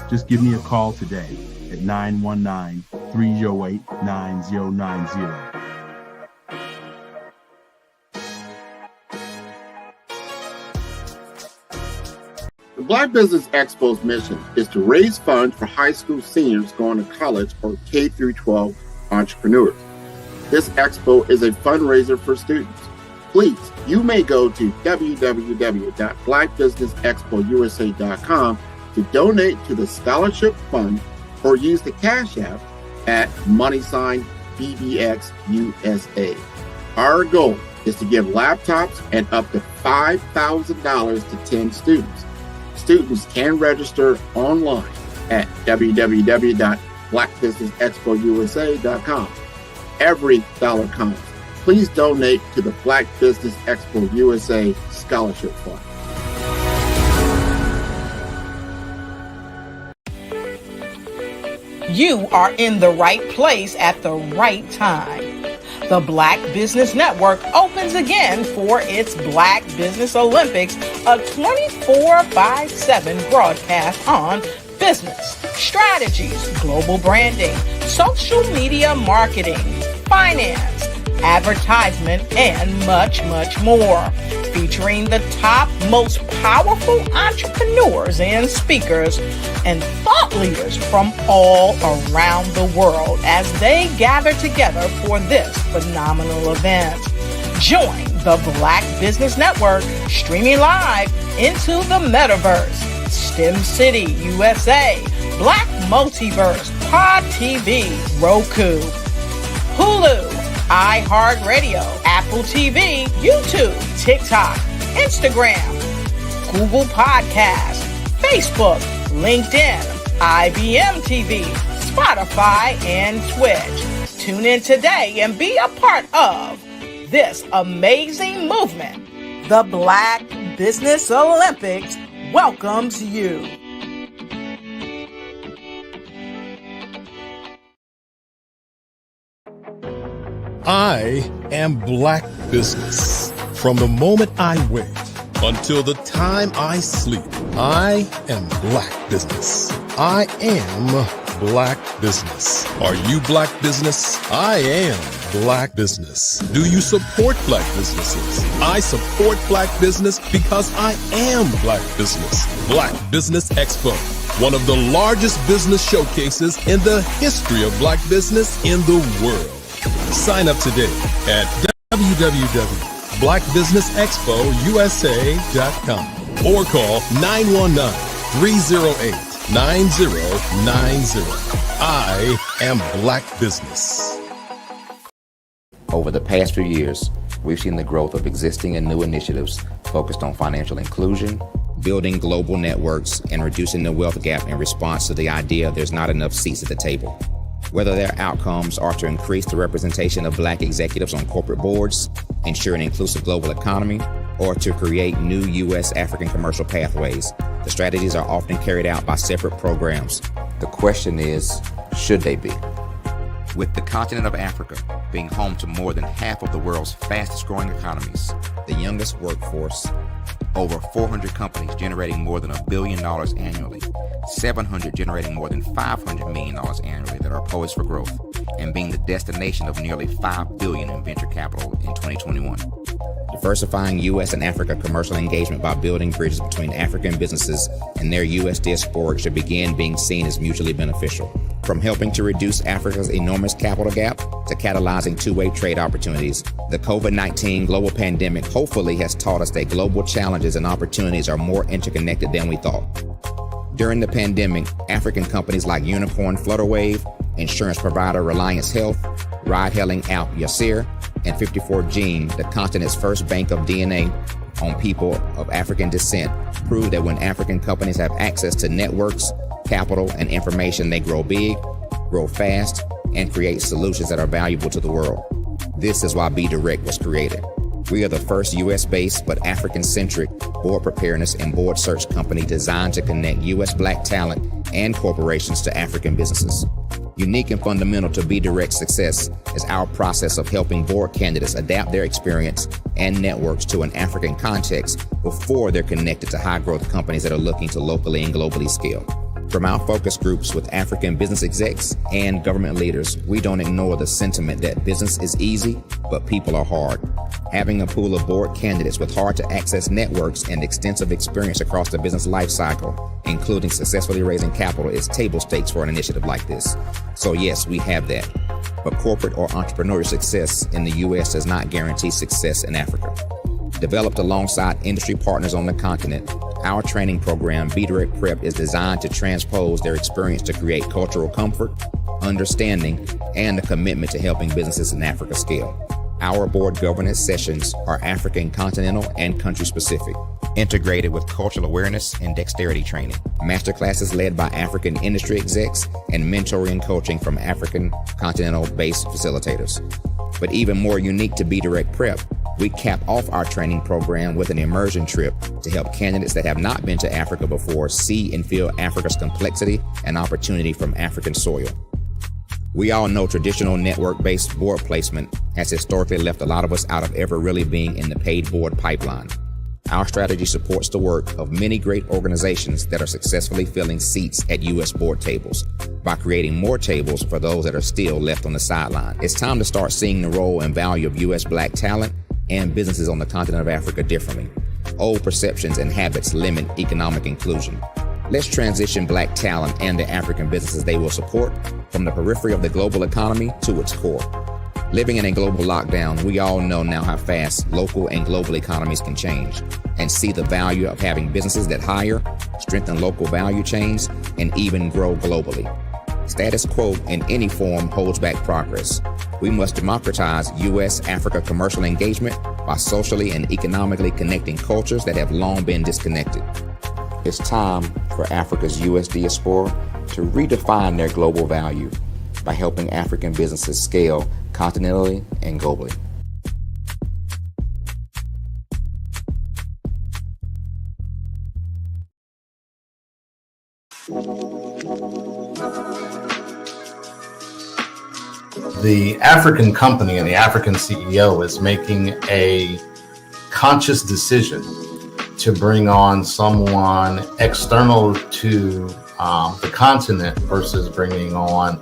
Just give me a call today at 919-308-9090. The Black Business Expo's mission is to raise funds for high school seniors going to college or K-12 entrepreneurs. This expo is a fundraiser for students. Please, you may go to www.blackbusinessexpousa.com to donate to the scholarship fund or use the Cash App at $BBXUSA. Our goal is to give laptops and up to $5,000 to 10 students. Students can register online at www.blackbusinessexpousa.com. Every dollar counts. please donate to the Black Business Expo USA Scholarship Fund. You are in the right place at the right time. The Black Business Network opens again for its Black Business Olympics, a 24/7 broadcast on business, strategies, global branding, social media marketing, finance, advertisement, and much, much more. Featuring the top, most powerful entrepreneurs and speakers and thought leaders from all around the world as they gather together for this phenomenal event. Join the Black Business Network streaming live into the metaverse, STEM City USA, Black Multiverse, Pod TV, Roku, Hulu, iHeartRadio, Apple TV, YouTube, TikTok, Instagram, Google Podcasts, Facebook, LinkedIn, IBM TV, Spotify, and Twitch. Tune in today and be a part of this amazing movement. The Black Business Olympics welcomes you. I am Black Business. From the moment I wake until the time I sleep, I am Black Business. I am Black Business. Are you Black Business? I am Black Business. Do you support Black businesses? I support Black Business because I am Black Business. Black Business Expo, one of the largest business showcases in the history of Black business in the world. Sign up today at www.blackbusinessexpousa.com or call 919-308-9090. I am Black Business. Over the past few years, we've seen the growth of existing and new initiatives focused on financial inclusion, building global networks, and reducing the wealth gap in response to the idea there's not enough seats at the table. Whether their outcomes are to increase the representation of Black executives on corporate boards, ensure an inclusive global economy, or to create new U.S. African commercial pathways, the strategies are often carried out by separate programs. The question is, should they be? With the continent of Africa being home to more than half of the world's fastest growing economies, the youngest workforce, over 400 companies generating more than $1 billion annually, 700 generating more than $500 million annually that are poised for growth, and being the destination of nearly $5 billion in venture capital in 2021. Diversifying U.S. and Africa commercial engagement by building bridges between African businesses and their U.S. diaspora should begin being seen as mutually beneficial. From helping to reduce Africa's enormous capital gap to catalyzing two-way trade opportunities, the COVID-19 global pandemic hopefully has taught us that global challenges and opportunities are more interconnected than we thought. During the pandemic, African companies like Unicorn Flutterwave, insurance provider Reliance Health, ride-hailing app Yasir, and 54Gene, the continent's first bank of DNA on people of African descent, proved that when African companies have access to networks, capital, and information, they grow big, grow fast, and create solutions that are valuable to the world. This is why Be Direct was created. We are the first U.S.-based but African-centric board preparedness and board search company designed to connect U.S. Black talent and corporations to African businesses. Unique and fundamental to Be Direct's success is our process of helping board candidates adapt their experience and networks to an African context before they're connected to high-growth companies that are looking to locally and globally scale. From our focus groups with African business execs and government leaders, we don't ignore the sentiment that business is easy, but people are hard. Having a pool of board candidates with hard-to-access networks and extensive experience across the business life cycle, including successfully raising capital, is table stakes for an initiative like this. So yes, we have that. But corporate or entrepreneurial success in the U.S. does not guarantee success in Africa. Developed alongside industry partners on the continent, our training program, Be Direct Prep, is designed to transpose their experience to create cultural comfort, understanding, and a commitment to helping businesses in Africa scale. Our board governance sessions are African continental and country specific, integrated with cultural awareness and dexterity training, masterclasses led by African industry execs, and mentoring and coaching from African continental based facilitators. But even more unique to B-Direct Prep, we cap off our training program with an immersion trip to help candidates that have not been to Africa before see and feel Africa's complexity and opportunity from African soil. We all know traditional network-based board placement has historically left a lot of us out of ever really being in the paid board pipeline. Our strategy supports the work of many great organizations that are successfully filling seats at U.S. board tables by creating more tables for those that are still left on the sideline. It's time to start seeing the role and value of U.S. Black talent and businesses on the continent of Africa differently. Old perceptions and habits limit economic inclusion. Let's transition Black talent and the African businesses they will support from the periphery of the global economy to its core. Living in a global lockdown, we all know now how fast local and global economies can change and see the value of having businesses that hire, strengthen local value chains, and even grow globally. Status quo in any form holds back progress. We must democratize U.S.-Africa commercial engagement by socially and economically connecting cultures that have long been disconnected. It's time for Africa's U.S. diaspora to redefine their global value by helping African businesses scale continentally and globally. The African company and the African CEO is making a conscious decision to bring on someone external to the continent versus bringing on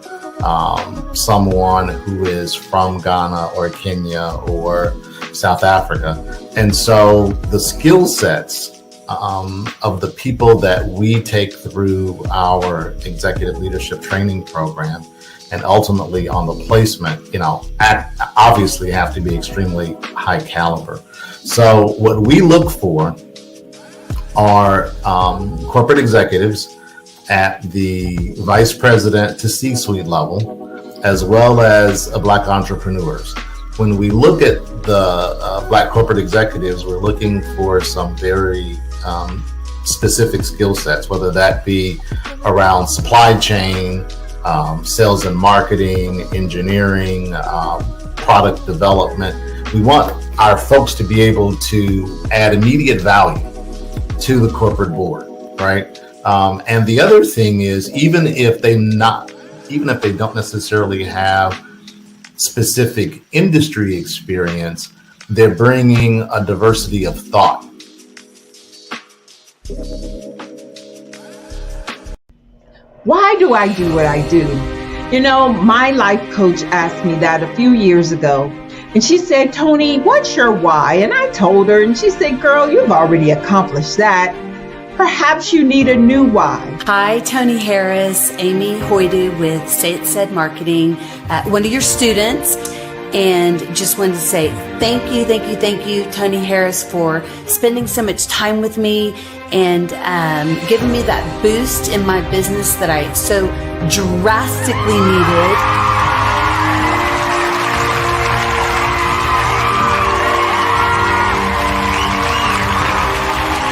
someone who is from Ghana or Kenya or South Africa. And so the skill sets of the people that we take through our executive leadership training program and ultimately on the placement, obviously have to be extremely high caliber. So what we look for are corporate executives at the vice president to C-suite level, as well as Black entrepreneurs. When we look at the Black corporate executives, we're looking for some very specific skill sets, whether that be around supply chain, sales and marketing, engineering, product development. We want our folks to be able to add immediate value to the corporate board, right? And the other thing is, even if they don't necessarily have specific industry experience, they're bringing a diversity of thought. Why do I do what I do? My life coach asked me that a few years ago, and she said, Tony, what's your why? And I told her, and she said, girl, you've already accomplished that. Perhaps you need a new why. Hi, Tony Harris, Amy Hoydu with Say It Said Marketing, one of your students, and just wanted to say thank you, Tony Harris, for spending so much time with me and giving me that boost in my business that I so drastically needed.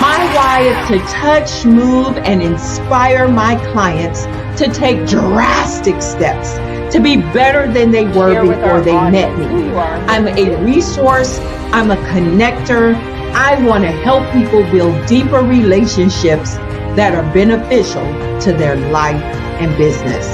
My why is to touch, move, and inspire my clients to take drastic steps to be better than they were before they met me. I'm a resource. I'm a connector. I want to help people build deeper relationships that are beneficial to their life and business.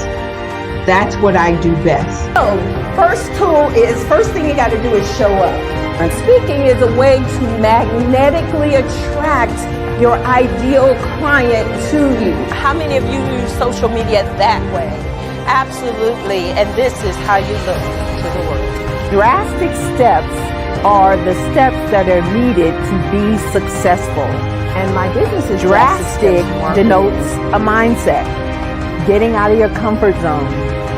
That's what I do best. So, first thing you got to do is show up. And speaking is a way to magnetically attract your ideal client to you. How many of you use social media that way? Absolutely, and this is how you look to the world. Drastic steps are the steps that are needed to be successful. And my business is drastic denotes a mindset. Getting out of your comfort zone.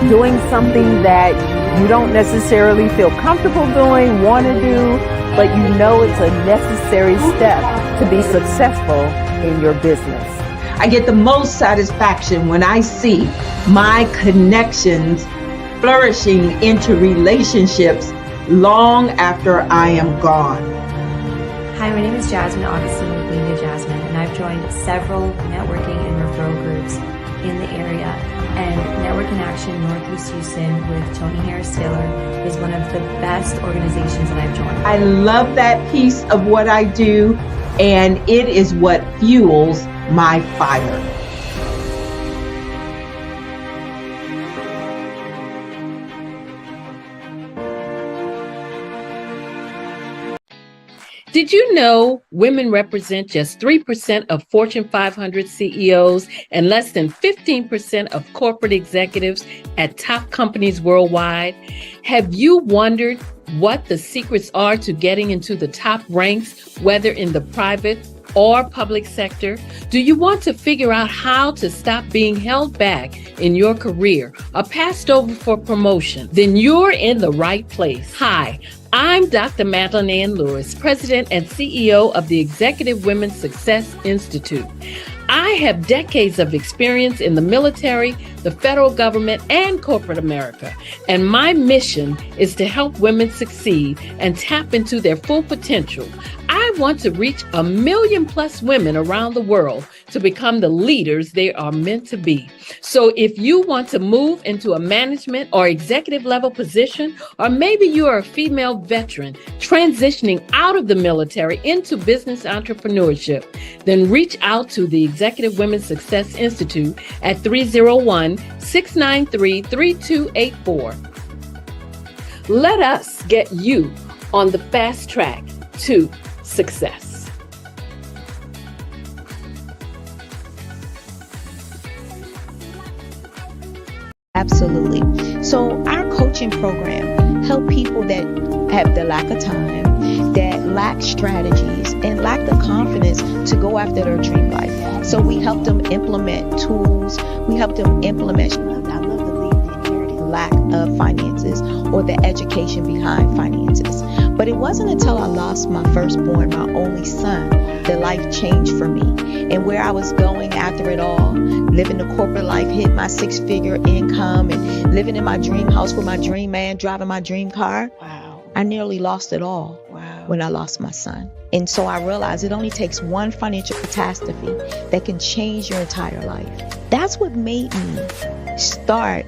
Doing something that you don't necessarily feel comfortable doing, want to do, but you know it's a necessary step to be successful in your business. I get the most satisfaction when I see my connections flourishing into relationships long after I am gone. Hi, my name is Jasmine Augustine with Linda Jasmine, and I've joined several networking and referral groups. in the area. And Network in Action Northeast Houston with Tony Harris Taylor is one of the best organizations that I've joined. I love that piece of what I do, and it is what fuels my fire. Did you know women represent just 3% of Fortune 500 CEOs and less than 15% of corporate executives at top companies worldwide? Have you wondered what the secrets are to getting into the top ranks, whether in the private or public sector? Do you want to figure out how to stop being held back in your career or passed over for promotion? Then you're in the right place. Hi, I'm Dr. Madeline Ann Lewis, President and CEO of the Executive Women's Success Institute. I have decades of experience in the military, the federal government, and corporate America. And my mission is to help women succeed and tap into their full potential. I want to reach 1 million+ women around the world to become the leaders they are meant to be. So if you want to move into a management or executive level position, or maybe you are a female veteran transitioning out of the military into business entrepreneurship, then reach out to the Executive Women's Success Institute at 301-693-3284. Let us get you on the fast track to success. Absolutely. So our coaching program help people that have the lack of time, that lack strategies, and lack the confidence to go after their dream life. So we help them implement tools. We help them implement, I love to leave the inherited lack of finances or the education behind finances. But it wasn't until I lost my firstborn, my only son, that life changed for me. And where I was going after it all, living the corporate life, hit my 6-figure income, and living in my dream house with my dream man, driving my dream car. Wow. I nearly lost it all. Wow. When I lost my son. And so I realized it only takes one financial catastrophe that can change your entire life. That's what made me start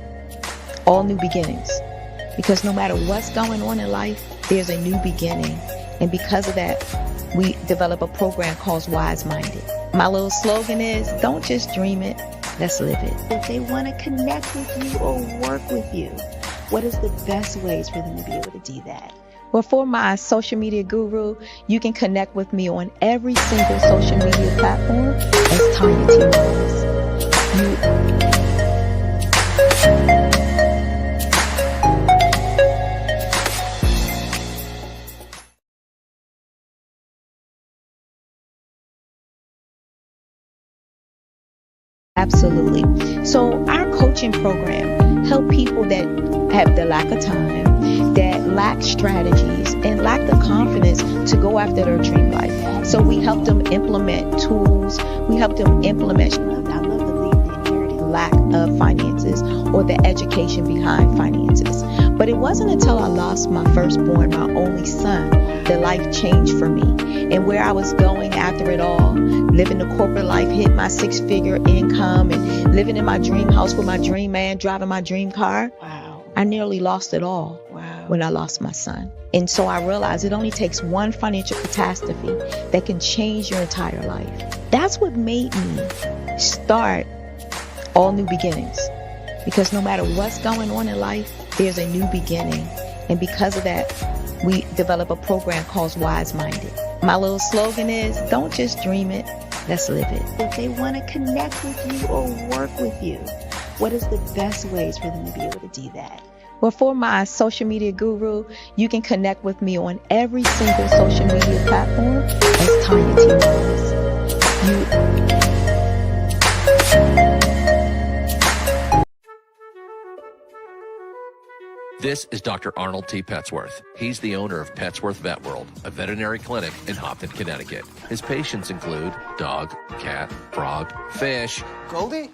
All New Beginnings. Because no matter what's going on in life, there's a new beginning. And because of that, we develop a program called Wise Minded. My little slogan is, don't just dream it, let's live it. If they want to connect with you or work with you, what is the best ways for them to be able to do that? Well, for my social media guru, you can connect with me on every single social media platform as Tanya T. Wallace. Absolutely. So our coaching program help people that have the lack of time, that lack strategies, and lack the confidence to go after their dream life. So we help them implement tools. We help them implement, I love to leave the inherited lack of finances or the education behind finances. But it wasn't until I lost my firstborn, my only son, that life changed for me. And where I was going after it all, living the corporate life, hit my 6-figure income, and living in my dream house with my dream man, driving my dream car. Wow. I nearly lost it all. Wow. When I lost my son. And so I realized it only takes one financial catastrophe that can change your entire life. That's what made me start All New Beginnings. Because no matter what's going on in life, there's a new beginning. And because of that, we develop a program called Wise Minded. My little slogan is, don't just dream it, let's live it. If they want to connect with you or work with you, what is the best ways for them to be able to do that? Well, for my social media guru, you can connect with me on every single social media platform as Tanya T. Wallace. This is Dr. Arnold T. Petsworth. He's the owner of Petsworth Vet World, a veterinary clinic in Hopton, Connecticut. His patients include dog, cat, frog, fish, Goldie,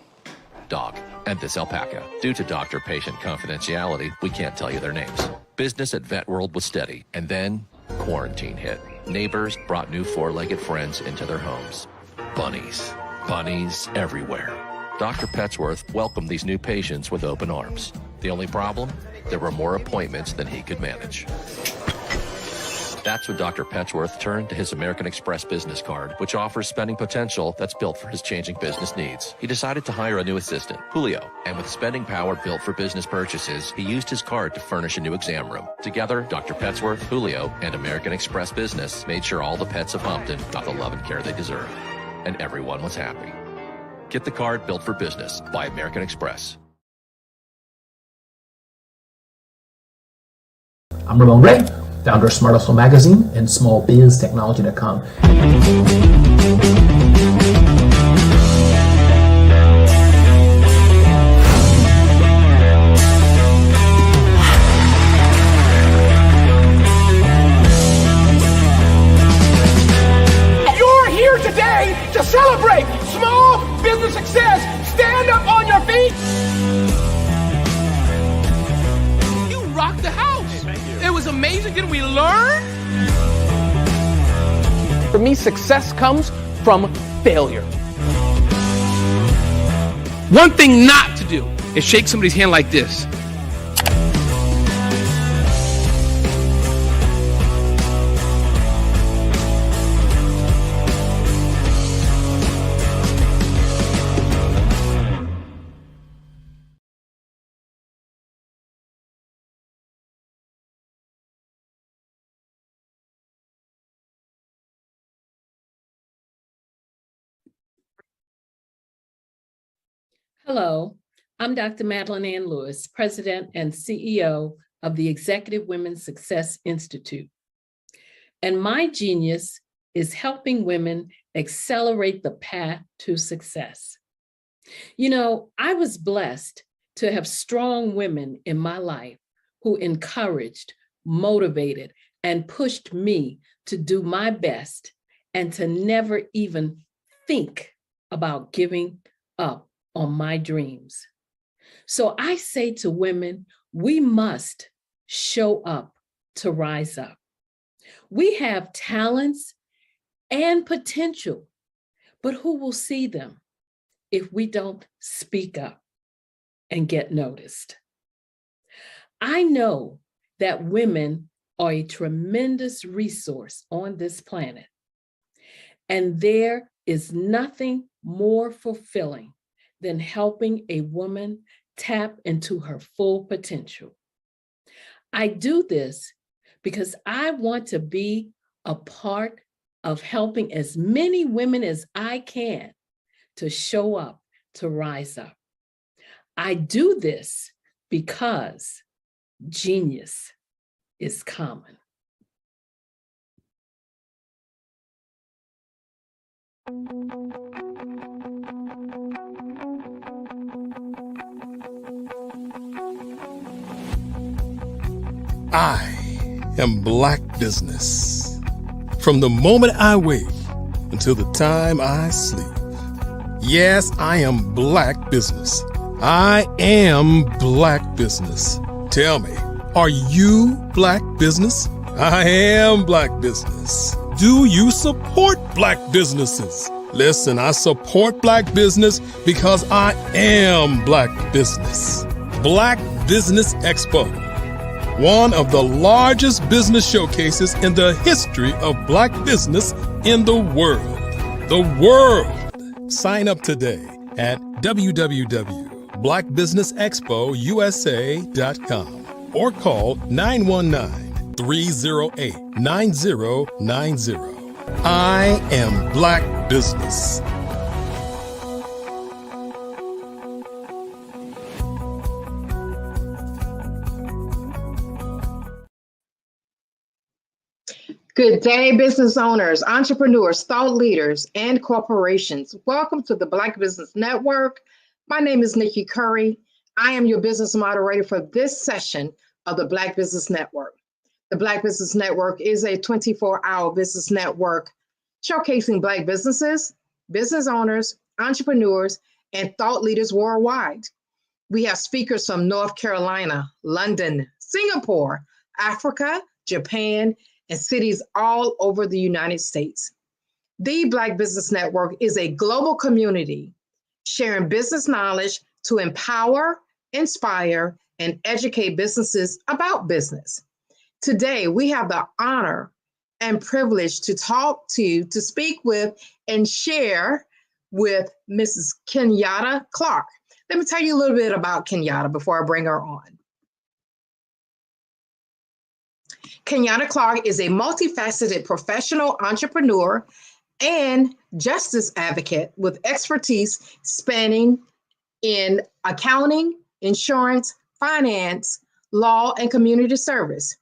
dog, and this alpaca. Due to doctor-patient confidentiality, we can't tell you their names. Business at Vet World was steady, and then quarantine hit. Neighbors brought new four-legged friends into their homes. Bunnies. Bunnies everywhere. Dr. Petsworth welcomed these new patients with open arms. The only problem? There were more appointments than he could manage. That's when Dr. Petsworth turned to his American Express business card, which offers spending potential that's built for his changing business needs. He decided to hire a new assistant, Julio, and with spending power built for business purchases, he used his card to furnish a new exam room. Together, Dr. Petsworth, Julio, and American Express Business made sure all the pets of Humpton got the love and care they deserved. And everyone was happy. Get the card built for business by American Express. I'm Ramon Ray, founder of Smart Hustle Magazine and smallbiztechnology.com. You're here today to celebrate small business success. Stand up on your feet. You rocked the house. It was amazing. Didn't we learn? For me, success comes from failure. One thing not to do is shake somebody's hand like this. Hello, I'm Dr. Madeline Ann Lewis, President and CEO of the Executive Women's Success Institute. And my genius is helping women accelerate the path to success. You know, I was blessed to have strong women in my life who encouraged, motivated, and pushed me to do my best and to never even think about giving up on my dreams. So I say to women, we must show up to rise up. We have talents and potential, but who will see them if we don't speak up and get noticed? I know that women are a tremendous resource on this planet, and there is nothing more fulfilling than helping a woman tap into her full potential. I do this because I want to be a part of helping as many women as I can to show up, to rise up. I do this because genius is common. I am Black Business. From the moment I wake until the time I sleep. Yes, I am Black Business. I am Black Business. Tell me, are you Black Business? I am Black Business. Do you support Black businesses? Listen, I support Black business because I am Black Business. Black Business Expo, one of the largest business showcases in the history of Black business in the world. The world! Sign up today at www.blackbusinessexpousa.com or call 919-308-9090. I am Black Business. Good day, business owners, entrepreneurs, thought leaders, and corporations. Welcome to the Black Business Network. My name is Nikki Curry. I am your business moderator for this session of the Black Business Network. The Black Business Network is a 24-hour business network showcasing Black businesses, business owners, entrepreneurs, and thought leaders worldwide. We have speakers from North Carolina, London, Singapore, Africa, Japan, and cities all over the United States. The Black Business Network is a global community sharing business knowledge to empower, inspire, and educate businesses about business. Today, we have the honor and privilege to speak with, and share with Mrs. Kenyatta Clark. Let me tell you a little bit about Kenyatta before I bring her on. Kenyatta Clark is a multifaceted professional entrepreneur and justice advocate with expertise spanning in accounting, insurance, finance, law, and community service.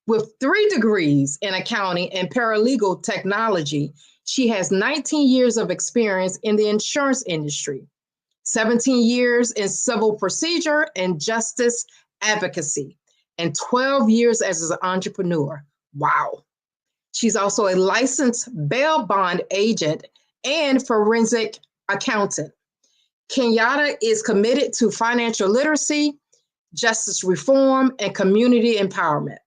With 3 degrees in accounting and paralegal technology, she has 19 years of experience in the insurance industry, 17 years in civil procedure and justice advocacy, and 12 years as an entrepreneur. Wow. She's also a licensed bail bond agent and forensic accountant. Kenyatta is committed to financial literacy, justice reform, and community empowerment.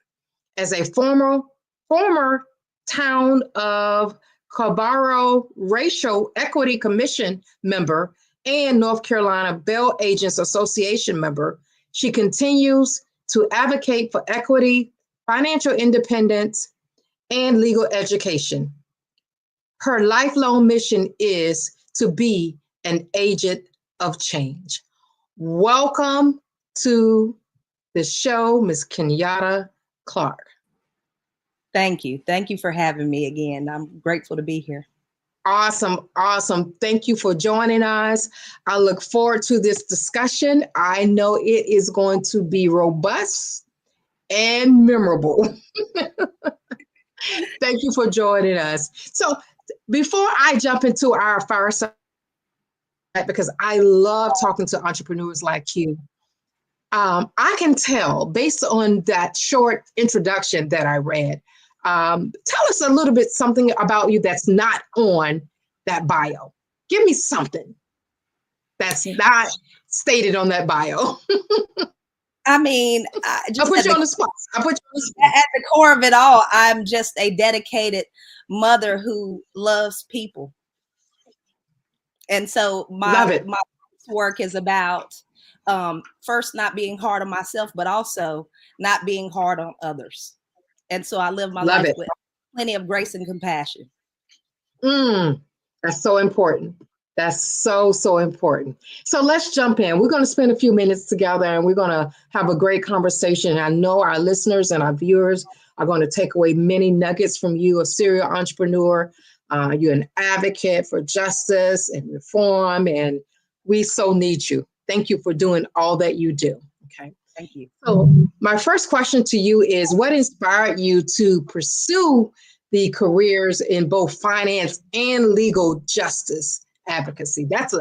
As a former Town of Cabarro Racial Equity Commission member and North Carolina Bail Agents Association member, she continues to advocate for equity, financial independence, and legal education. Her lifelong mission is to be an agent of change. Welcome to the show, Ms. Kenyatta Clark. Thank you. Thank you for having me again. I'm grateful to be here. Awesome. Awesome. Thank you for joining us. I look forward to this discussion. I know it is going to be robust and memorable. Thank you for joining us. So before I jump into our fireside, because I love talking to entrepreneurs like you, I can tell based on that short introduction that I read, tell us a little bit something about you that's not on that bio. Give me something that's not stated on that bio. I mean, I'll put you on the spot. At the core of it all, I'm just a dedicated mother who loves people. And so my work is about first not being hard on myself, but also not being hard on others. And so I live my life with plenty of grace and compassion. That's so important. That's so, so important. So let's jump in. We're going to spend a few minutes together and we're going to have a great conversation. I know our listeners and our viewers are going to take away many nuggets from you, a serial entrepreneur. You're an advocate for justice and reform, and we so need you. Thank you for doing all that you do. Okay. Thank you. So my first question to you is, what inspired you to pursue the careers in both finance and legal justice advocacy? That's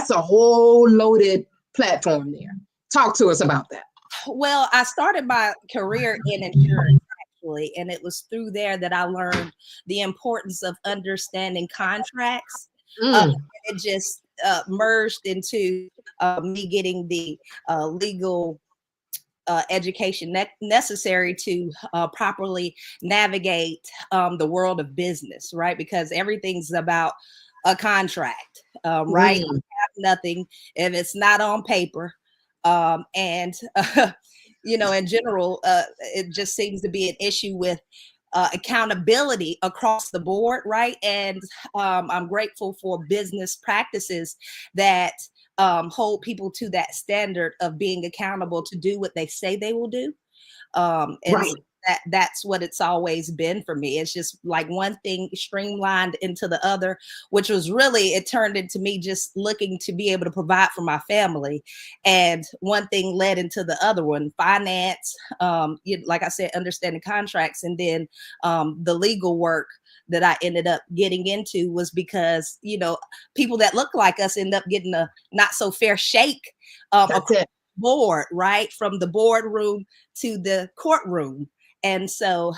a whole loaded platform there. Talk to us about that. Well, I started my career in insurance, actually, and it was through there that I learned the importance of understanding contracts. It just merged into me getting the legal education necessary to properly navigate the world of business, right? Because everything's about a contract, right? You have nothing if it's not on paper. And you know, in general, it just seems to be an issue with accountability across the board, right? And I'm grateful for business practices that hold people to that standard of being accountable to do what they say they will do. And so that's what it's always been for me. It's just like one thing streamlined into the other, which was really, it turned into me just looking to be able to provide for my family. And one thing led into the other one, finance, like I said, understanding contracts. And then the legal work that I ended up getting into was because, you know, people that look like us end up getting a not so fair shake across the board, right? From the boardroom to the courtroom. And so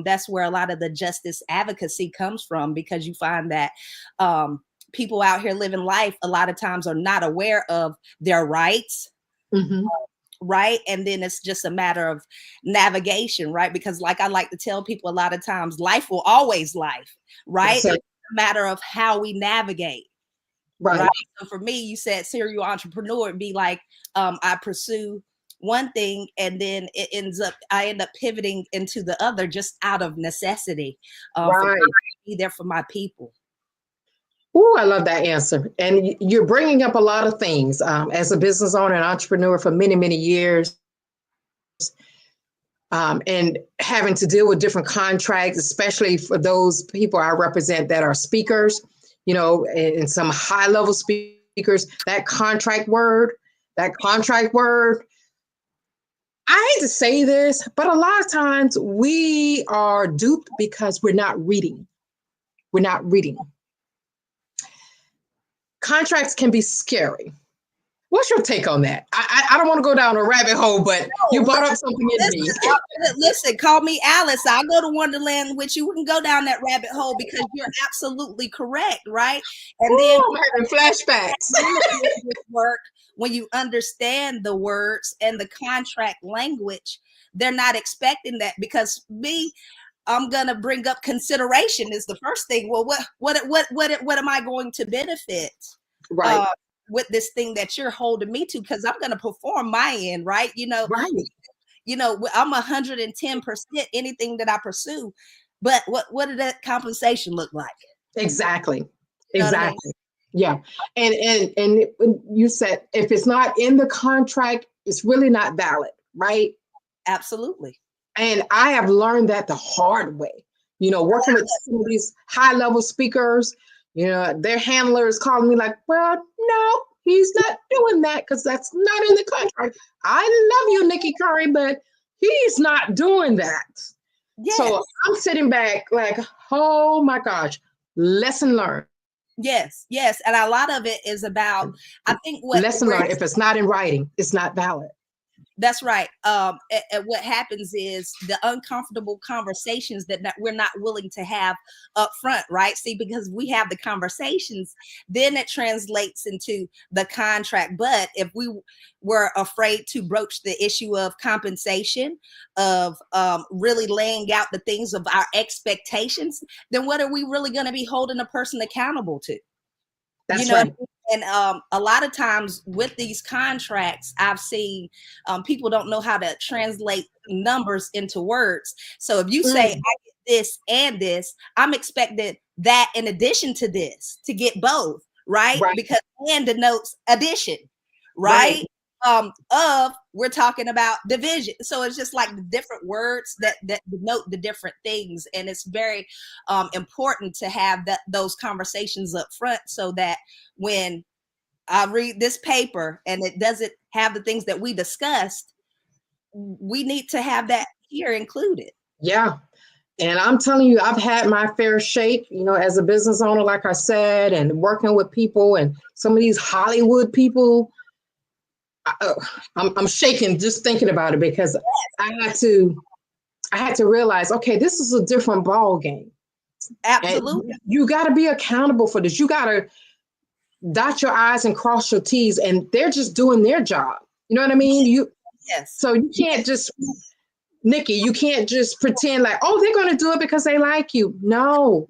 that's where a lot of the justice advocacy comes from, because you find that people out here living life a lot of times are not aware of their rights. Right. And then it's just a matter of navigation, right? Because like I like to tell people a lot of times, life will always life, right? It's a matter of how we navigate. Right. So for me, you said serial entrepreneur would be like, I pursue one thing and then I end up pivoting into the other just out of necessity. For be there for my people. Oh, I love that answer. And you're bringing up a lot of things. As a business owner and entrepreneur for many, many years, and having to deal with different contracts, especially for those people I represent that are speakers, and some high level speakers, that contract word, I hate to say this, but a lot of times we are duped because we're not reading. Contracts can be scary. What's your take on that? I don't want to go down a rabbit hole, but you brought up something in me. Listen, call me Alice. I'll go to Wonderland with you. We can go down that rabbit hole because you're absolutely correct, right? And then I'm having flashbacks. Work when you understand the words and the contract language, they're not expecting that because I'm gonna bring up consideration is the first thing. Well, what am I going to benefit? Right. With this thing that you're holding me to, because I'm going to perform my end, right? I'm 110% anything that I pursue, but what did that compensation look like? Exactly. Yeah. And you said if it's not in the contract, it's really not valid, right? Absolutely. And I have learned that the hard way, working with some of these high level speakers. Their handler is calling me like, well, no, he's not doing that because that's not in the contract. I love you, Nikki Curry, but he's not doing that. Yes. So I'm sitting back like, oh my gosh, lesson learned. Yes. And a lot of it is about, I think lesson learned, if it's not in writing, it's not valid. That's right. And what happens is the uncomfortable conversations that we're not willing to have up front, right? See, because we have the conversations, then it translates into the contract. But if we were afraid to broach the issue of compensation, of really laying out the things of our expectations, then what are we really going to be holding a person accountable to? That's right. And a lot of times with these contracts, I've seen people don't know how to translate numbers into words. So if you say, I get this and this, I'm expecting that in addition to this to get both, right? Because and denotes addition, right? We're talking about division. So it's just like the different words that denote the different things. And it's very important to have those conversations up front so that when I read this paper and it doesn't have the things that we discussed, we need to have that here included. Yeah. And I'm telling you, I've had my fair shake, as a business owner, like I said, and working with people and some of these Hollywood people. I'm shaking just thinking about it because I had to realize, okay, this is a different ball game. Absolutely. And you got to be accountable for this. You got to dot your I's and cross your T's, and they're just doing their job. You know what I mean? Yes. So you can't just, Nikki, you can't just pretend like, oh, they're going to do it because they like you. No,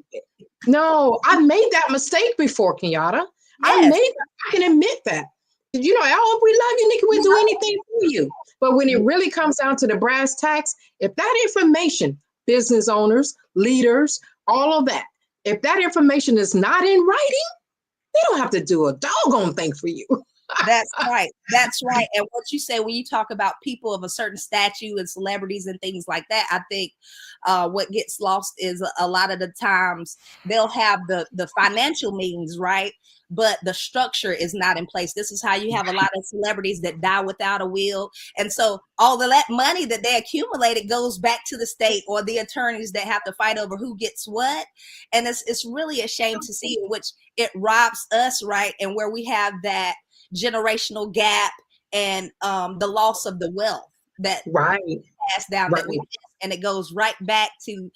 I made that mistake before, Kenyatta. Yes. I can admit that. Oh, we love you, Nikki. We'll do anything for you. But when it really comes down to the brass tacks, if that information, business owners, leaders, all of that, if that information is not in writing, they don't have to do a doggone thing for you. That's right. That's right. And what you say when you talk about people of a certain stature and celebrities and things like that, I think what gets lost is a lot of the times they'll have the financial means, right? But the structure is not in place. This is how you have a lot of celebrities that die without a will. And so all of that money that they accumulated goes back to the state or the attorneys that have to fight over who gets what. And it's really a shame to see, which it robs us, right? And where we have that generational gap and the loss of the wealth that passed down that we missed. And it goes right back to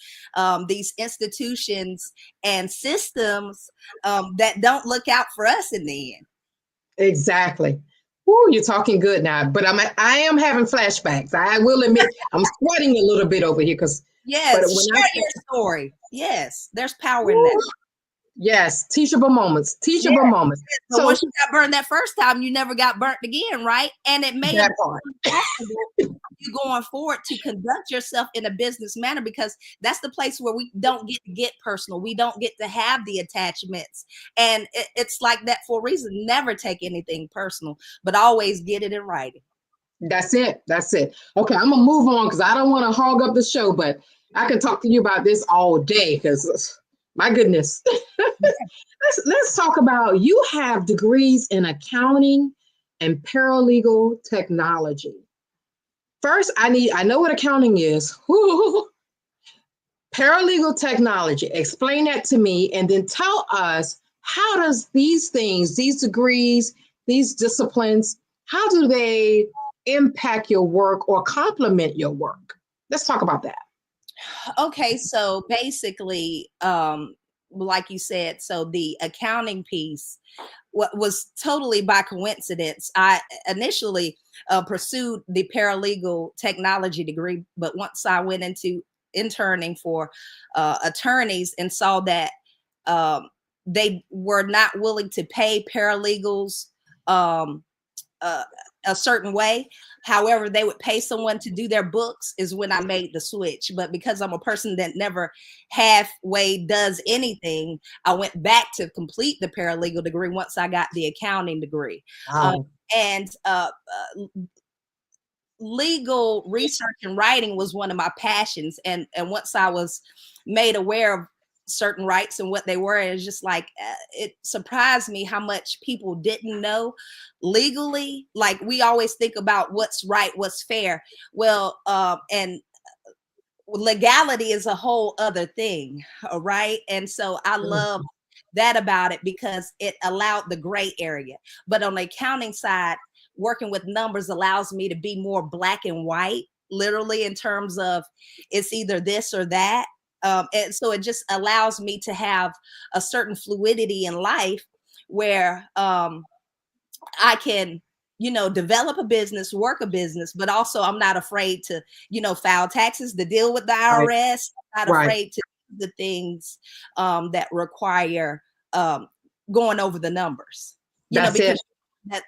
these institutions and systems that don't look out for us in the end. Exactly. Ooh, you're talking good now, but I am having flashbacks. I will admit I'm sweating a little bit over here because share your story. Yes, there's power in that. Yes, teachable moments. Teachable moments. So once you got burned that first time, you never got burnt again, right? And it may have been possible you going forward to conduct yourself in a business manner, because that's the place where we don't get personal. We don't get to have the attachments, and it's like that for a reason. Never take anything personal, but always get it in writing. That's it. That's it. Okay, I'm gonna move on because I don't want to hog up the show, but I can talk to you about this all day because my goodness. Let's talk about, you have degrees in accounting and paralegal technology. First, I know what accounting is. Paralegal technology. Explain that to me, and then tell us, how does these things, these degrees, these disciplines, how do they impact your work or complement your work? Let's talk about that. Okay, so basically, like you said, so the accounting piece was totally by coincidence. I initially pursued the paralegal technology degree, but once I went into interning for attorneys and saw that they were not willing to pay paralegals a certain way. However, they would pay someone to do their books, is when I made the switch. But because I'm a person that never halfway does anything, I went back to complete the paralegal degree once I got the accounting degree. Wow. Legal research and writing was one of my passions. And once I was made aware of certain rights and what they were, it was just like, it surprised me how much people didn't know legally. Like, we always think about what's right, what's fair. Well, and legality is a whole other thing, right? And so I love that about it, because it allowed the gray area. But on the accounting side, working with numbers allows me to be more black and white, literally, in terms of it's either this or that. And so it just allows me to have a certain fluidity in life where I can, develop a business, work a business, but also I'm not afraid to, file taxes, to deal with the IRS. I'm not afraid to do the things that require going over the numbers. Because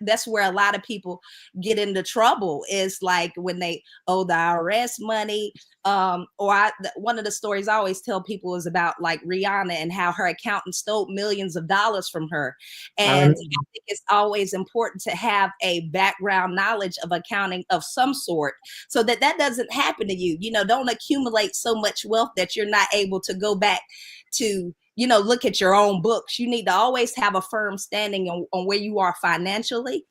that's where a lot of people get into trouble, is like when they owe the IRS money. One of the stories I always tell people is about like Rihanna and how her accountant stole millions of dollars from her. And I think it's always important to have a background knowledge of accounting of some sort, so that doesn't happen to you. Don't accumulate so much wealth that you're not able to go back to, look at your own books. You need to always have a firm standing on where you are financially,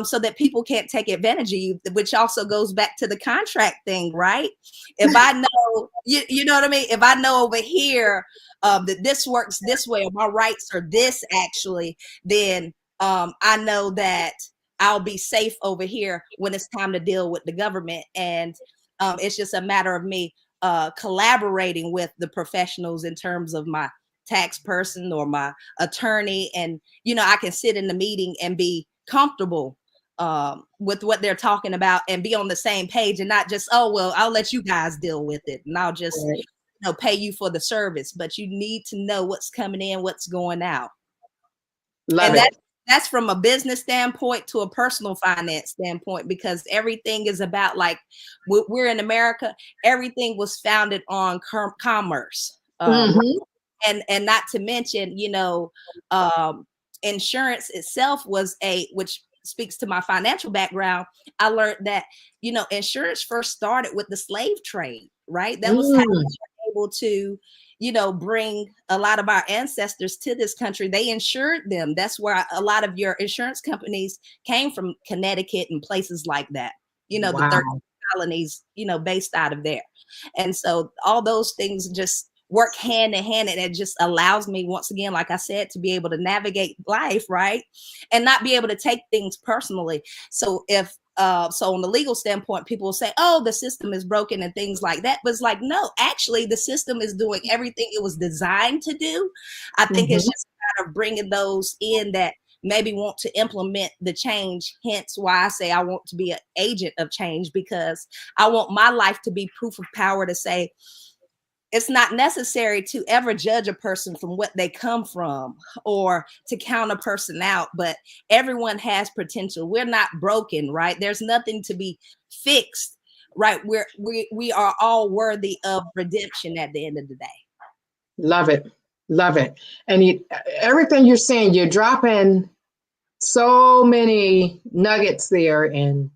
so that people can't take advantage of you, which also goes back to the contract thing, right? If I know, you know what I mean? If I know over here that this works this way, or my rights are this actually, then I know that I'll be safe over here when it's time to deal with the government. And it's just a matter of me collaborating with the professionals in terms of my tax person or my attorney, and I can sit in the meeting and be comfortable with what they're talking about, and be on the same page, and not just, oh well, I'll let you guys deal with it, and I'll just pay you for the service. But you need to know what's coming in, what's going out. That's from a business standpoint to a personal finance standpoint, because everything is about, like, we're in America, everything was founded on commerce. And not to mention, insurance itself was which speaks to my financial background. I learned that, insurance first started with the slave trade, right? That was how we were able to, bring a lot of our ancestors to this country. They insured them. That's where a lot of your insurance companies came from, Connecticut and places like that, the 13 colonies, based out of there. And so all those things just work hand in hand, and it just allows me, once again, like I said, to be able to navigate life, right, and not be able to take things personally. So if so on the legal standpoint, people will say, oh, the system is broken and things like that, but it's like, no, actually the system is doing everything it was designed to do. I think it's just kind of bringing those in that maybe want to implement the change. Hence why I say I want to be an agent of change, because I want my life to be proof of power to say, it's not necessary to ever judge a person from what they come from or to count a person out, but everyone has potential. We're not broken, right? There's nothing to be fixed, right? We are all worthy of redemption at the end of the day. Love it. Love it. And everything you're saying, you're dropping so many nuggets there, and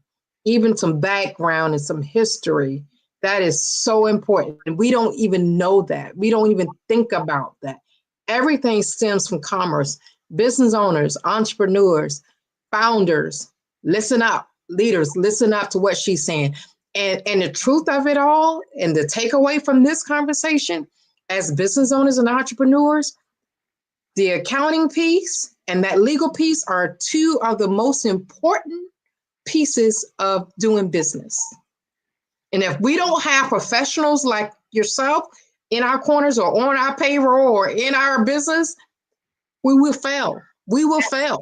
even some background and some history. That is so important. And we don't even know that. We don't even think about that. Everything stems from commerce. Business owners, entrepreneurs, founders, listen up. Leaders, listen up to what she's saying. And the truth of it all, and the takeaway from this conversation, as business owners and entrepreneurs, the accounting piece and that legal piece are two of the most important pieces of doing business. And if we don't have professionals like yourself in our corners or on our payroll or in our business, we will fail. We will fail.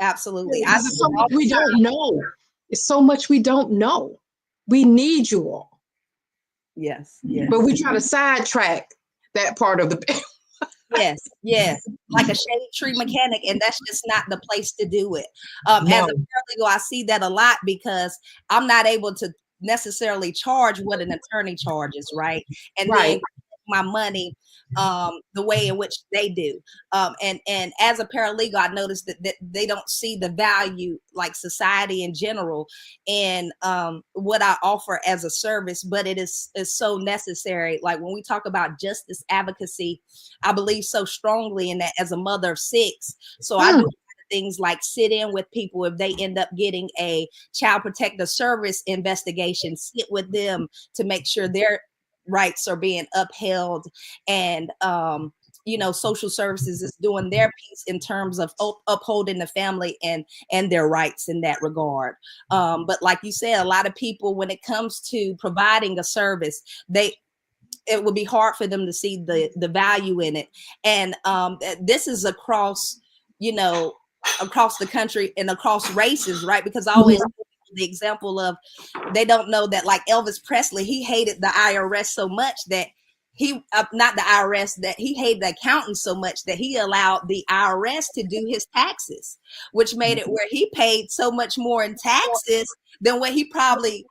Absolutely. There's so much we don't know. It's so much we don't know. We need you all. Yes. Yes. But we try to sidetrack that part of the Yes, like a shade tree mechanic, and that's just not the place to do it. As a paralegal, I see that a lot because I'm not able to necessarily charge what an attorney charges, right? And then my money the way in which they do. And as a paralegal, I noticed that they don't see the value, like society in general, in what I offer as a service, but it is so necessary. Like when we talk about justice advocacy, I believe so strongly in that as a mother of 6. So I do things like sit in with people if they end up getting a child protective service investigation, sit with them to make sure their rights are being upheld, and social services is doing their piece in terms of upholding the family and their rights in that regard. But like you said, a lot of people, when it comes to providing a service, it would be hard for them to see the value in it. And this is across the country and across races, right? Because I always the example of, they don't know that, like Elvis Presley, he hated the IRS so much that he not the IRS, that he hated the accountant so much that he allowed the IRS to do his taxes, which made it where he paid so much more in taxes than what he probably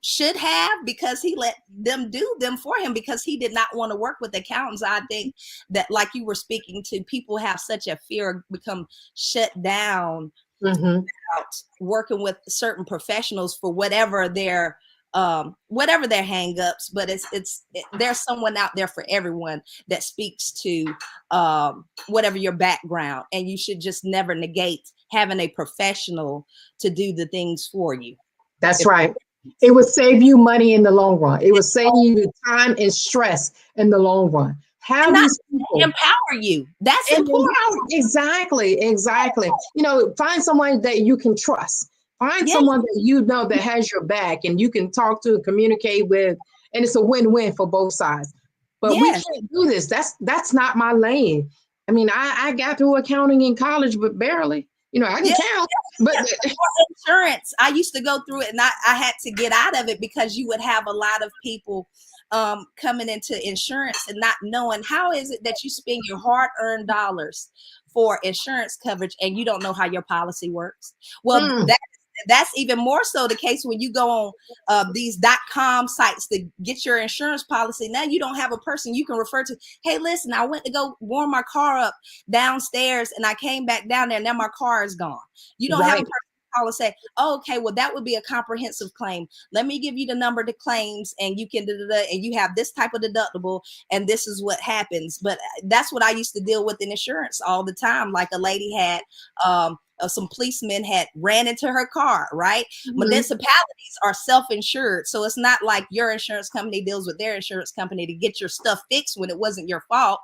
should have, because he let them do them for him, because he did not want to work with accountants. I think that, like you were speaking to, people have such a fear of become shut down about working with certain professionals for whatever their hangups, but there's someone out there for everyone that speaks to whatever your background, and you should just never negate having a professional to do the things for you. That's right. It would save you money in the long run. It would save you time and stress in the long run. Have these people empower you. That's important. Exactly. Find someone that you can trust. Find someone that that has your back and you can talk to and communicate with, and it's a win-win for both sides. But we can't do this. That's not my lane. I mean, I got through accounting in college, but barely. I can count. But insurance, I used to go through it, and I had to get out of it, because you would have a lot of people coming into insurance and not knowing, how is it that you spend your hard-earned dollars for insurance coverage and you don't know how your policy works? Well, that's even more so the case when you go on these .com sites to get your insurance policy. Now you don't have a person you can refer to. Hey, listen, I went to go warm my car up downstairs and I came back down there and now my car is gone. You don't have a person to call and say, oh, okay, well, that would be a comprehensive claim. Let me give you the number to claims, and you can and you have this type of deductible, and this is what happens. But that's what I used to deal with in insurance all the time. Like a lady had some policemen had ran into her car, right? Municipalities are self-insured. So it's not like your insurance company deals with their insurance company to get your stuff fixed when it wasn't your fault.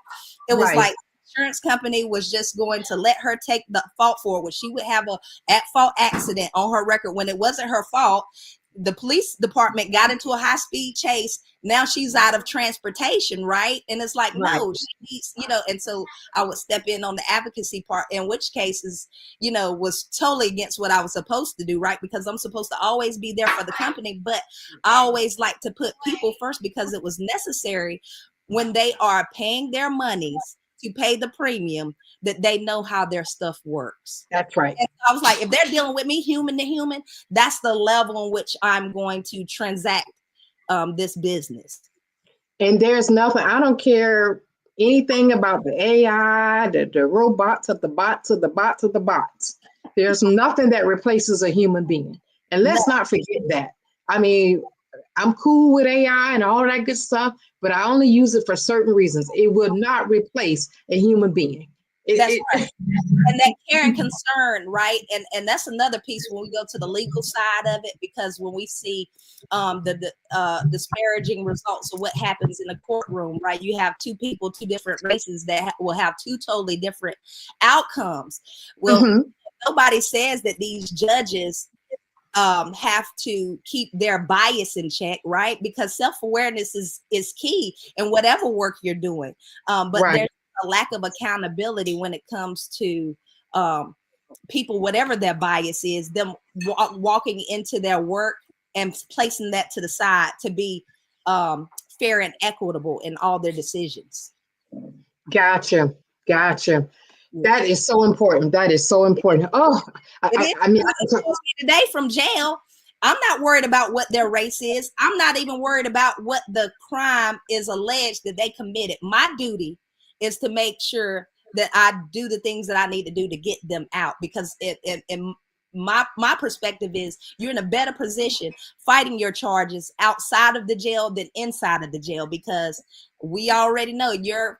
It was like insurance company was just going to let her take the fault for it, when she would have a at-fault accident on her record when it wasn't her fault. the police department got into a high-speed chase. Now she's out of transportation, right? And it's like, Right. no, she needs, and so I would step in on the advocacy part, in which cases, was totally against what I was supposed to do, right? Because I'm supposed to always be there for the company, but I always like to put people first because it was necessary when they are paying their monies to pay the premium, that they know how their stuff works. That's right. And I was like, if they're dealing with me human to human, that's the level in which I'm going to transact this business. And there's nothing, I don't care anything about the AI, the robots of the bots of the bots of the bots. There's nothing that replaces a human being. And let's not forget that. I mean, I'm cool with AI and all that good stuff, but I only use it for certain reasons. It would not replace a human being. That's right. And that care and concern, right? And that's another piece when we go to the legal side of it, because when we see the disparaging results of what happens in a courtroom, right? You have two people, two different races that will have two totally different outcomes. Well, nobody says that these judges have to keep their bias in check, right? Because self-awareness is key in whatever work you're doing. But there's a lack of accountability when it comes to people, whatever their bias is, them walking into their work and placing that to the side to be fair and equitable in all their decisions. Gotcha. That is so important. That is so important. Oh, I mean, today from jail, I'm not worried about what their race is. I'm not even worried about what the crime is alleged that they committed. My duty is to make sure that I do the things that I need to do to get them out, because my perspective is you're in a better position fighting your charges outside of the jail than inside of the jail, because we already know your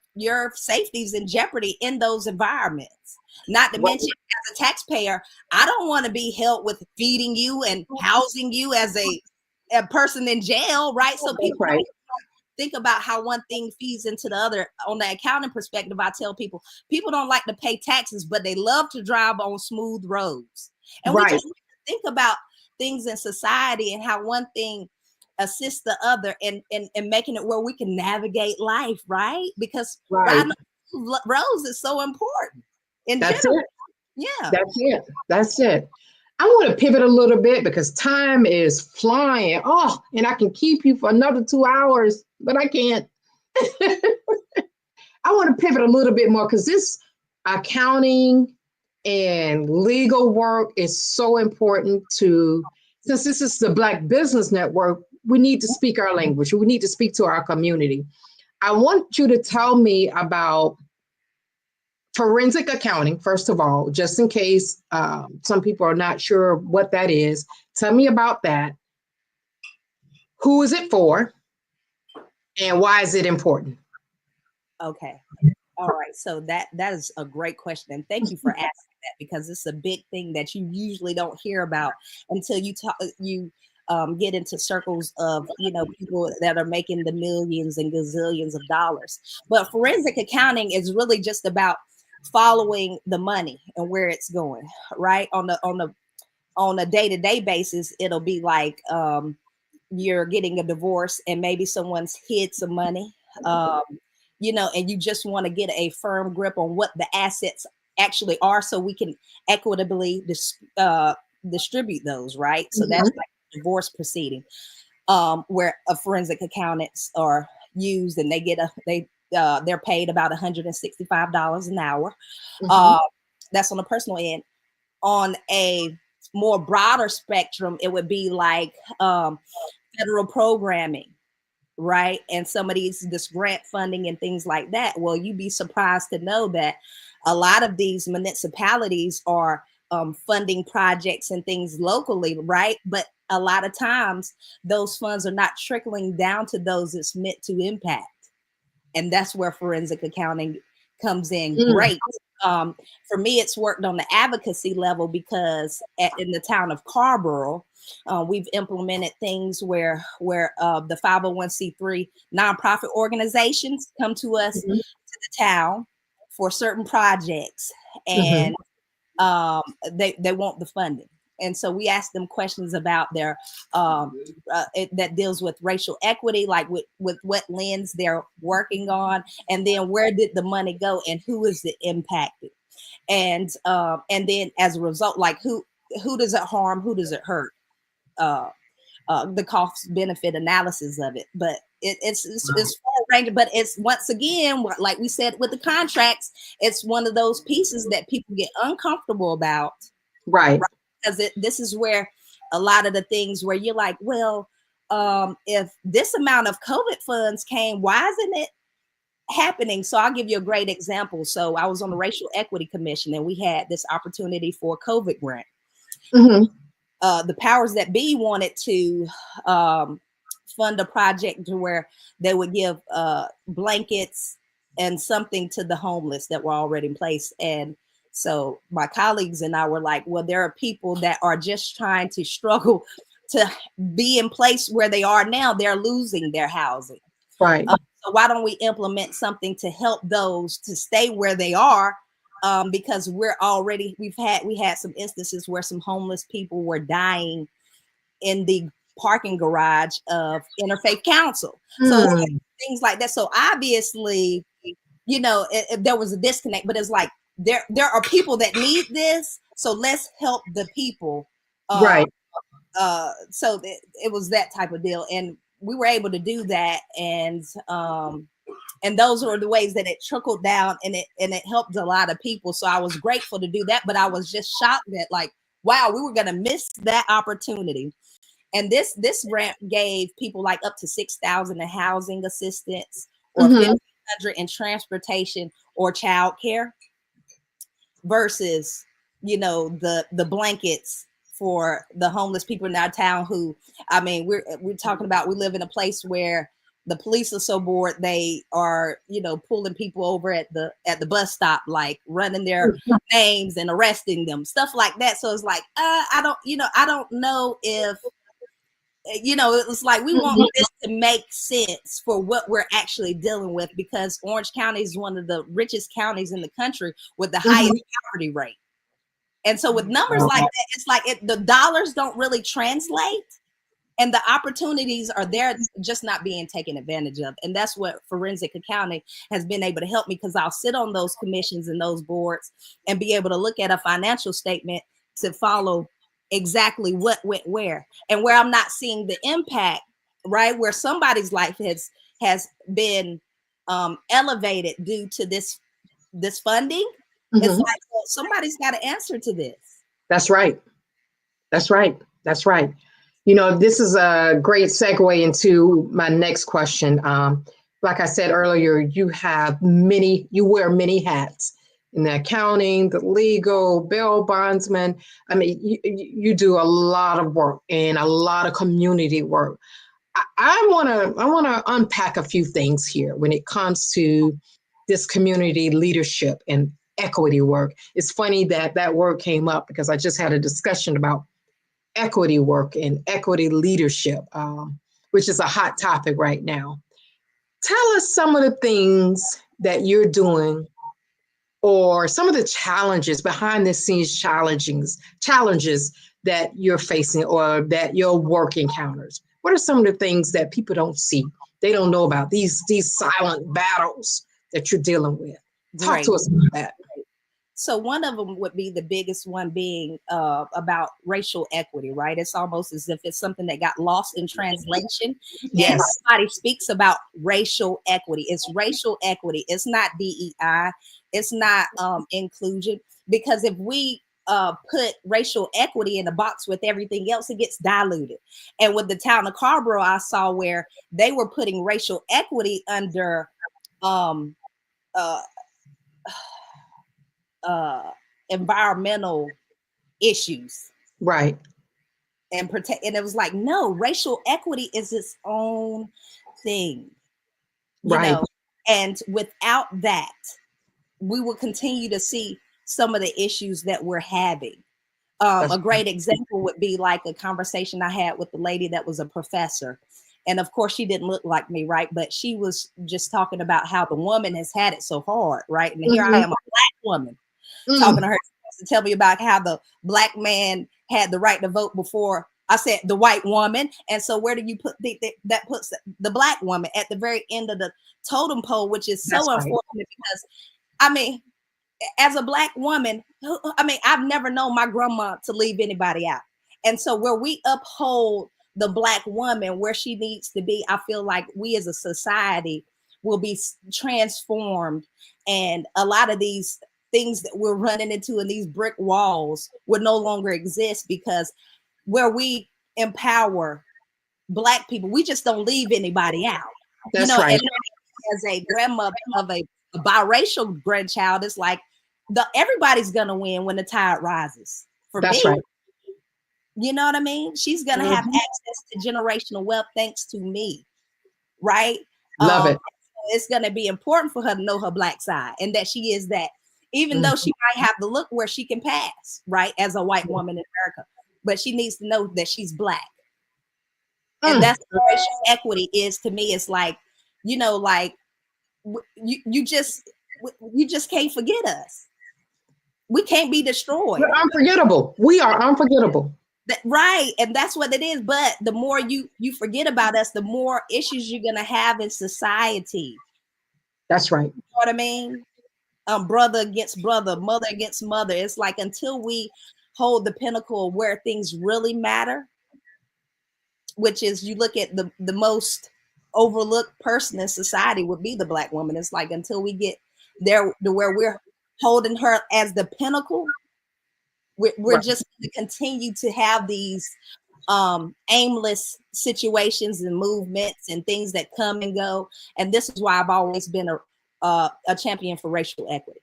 safety is in jeopardy in those environments. Not to mention, as a taxpayer, I don't want to be held with feeding you and housing you as a person in jail, right? So people think about how one thing feeds into the other. On the accounting perspective, I tell people don't like to pay taxes, but they love to drive on smooth roads. And we just think about things in society and how one thing assists the other and making it where we can navigate life, right? Because riding roads is so important. That's it. Yeah. That's it. I want to pivot a little bit because time is flying. Oh, and I can keep you for another 2 hours, but I can't. I want to pivot a little bit more because this accounting and legal work is so important since this is the Black Business Network, we need to speak our language. We need to speak to our community. I want you to tell me about forensic accounting, first of all, just in case some people are not sure what that is. Tell me about that. Who is it for? And why is it important? Okay. All right. So that is a great question. And thank you for asking that, because it's a big thing that you usually don't hear about until you get into circles of, people that are making the millions and gazillions of dollars. But forensic accounting is really just about following the money and where it's going, right? On a day-to-day basis, it'll be like you're getting a divorce and maybe someone's hid some money, and you just want to get a firm grip on what the assets actually are so we can equitably distribute those, right? So that's like a divorce proceeding, where forensic accountants are used, and they're paid about $165 an hour. That's on a personal end. On a more broader spectrum, it would be like federal programming, right? And some of this grant funding and things like that. Well, you'd be surprised to know that a lot of these municipalities are funding projects and things locally, right? But a lot of times those funds are not trickling down to those it's meant to impact. And that's where forensic accounting comes in great. For me, it's worked on the advocacy level because in the town of Carrboro, we've implemented things where the 501c3 nonprofit organizations come to us to the town for certain projects, and they want the funding. and so we asked them questions about their that deals with racial equity, like with what lens they're working on, and then where did the money go and who is it impacted, and then as a result, like who does it harm, who does it hurt, the cost benefit analysis of it. But it's far ranging, but it's, once again, like we said with the contracts, it's one of those pieces that people get uncomfortable about, right? Because this is where a lot of the things where you're like, well, if this amount of COVID funds came, why isn't it happening? So I'll give you a great example. So I was on the Racial Equity Commission, and we had this opportunity for a COVID grant. The powers that be wanted to fund a project to where they would give blankets and something to the homeless that were already in place. And so my colleagues and I were like, well, there are people that are just trying to struggle to be in place where they are now. They're losing their housing. Right. So why don't we implement something to help those to stay where they are? Because we had some instances where some homeless people were dying in the parking garage of Interfaith Council. So things like that. So obviously, there was a disconnect, but it's like there are people that need this, so let's help the people. Right. So it was that type of deal, and we were able to do that, and those were the ways that it trickled down, and it helped a lot of people. So I was grateful to do that, but I was just shocked that, like, wow, we were going to miss that opportunity. And this grant gave people like up to $6,000 in housing assistance, or $1,500 in transportation or childcare, versus the blankets for the homeless people in our town. Who, I mean, we're talking about, we live in a place where the police are so bored, they are, pulling people over at the bus stop, like running their names and arresting them, stuff like that. So it's like, I don't know if, it's like we want this to make sense for what we're actually dealing with, because Orange County is one of the richest counties in the country with the highest poverty rate. And so with numbers like that, it's like the dollars don't really translate, and the opportunities are there, just not being taken advantage of. And that's what forensic accounting has been able to help me, because I'll sit on those commissions and those boards and be able to look at a financial statement to follow exactly what went where, and where I'm not seeing the impact, right? Where somebody's life has been elevated due to this funding. It's like, well, somebody's got to answer to this. That's right. That's right. That's right. This is a great segue into my next question. Like I said earlier, you wear many hats in the accounting, the legal, bail bondsman. I mean, you do a lot of work and a lot of community work. I want to unpack a few things here when it comes to this community leadership and equity work. It's funny that word came up because I just had a discussion about equity work and equity leadership, which is a hot topic right now. Tell us some of the things that you're doing, or some of the challenges, behind the scenes challenges that you're facing or that your work encounters. What are some of the things that people don't see? They don't know about these silent battles that you're dealing with. Talk to us about that. So one of them would be, the biggest one being about racial equity, right? It's almost as if it's something that got lost in translation. Yes. And everybody speaks about racial equity. It's racial equity. It's not DEI. It's not inclusion. Because if we put racial equity in a box with everything else, it gets diluted. And with the town of Carrboro, I saw where they were putting racial equity under environmental issues, right? And it was like, no, racial equity is its own thing, right? And without that, we will continue to see some of the issues that we're having. A great example would be like a conversation I had with the lady that was a professor. And of course, she didn't look like me, right? But she was just talking about how the woman has had it so hard, right? And here I am, a Black woman, talking to her to tell me about how the Black man had the right to vote before I said the white woman. And so where do you put that puts the black woman at the very end of the totem pole, which is so unfortunate because, I mean, as a black woman, I mean, I've never known my grandma to leave anybody out. And so where we uphold the black woman where she needs to be, I feel like we as a society will be transformed. And a lot of these things that we're running into in these brick walls would no longer exist, because where we empower black people, we just don't leave anybody out. That's right. And as a grandmother of a biracial grandchild, it's like everybody's gonna win when the tide rises. For That's me, right. You know what I mean? She's gonna have access to generational wealth thanks to me, right? Love it. It's gonna be important for her to know her black side and that she is that, even though she might have the look where she can pass, right, as a white woman in America, but she needs to know that she's black. And that's what racial equity is to me. It's like, like you just can't forget us. We can't be destroyed. We're unforgettable. We are unforgettable. Right. And that's what it is. But the more you forget about us, the more issues you're going to have in society. That's right. You know what I mean? Brother against brother, mother against mother. It's like until we hold the pinnacle of where things really matter, which is you look at the most overlooked person in society would be the black woman. It's like until we get there to where we're holding her as the pinnacle, we're just going to continue to have these aimless situations and movements and things that come and go. And this is why I've always been a champion for racial equity.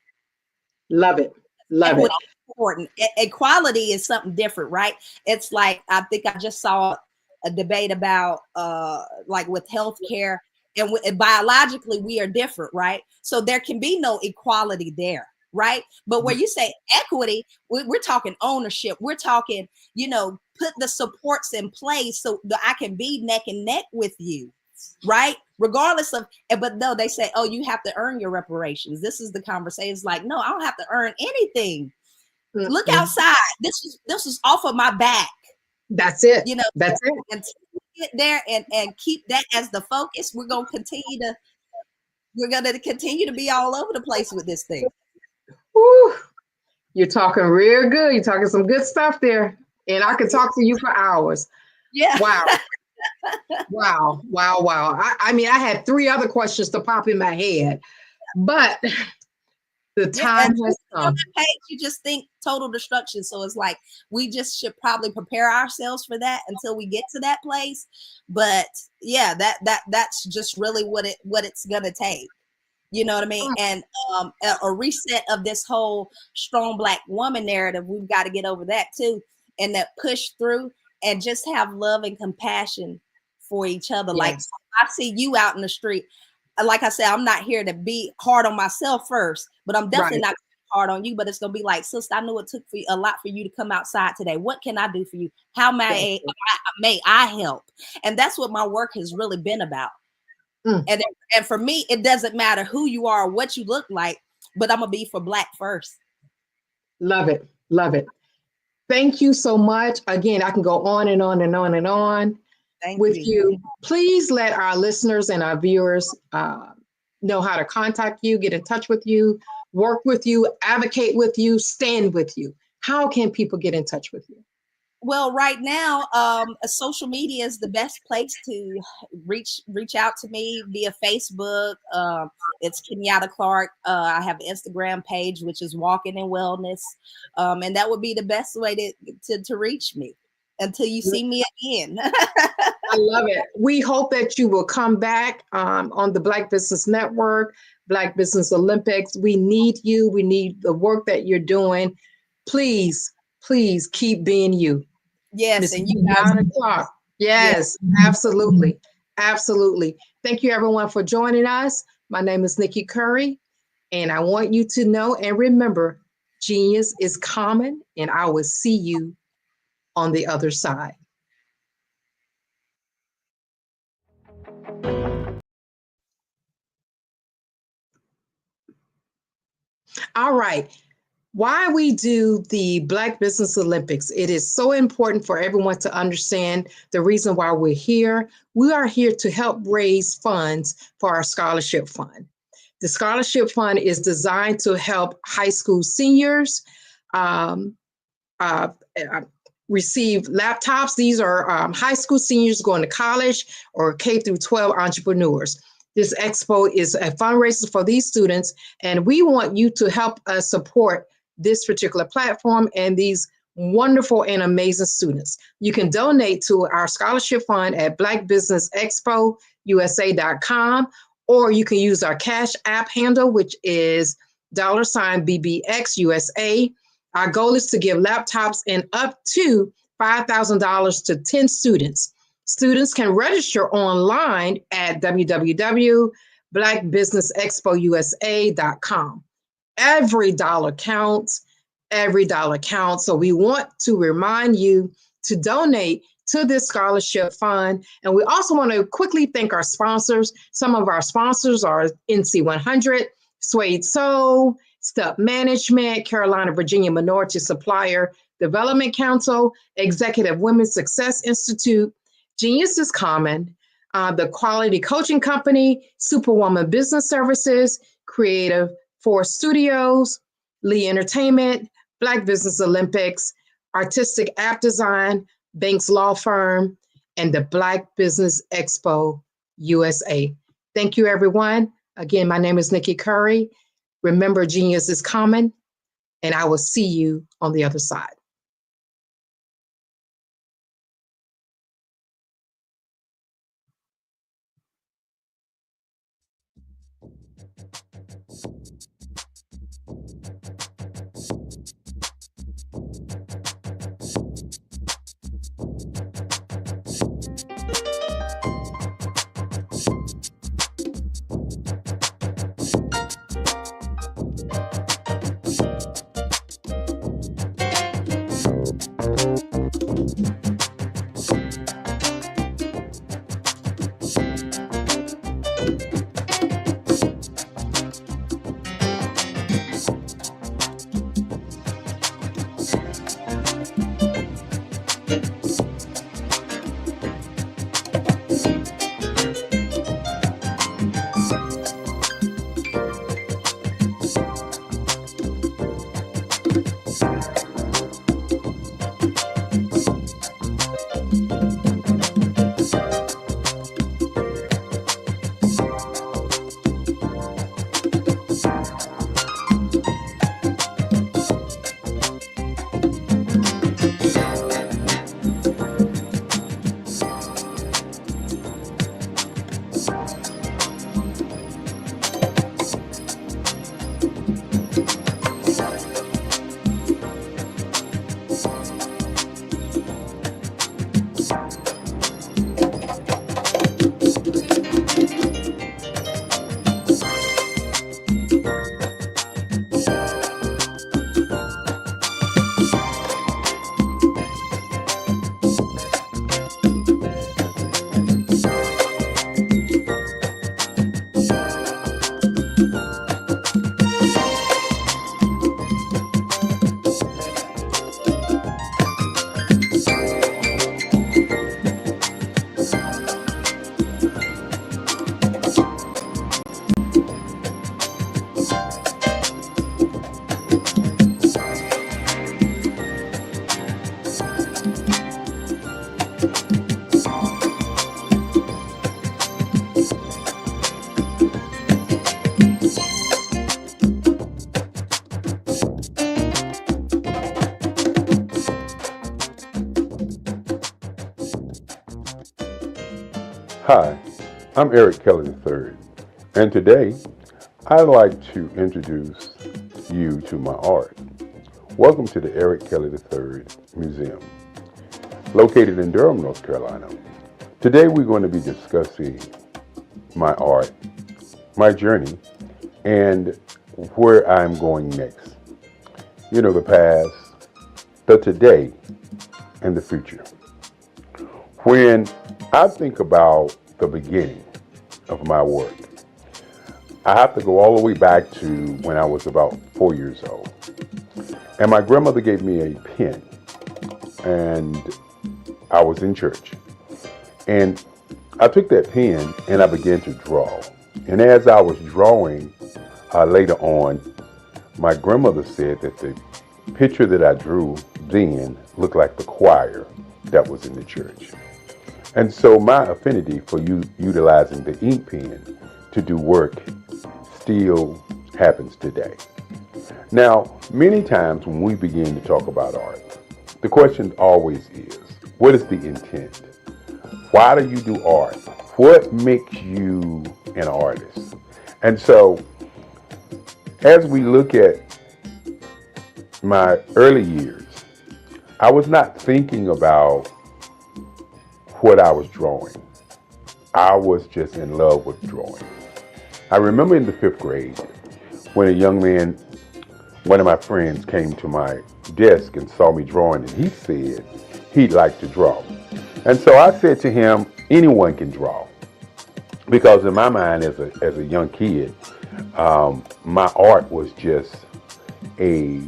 Love it. Love it. Important. Equality is something different, right? It's like, I think I just saw a debate about like with healthcare, and biologically we are different, right? So there can be no equality there, right? But where you say equity, we're talking ownership. We're talking, put the supports in place so that I can be neck and neck with you, right? Regardless of, but no, they say, oh, you have to earn your reparations. This is the conversation. It's like, no, I don't have to earn anything. Look outside. This is off of my back. That's it. That's it. Until we get there and keep that as the focus, we're gonna continue to be all over the place with this thing. Woo. You're talking real good. You're talking some good stuff there. And I could talk to you for hours. Yeah. Wow. Wow. I mean, I had 3 other questions to pop in my head, but the time has come. You just think total destruction. So it's like, we just should probably prepare ourselves for that until we get to that place. But yeah, that's just really what it's gonna take. You know what I mean? And a reset of this whole strong black woman narrative. We've got to get over that too, and that push through and just have love and compassion for each other. Yes. Like I see you out in the street. Like I said, I'm not here to be hard on myself first, but I'm definitely not hard on you. But it's gonna be like, sister, I know it took a lot for you to come outside today. What can I do for you? How may I help? And that's what my work has really been about. And for me, it doesn't matter who you are or what you look like, but I'm gonna be for black first. Love it. Love it. Thank you so much. Again, I can go on and on and on and on with you. Please let our listeners and our viewers know how to contact you, get in touch with you, work with you, advocate with you, stand with you. How can people get in touch with you? Well, right now, social media is the best place to reach out to me via Facebook. It's Kenyatta Clark. I have an Instagram page, which is Walking in Wellness. And that would be the best way to reach me until you see me again. I love it. We hope that you will come back on the Black Business Network, Black Business Olympics. We need you. We need the work that you're doing. Please keep being you. Yes, and you guys. Yes, absolutely. Thank you, everyone, for joining us. My name is Nikki Curry, and I want you to know and remember, genius is common, and I will see you on the other side. All right. why we do the Black Business Olympics. It is so important for everyone to understand the reason why we're here. We are here to help raise funds for our scholarship fund. The scholarship fund is designed to help high school seniors receive laptops. These are high school seniors going to college or K through 12 entrepreneurs. This expo is a fundraiser for these students, and we want you to help us support this particular platform and these wonderful and amazing students. You can donate to our scholarship fund at blackbusinessexpousa.com, or you can use our Cash App handle, which is $BBXUSA. Our goal is to give laptops and up to $5,000 to 10 students. Students can register online at www.blackbusinessexpousa.com. Every dollar counts, every dollar counts. So we want to remind you to donate to this scholarship fund. And we also want to quickly thank our sponsors. Some of our sponsors are NC100, Suede Soul, Step Management, Carolina, Virginia Minority Supplier Development Council, Executive Women's Success Institute, Genius is Common, the Quality Coaching Company, Superwoman Business Services, Creative Force Studios, Lee Entertainment, Black Business Olympics, Artistic App Design, Banks Law Firm, and the Black Business Expo USA. Thank you, everyone. Again, my name is Nikki Curry. Remember, genius is common, and I will see you on the other side. Hi, I'm Eric Kelly III, and today I'd like to introduce you to my art. Welcome to the Eric Kelly III Museum, located in Durham, North Carolina. Today we're going to be discussing my art, my journey, and where I'm going next. You know, the past, the today, and the future. When I think about the beginning of my work, I have to go all the way back to when I was about 4 years old. And my grandmother gave me a pen, and I was in church. And I took that pen and I began to draw. And as I was drawing, later on, my grandmother said that the picture that I drew then looked like the choir that was in the church. And so my affinity for utilizing the ink pen to do work still happens today. Now, many times when we begin to talk about art, the question always is, what is the intent? Why do you do art? What makes you an artist? And so, as we look at my early years, I was not thinking about what I was drawing. I was just in love with drawing. I remember in the 5th grade when a young man, one of my friends, came to my desk and saw me drawing, and he said he'd like to draw. And so I said to him, anyone can draw. Because in my mind as a young kid, my art was just a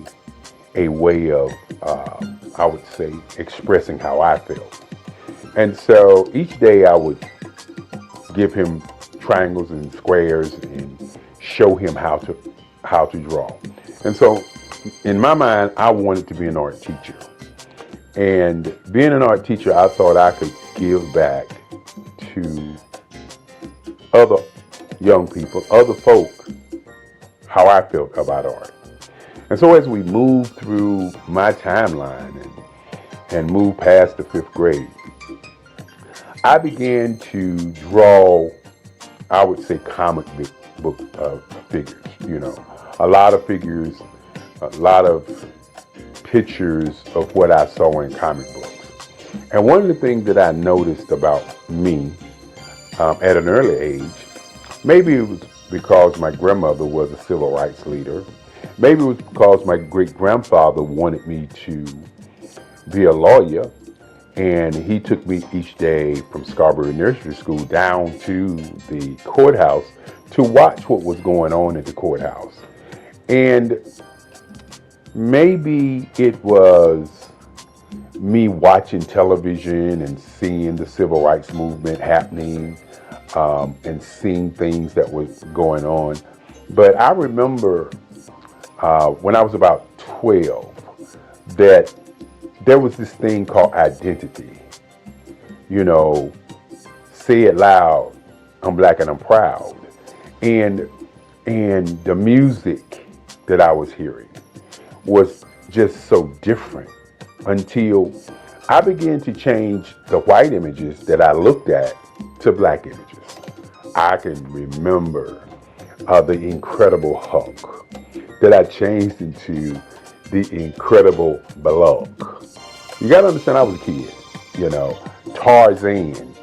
way of, I would say, expressing how I felt. And so each day I would give him triangles and squares and show him how to draw. And so in my mind, I wanted to be an art teacher. And being an art teacher, I thought I could give back to other young people, other folk, how I felt about art. And so as we moved through my timeline and moved past the 5th grade, I began to draw, I would say, comic book figures, a lot of figures, a lot of pictures of what I saw in comic books. And one of the things that I noticed about me at an early age, maybe it was because my grandmother was a civil rights leader, maybe it was because my great-grandfather wanted me to be a lawyer, and he took me each day from Scarborough Nursery School down to the courthouse to watch what was going on at the courthouse. And maybe it was me watching television and seeing the civil rights movement happening and seeing things that was going on. But I remember when I was about 12 that there was this thing called identity. Say it loud, I'm black and I'm proud. And the music that I was hearing was just so different until I began to change the white images that I looked at to black images. I can remember the Incredible Hulk that I changed into the Incredible Bullock. You gotta understand, I was a kid, Tarzan.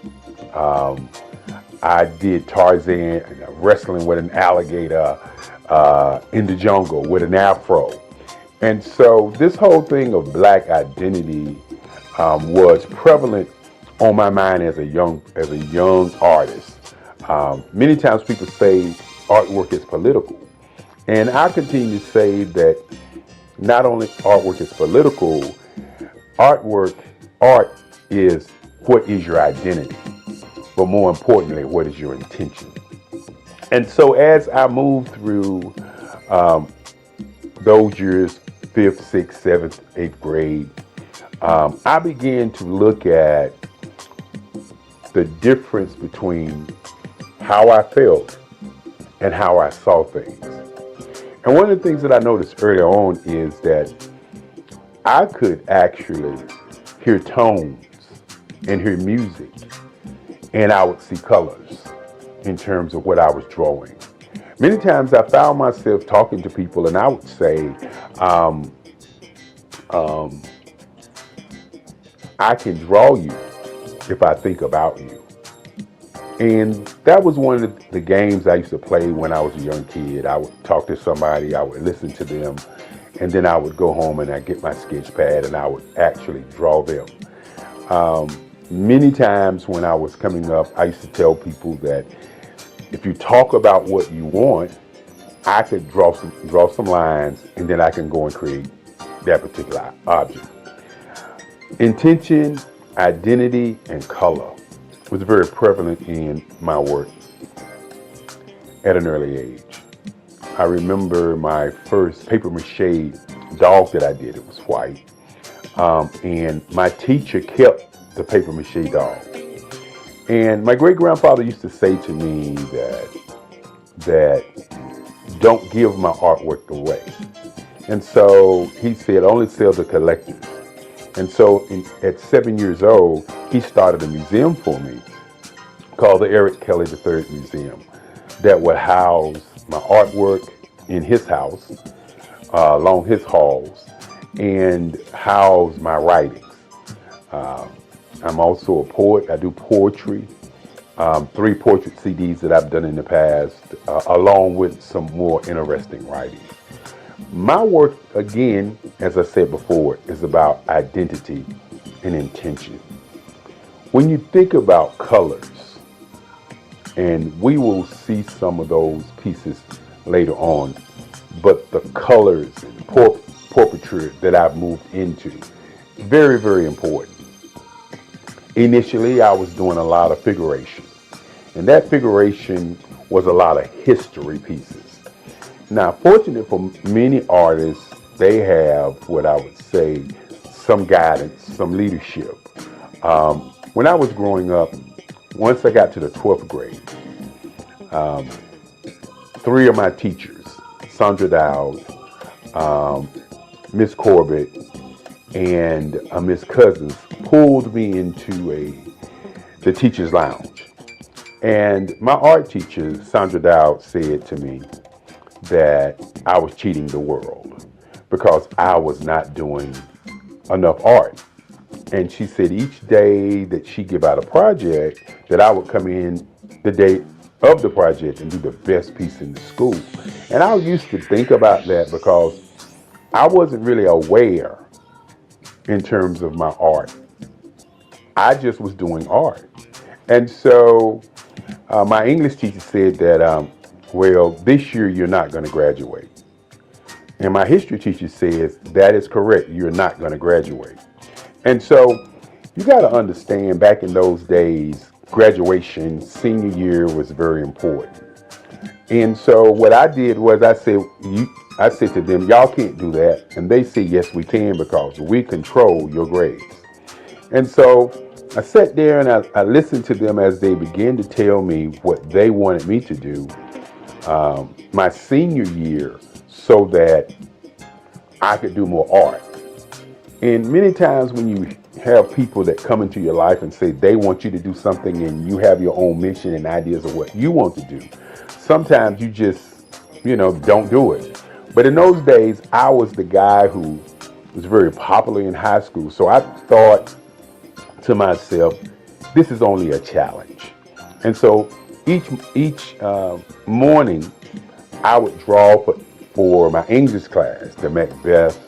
I did Tarzan wrestling with an alligator in the jungle with an afro. And so this whole thing of black identity was prevalent on my mind as a young artist. Many times people say artwork is political. And I continue to say that not only artwork is political, art is what is your identity, but more importantly, what is your intention. And so as I moved through those years, 5th, 6th, 7th, 8th grade, I began to look at the difference between how I felt and how I saw things. And one of the things that I noticed early on is that I could actually hear tones and hear music, and I would see colors in terms of what I was drawing. Many times I found myself talking to people and I would say, I can draw you if I think about you. And that was one of the games I used to play when I was a young kid. I would talk to somebody, I would listen to them, and then I would go home and I'd get my sketch pad and I would actually draw them. Many times when I was coming up, I used to tell people that if you talk about what you want, I could draw some lines, and then I can go and create that particular object. Intention, identity, and color was very prevalent in my work at an early age. I remember my first paper mache dog that I did. It was white. And my teacher kept the paper mache dog. And my great-grandfather used to say to me that don't give my artwork away. And so he said, only sell to collectors. And so at 7 years old, he started a museum for me called the Eric Kelly III Museum that would house my artwork in his house, along his halls, and house my writings. I'm also a poet. I do poetry, 3 portrait CDs that I've done in the past, along with some more interesting writing. My work, again, as I said before, is about identity and intention. When you think about colors, and we will see some of those pieces later on, but the colors and portraiture that I've moved into, very, very important. Initially, I was doing a lot of figuration, and that figuration was a lot of history pieces. Now, fortunate for many artists, they have what I would say some guidance, some leadership. When I was growing up, once I got to the 12th grade, 3 of my teachers, Sandra Dowd, Miss Corbett, and Miss Cousins, pulled me into the teacher's lounge. And my art teacher, Sandra Dowd, said to me that I was cheating the world because I was not doing enough art. And she said each day that she give out a project, that I would come in the day of the project and do the best piece in the school. And I used to think about that because I wasn't really aware in terms of my art. I just was doing art. And so my English teacher said that, well, this year you're not going to graduate. And my history teacher says, that is correct, you're not going to graduate. And so you got to understand, back in those days, graduation, senior year was very important. And so what I did was I said to them, y'all can't do that. And they said, yes, we can, because we control your grades. And so I sat there and I listened to them as they began to tell me what they wanted me to do my senior year so that I could do more art. And many times when you have people that come into your life and say they want you to do something and you have your own mission and ideas of what you want to do, sometimes you just, don't do it. But in those days, I was the guy who was very popular in high school. So I thought to myself, this is only a challenge. And so each morning, I would draw for my English class, the Macbeth,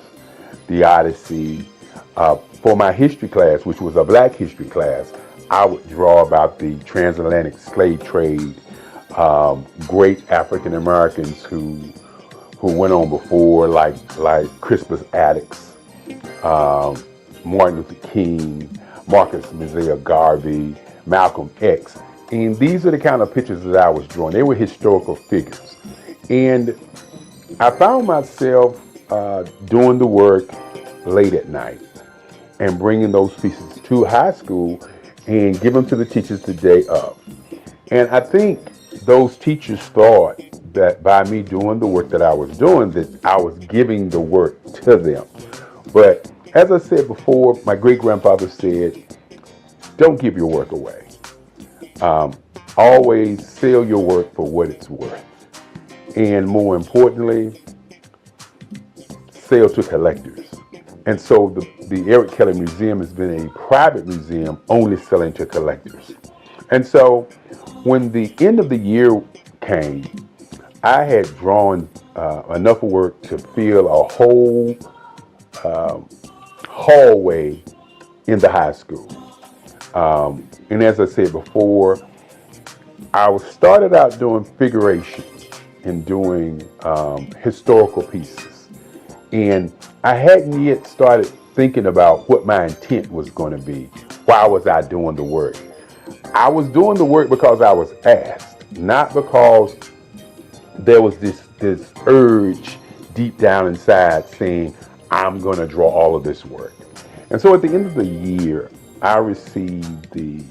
the Odyssey. For my history class, which was a Black history class, I would draw about the transatlantic slave trade, great African Americans who went on before, like Crispus Attucks, Martin Luther King, Marcus Mosiah Garvey, Malcolm X. And these are the kind of pictures that I was drawing. They were historical figures. And I found myself doing the work late at night and bringing those pieces to high school and give them to the teachers the day of. And I think those teachers thought that by me doing the work that I was doing, that I was giving the work to them. But as I said before, my great-grandfather said, don't give your work away. Always sell your work for what it's worth. And more importantly, sell to collectors. And so the Eric Kelly Museum has been a private museum only selling to collectors. And so when the end of the year came, I had drawn enough work to fill a whole hallway in the high school. And as I said before, I started out doing figuration. in doing historical pieces. And I hadn't yet started thinking about what my intent was going to be. Why was I doing the work? I was doing the work because I was asked, not because there was this urge deep down inside saying, I'm going to draw all of this work. And so at the end of the year, I received the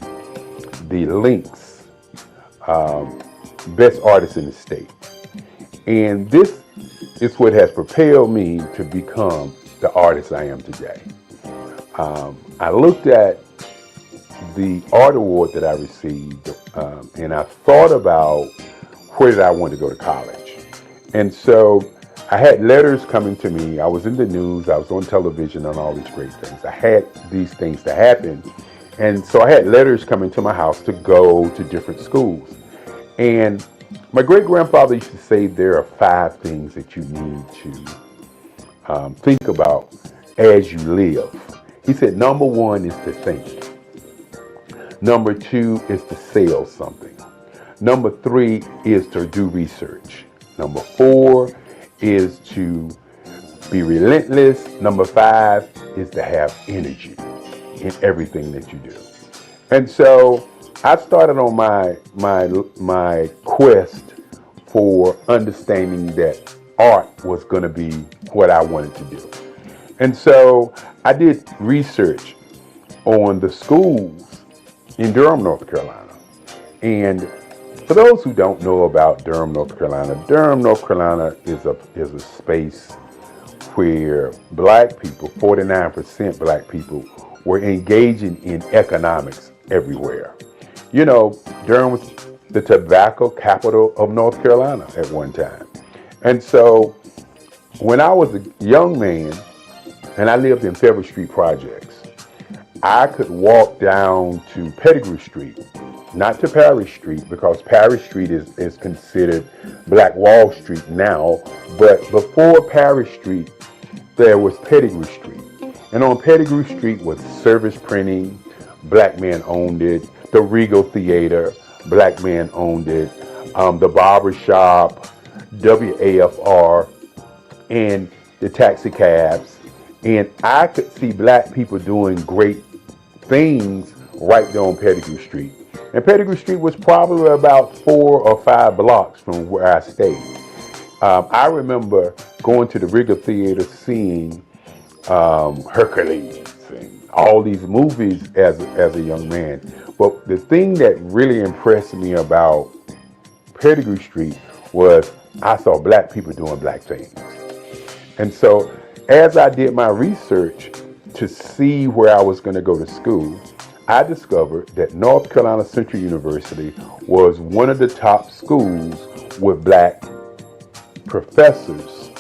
Links Best Artist in the State. And this is what has propelled me to become the artist I am today. I looked at the art award that I received, and I thought about where did I want to go to college. And so I had letters coming to me. I was in the news, I was on television and all these great things. I had these things to happen. And so I had letters coming to my house to go to different schools. And my great-grandfather used to say there are 5 things that you need to think about as you live. He said, number 1 is to think. Number 2 is to sell something. Number 3 is to do research. Number 4 is to be relentless. Number 5 is to have energy in everything that you do. And so I started on my quest for understanding that art was going to be what I wanted to do. And so I did research on the schools in Durham, North Carolina. And for those who don't know about Durham, North Carolina, Durham, North Carolina is a space where black people, 49% black people, were engaging in economics everywhere. You know, Durham was the tobacco capital of North Carolina at one time. And so when I was a young man and I lived in Fairview Street Projects, I could walk down to Pettigrew Street, not to Parish Street, because Parish Street is considered Black Wall Street now, but before Parish Street, there was Pettigrew Street. And on Pettigrew Street was Service Printing, black men owned it, the Regal Theater, black men owned it, the Barber Shop, WAFR, and the taxi cabs. And I could see black people doing great things right there on Pettigrew Street. And Pettigrew Street was probably about 4 or 5 blocks from where I stayed. I remember going to the Regal Theater, seeing Hercules and all these movies as a young man. But the thing that really impressed me about Pettigrew Street was I saw black people doing black things. And so as I did my research to see where I was going to go to school, I discovered that North Carolina Central University was one of the top schools with black professors.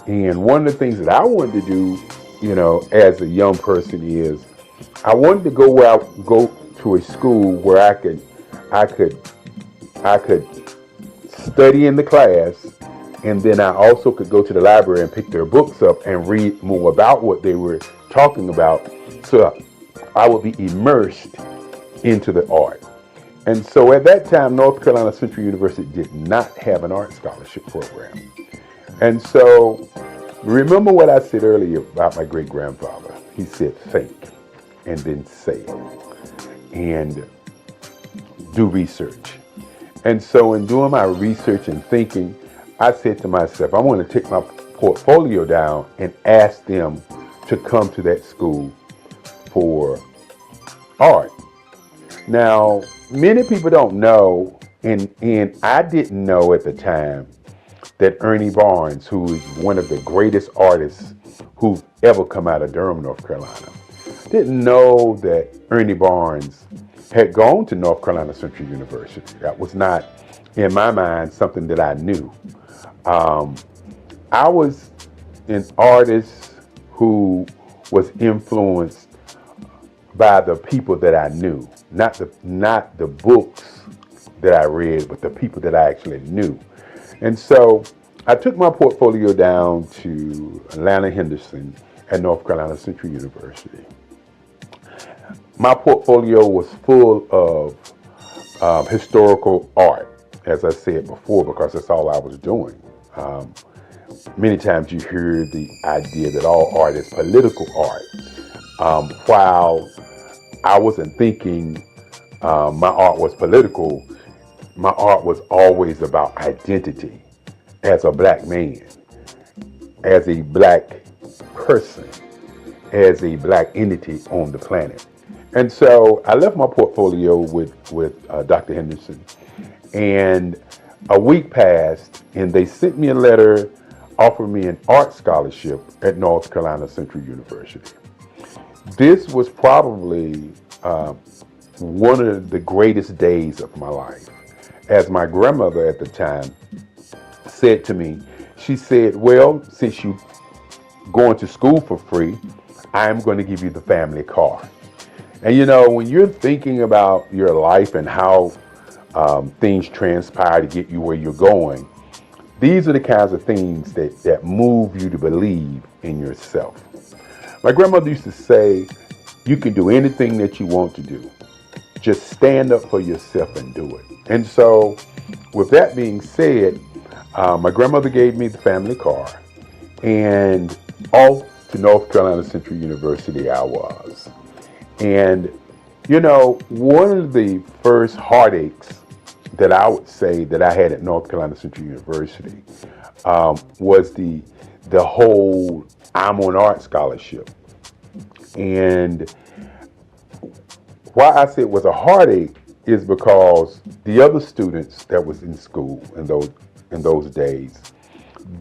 And one of the things that I wanted to do, you know, as a young person is I wanted to go to a school where I could study in the class, and then I also could go to the library and pick their books up and read more about what they were talking about, so I would be immersed into the art. And so at that time, North Carolina Central University did not have an art scholarship program. And so remember what I said earlier about my great-grandfather. He said, think, and then say, and do research. And so in doing my research and thinking, I said to myself, I want to take my portfolio down and ask them to come to that school for art. Now, many people don't know, and I didn't know at the time, that Ernie Barnes, who is one of the greatest artists who've ever come out of Durham, North Carolina, didn't know that Ernie Barnes had gone to North Carolina Central University. That was not, in my mind, something that I knew. I was an artist who was influenced by the people that I knew, not the books that I read, but the people that I actually knew. And so I took my portfolio down to Atlanta Henderson at North Carolina Central University. My portfolio was full of historical art. as I said before, because that's all I was doing. Many times you hear the idea that all art is political art. While I wasn't thinking my art was political, my art was always about identity as a black man, as a black person, as a black entity on the planet. And so I left my portfolio with Dr. Henderson, and a week passed, and they sent me a letter offering me an art scholarship at North Carolina Central University. This was probably one of the greatest days of my life. As my grandmother at the time said to me, she said, well, since you're going to school for free, I'm going to give you the family car. And you know, when you're thinking about your life and how things transpire to get you where you're going, these are the kinds of things that move you to believe in yourself. My grandmother used to say, you can do anything that you want to do. Just stand up for yourself and do it. And so, with that being said, my grandmother gave me the family car, and off to North Carolina Central University I was. And, you know, one of the first heartaches that I would say that I had at North Carolina Central University was the whole I'm on art scholarship. And why I say it was a heartache is because the other students that was in school in those days,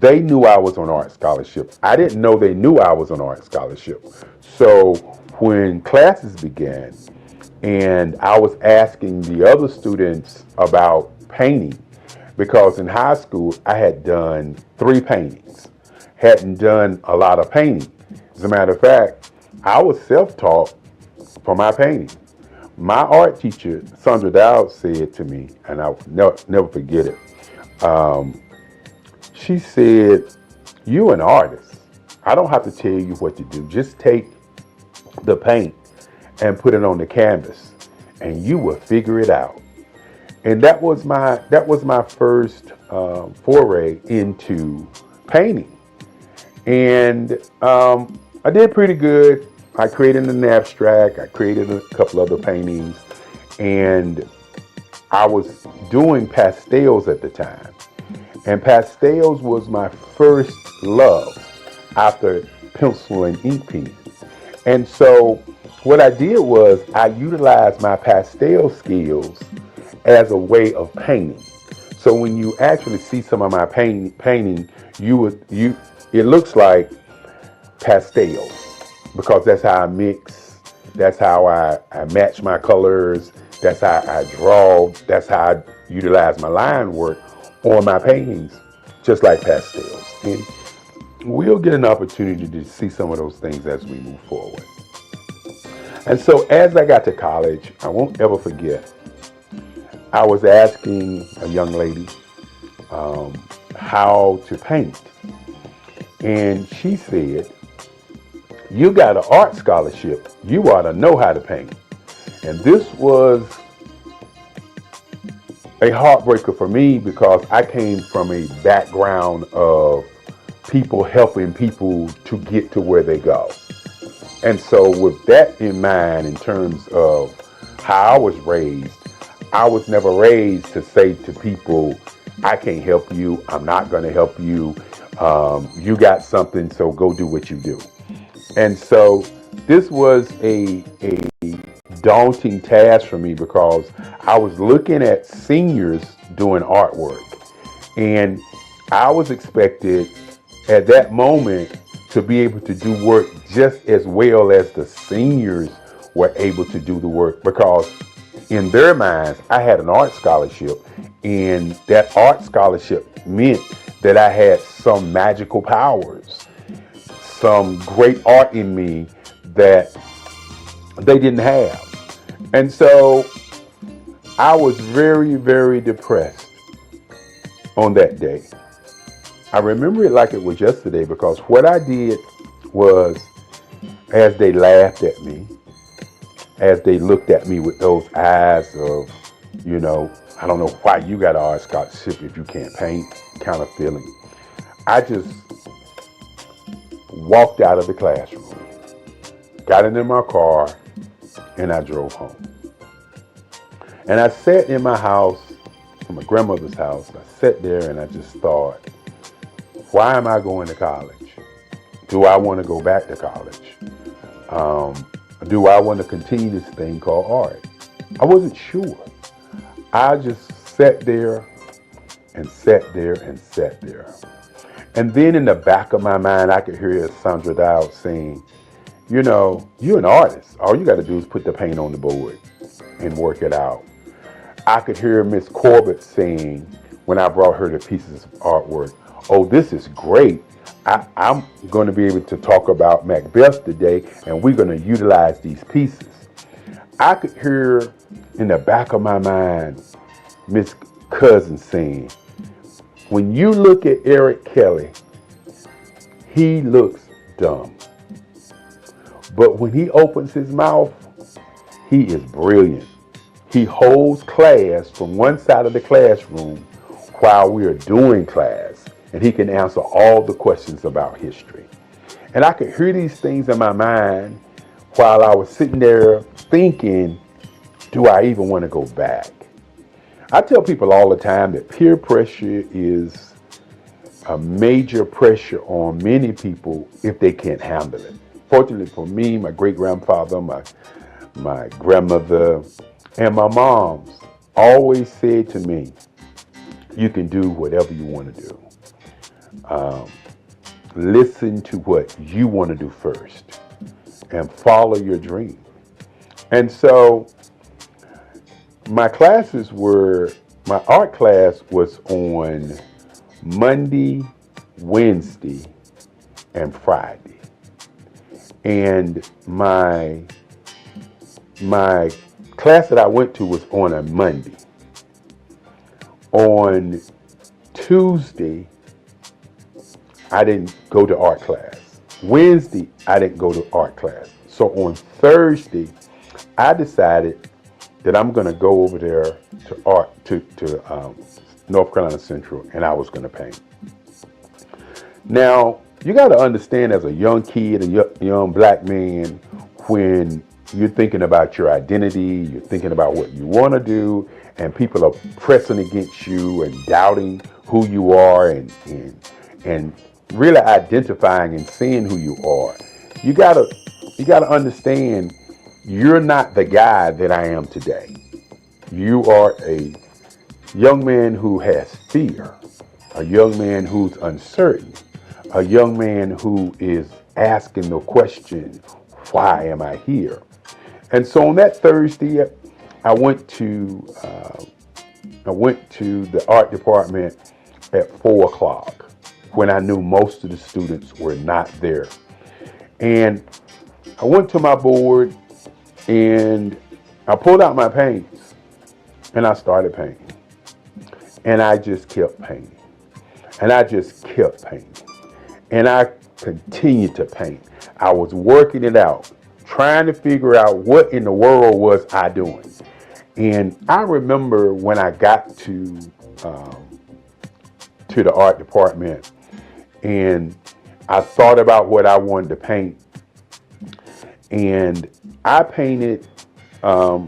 they knew I was on art scholarship. I didn't know they knew I was on art scholarship. So when classes began and I was asking the other students about painting, because in high school I had done 3 paintings, hadn't done a lot of painting. As a matter of fact, I was self-taught for my painting. My art teacher, Sandra Dowd, said to me, and I'll never forget it, she said, you're an artist. I don't have to tell you what to do. Just take the paint and put it on the canvas and you will figure it out. And that was my first foray into painting. And I did pretty good. I created an abstract, I created a couple other paintings, and I was doing pastels at the time. And pastels was my first love after pencil and ink pen. And so what I did was I utilized my pastel skills as a way of painting. So when you actually see some of my painting, it looks like pastels, because that's how I mix, that's how I match my colors, that's how I draw, that's how I utilize my line work on my paintings, just like pastels. And we'll get an opportunity to see some of those things as we move forward. And so as I got to college, I won't ever forget, I was asking a young lady how to paint. And she said, you got an art scholarship, you ought to know how to paint. And this was a heartbreaker for me, because I came from a background of people helping people to get to where they go. And so with that in mind, in terms of how I was raised, never raised to say to people, I can't help you, I'm not going to help you, you got something, so go do what you do. And so this was a daunting task for me, because I was looking at seniors doing artwork, and I was expected at that moment to be able to do work just as well as the seniors were able to do the work, because in their minds I had an art scholarship, and that art scholarship meant that I had some magical powers, some great art in me that they didn't have. And so I was very, very depressed on that day. I remember it like it was yesterday, because what I did was, as they laughed at me, as they looked at me with those eyes of, I don't know why you got a scholarship if you can't paint kind of feeling. I just walked out of the classroom, got into my car, and I drove home. And I sat in my house, my grandmother's house. I sat there and I just thought, why am I going to college? Do I want to go back to college? Do I want to continue this thing called art? I wasn't sure. I just sat there and sat there and sat there. And then in the back of my mind, I could hear Sandra Dowd saying, you know, you're an artist. All you got to do is put the paint on the board and work it out. I could hear Miss Corbett saying, when I brought her the pieces of artwork, oh, this is great. I'm going to be able to talk about Macbeth today, and we're going to utilize these pieces. I could hear in the back of my mind Miss Cousin saying, when you look at Eric Kelly, he looks dumb. But when he opens his mouth, he is brilliant. He holds class from one side of the classroom while we are doing class, and he can answer all the questions about history. And I could hear these things in my mind while I was sitting there thinking, do I even want to go back? I tell people all the time that peer pressure is a major pressure on many people if they can't handle it. Fortunately for me, my great-grandfather, my grandmother, and my moms always said to me, you can do whatever you want to do. Listen to what you want to do first and follow your dream. And so my art class was on Monday, Wednesday, and Friday. And my class that I went to was on a Monday. On Tuesday, I didn't go to art class. Wednesday, I didn't go to art class. So on Thursday, I decided that I'm going to go over there to North Carolina Central, and I was going to paint. Now, you got to understand, as a young kid, a young black man, when you're thinking about your identity, you're thinking about what you want to do, and people are pressing against you and doubting who you are and really identifying and seeing who you are. You gotta understand, you're not the guy that I am today. You are a young man who has fear, a young man who's uncertain, a young man who is asking the question, why am I here? And so on that Thursday, I went to the art department at 4 o'clock when I knew most of the students were not there. And I went to my board and I pulled out my paints and I started painting. And I just kept painting. And I just kept painting. And I continued to paint. I was working it out, trying to figure out what in the world was I doing. And I remember when I got to the art department and I thought about what I wanted to paint. And I painted a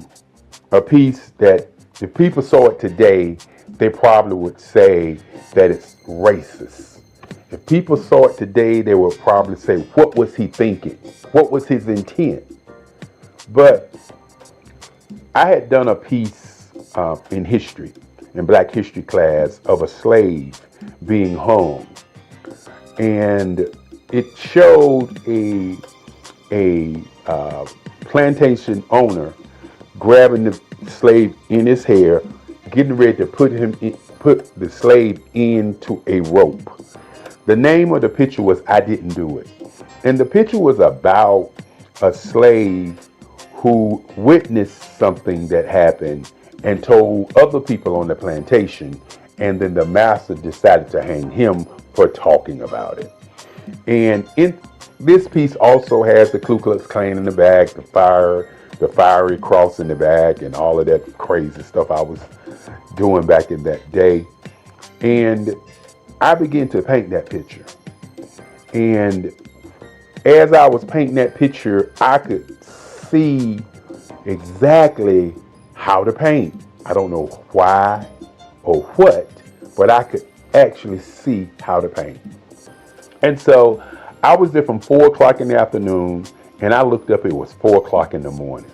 piece that if people saw it today, they probably would say that it's racist. If people saw it today, they would probably say, what was he thinking? What was his intent? But I had done a piece in history, in Black history class, of a slave being hung. And it showed a plantation owner grabbing the slave in his hair, getting ready to put the slave into a rope. The name of the picture was I Didn't Do It. And the picture was about a slave who witnessed something that happened and told other people on the plantation, and then the master decided to hang him for talking about it. And this piece also has the Ku Klux Klan in the back, the fiery cross in the back, and all of that crazy stuff I was doing back in that day. And I began to paint that picture. And as I was painting that picture, I could see exactly how to paint. I don't know why or what, but I could actually see how to paint. And so I was there from 4 o'clock in the afternoon, and I looked up, it was 4 o'clock in the morning.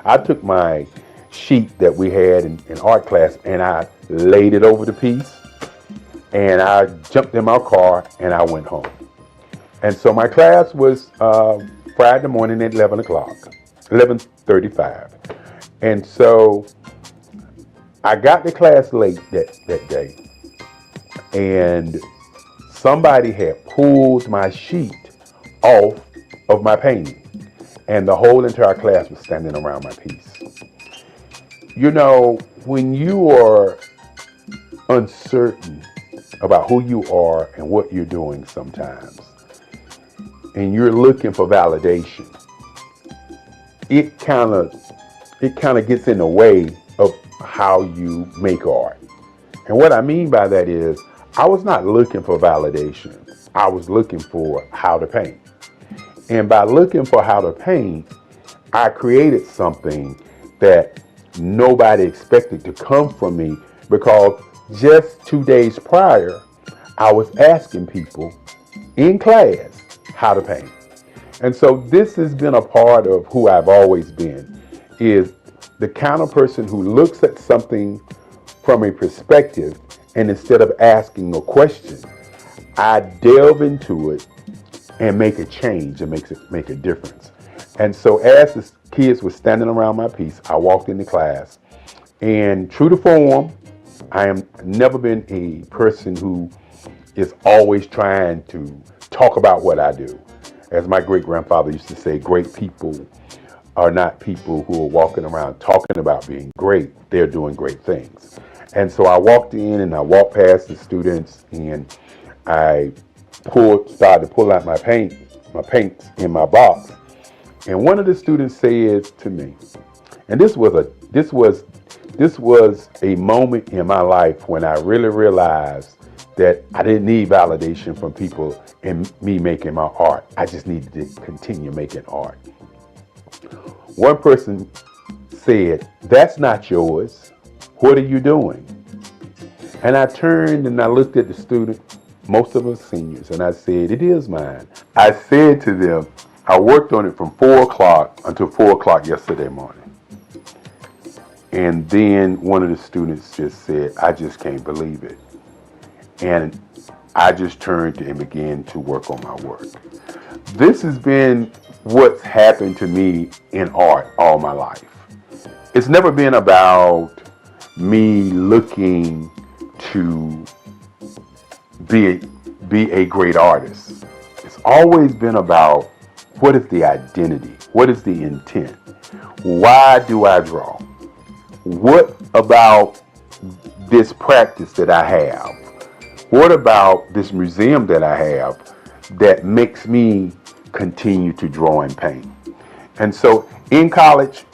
I took my sheet that we had in art class and I laid it over the piece, and I jumped in my car and I went home. And so my class was Friday morning at 11 o'clock, 11:35. And so I got to class late that day, and somebody had pulled my sheet off of my painting, and the whole entire class was standing around my piece. You know, when you are uncertain about who you are and what you're doing sometimes, and you're looking for validation, it kind of gets in the way of how you make art. And what I mean by that is, I was not looking for validation. I was looking for how to paint. And by looking for how to paint, I created something that nobody expected to come from me, because just 2 days prior, I was asking people in class how to paint. And so this has been a part of who I've always been, is the kind of person who looks at something from a perspective, and instead of asking a question, I delve into it and make a change and make a difference. And so as the kids were standing around my piece, I walked into class, and true to form, I am never been a person who is always trying to talk about what I do. As my great-grandfather used to say, great people are not people who are walking around talking about being great. They're doing great things. And so I walked in and I walked past the students, and I started to pull out my paints in my box. And one of the students said to me, and this was a moment in my life when I really realized that I didn't need validation from people in me making my art. I just needed to continue making art. One person said, "That's not yours. What are you doing?" And I turned and I looked at the student, most of us seniors, and I said, "It is mine." I said to them, I worked on it from 4 o'clock until 4 o'clock yesterday morning. And then one of the students just said, "I just can't believe it." And I just turned and began to work on my work. This has been what's happened to me in art all my life. It's never been about me looking to be a great artist. It's always been about, what is the identity? What is the intent? Why do I draw? What about this practice that I have? What about this museum that I have that makes me continue to draw and paint? And so in college,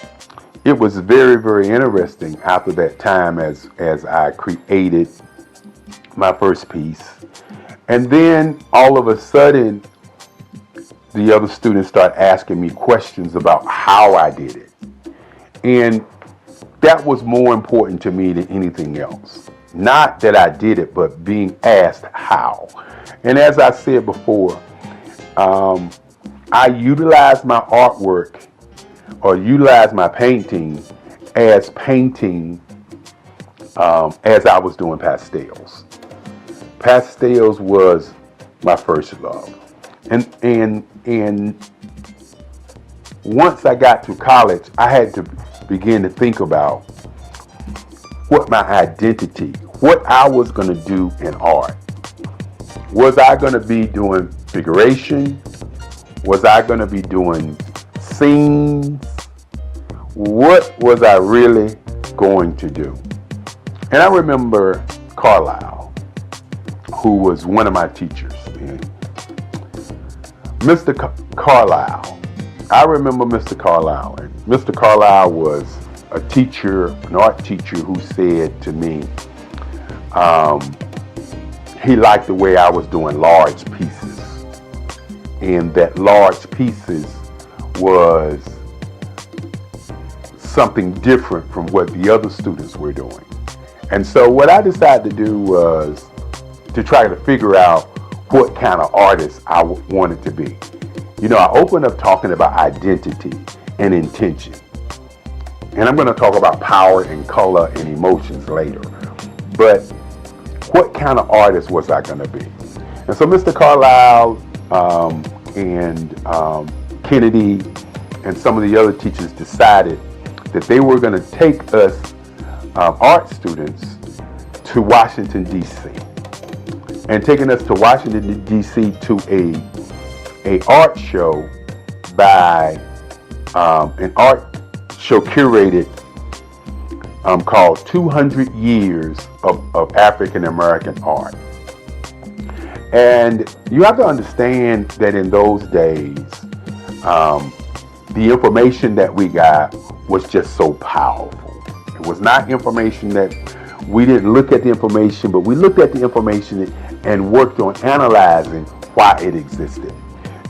it was very, very interesting after that time as I created my first piece. And then all of a sudden, the other students start asking me questions about how I did it. And that was more important to me than anything else. Not that I did it, but being asked how. And as I said before, I utilize my artwork or utilize my painting as I was doing pastels. Pastels was my first love. And once I got to college, I had to begin to think about what my identity, what I was going to do in art. Was I going to be doing figuration? Was I going to be doing scenes? What was I really going to do? And I remember Carlisle, who was one of my teachers. Mr. Carlisle. I remember Mr. Carlisle. And Mr. Carlisle was an art teacher who said to me, he liked the way I was doing large pieces, and that large pieces was something different from what the other students were doing. And so what I decided to do was to try to figure out what kind of artist I wanted to be. You know, I opened up talking about identity and intention. And I'm going to talk about power and color and emotions later. But what kind of artist was I going to be? And so Mr. Carlisle and Kennedy and some of the other teachers decided that they were going to take us art students to Washington, D.C. And taking us to Washington, D.C. to a art show by an art show curated called 200 Years of African American Art. And you have to understand that in those days, the information that we got was just so powerful. It was not information that we didn't look at the information, but we looked at the information and worked on analyzing why it existed.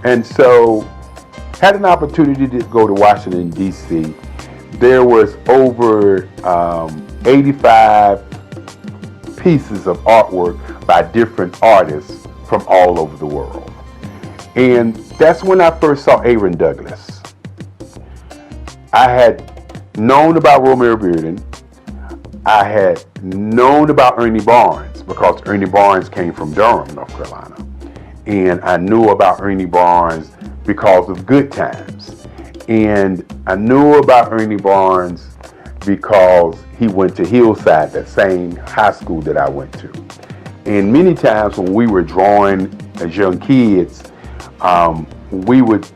And so had an opportunity to go to Washington, D.C. There was over 85 pieces of artwork by different artists from all over the world. And that's when I first saw Aaron Douglas. I had known about Romeo Bearden. I had known about Ernie Barnes because Ernie Barnes came from Durham, North Carolina. And I knew about Ernie Barnes because of Good Times. And I knew about Ernie Barnes because he went to Hillside, that same high school that I went to. And many times when we were drawing as young kids, we would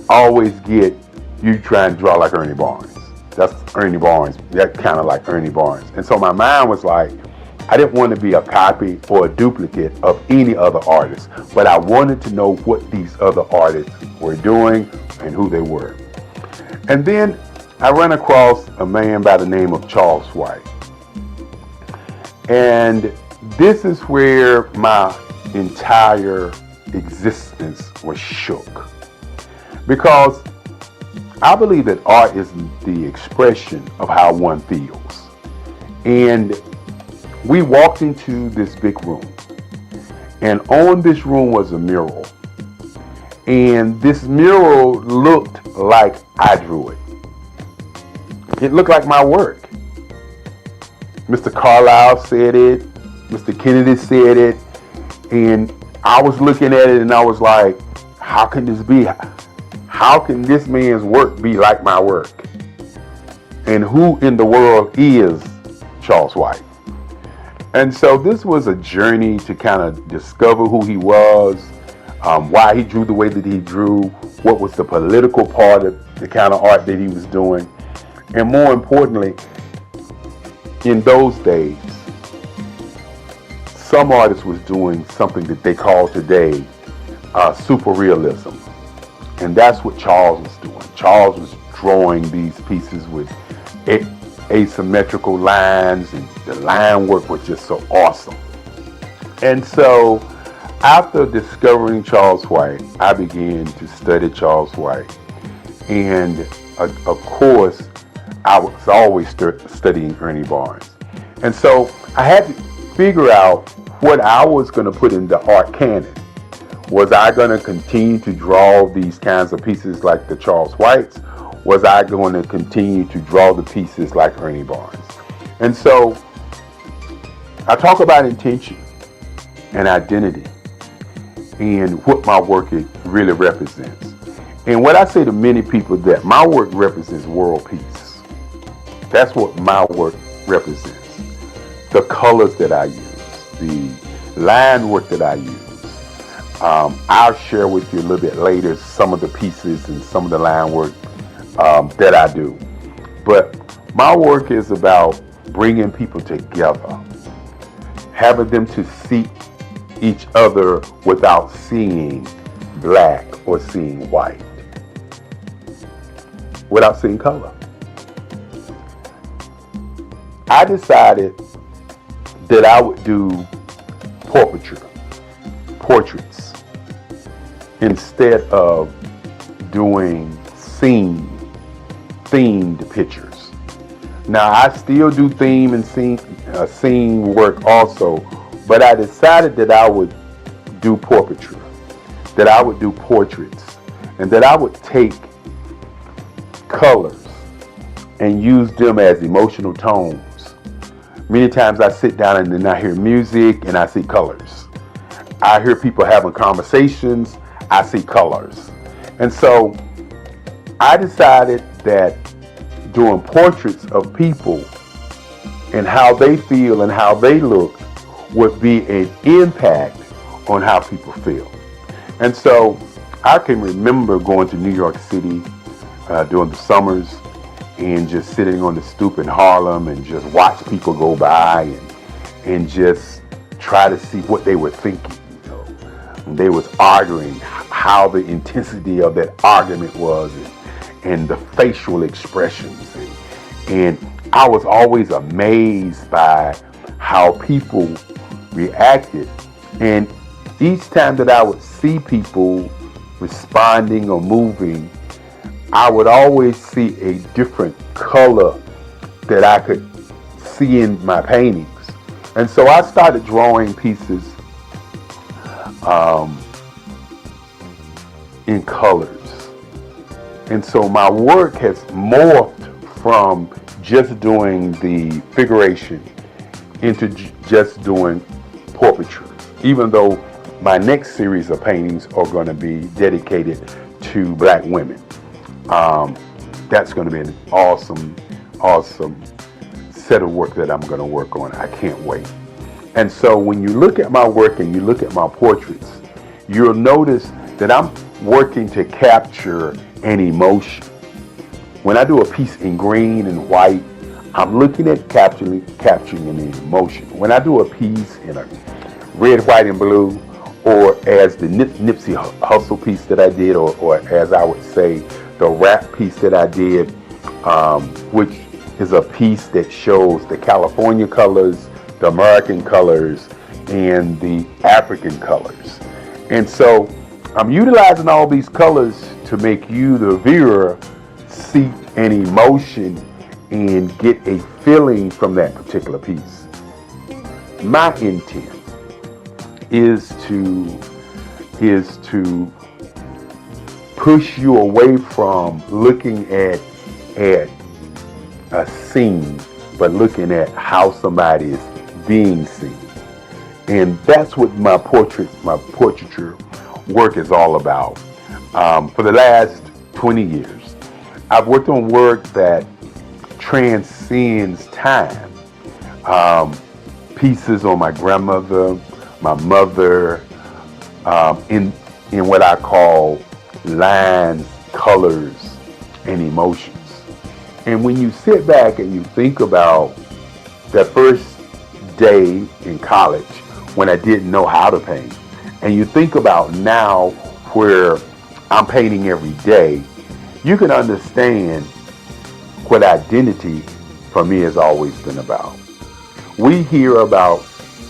always get, you try and draw like Ernie Barnes. That's Ernie Barnes. That kind of like Ernie Barnes. And so my mind was like, I didn't want to be a copy or a duplicate of any other artist, but I wanted to know what these other artists were doing and who they were. And then I ran across a man by the name of Charles White. And this is where my entire existence was shook. Because I believe that art is the expression of how one feels. And we walked into this big room, and on this room was a mural. And this mural looked like I drew it. It looked like my work. Mr. Carlisle said it, Mr. Kennedy said it, and I was looking at it and I was like, how can this be? How can this man's work be like my work? And who in the world is Charles White? And so this was a journey to kind of discover who he was, why he drew the way that he drew, what was the political part of the kind of art that he was doing. And more importantly, in those days, some artists was doing something that they call today super realism. And that's what Charles was doing. Charles was drawing these pieces with asymmetrical lines, and the line work was just so awesome. And so after discovering Charles White, I began to study Charles White. And of course, I was always studying Ernie Barnes. And so I had to figure out what I was going to put in the art canon. Was I going to continue to draw these kinds of pieces like the Charles Whites? Was I going to continue to draw the pieces like Ernie Barnes? And so I talk about intention and identity and what my work really represents. And what I say to many people, that my work represents world peace. That's what my work represents. The colors that I use, the line work that I use. I'll share with you a little bit later some of the pieces and some of the line work that I do. But my work is about bringing people together, having them to see each other without seeing black or seeing white, without seeing color. I decided that I would do portraits, instead of doing themed pictures. Now, I still do theme and scene work also, but I decided that I would do portraiture, that I would do portraits, and that I would take colors and use them as emotional tones. Many times I sit down and then I hear music and I see colors. I hear people having conversations, I see colors. And so I decided that doing portraits of people and how they feel and how they look would be an impact on how people feel. And so I can remember going to New York City during the summers and just sitting on the stoop in Harlem and just watch people go by and just try to see what they were thinking. You know, they was arguing, how the intensity of that argument was, and the facial expressions. And I was always amazed by how people reacted. And each time that I would see people responding or moving, I would always see a different color that I could see in my paintings. And so I started drawing pieces in colors. And so my work has morphed from just doing the figuration into just doing portraiture, even though my next series of paintings are going to be dedicated to Black women. That's going to be an awesome set of work that I'm going to work on. I can't wait. And so when you look at my work and you look at my portraits, you'll notice that I'm working to capture an emotion. When I do a piece in green and white, I'm looking at capturing an emotion. When I do a piece in a red, white, and blue, or as the Nipsey Hussle piece that I did, or as I would say, the rap piece that I did, which is a piece that shows the California colors, the American colors, and the African colors. And so I'm utilizing all these colors to make you, the viewer, see an emotion and get a feeling from that particular piece. My intent is to push you away from looking at a scene, but looking at how somebody is being seen. And that's what my portraiture work is all about. For the last 20 years, I've worked on work that transcends time. Pieces on my grandmother, my mother, in what I call lines, colors, and emotions. And when you sit back and you think about that first day in college when I didn't know how to paint, and you think about now where I'm painting every day, you can understand what identity for me has always been about. We hear about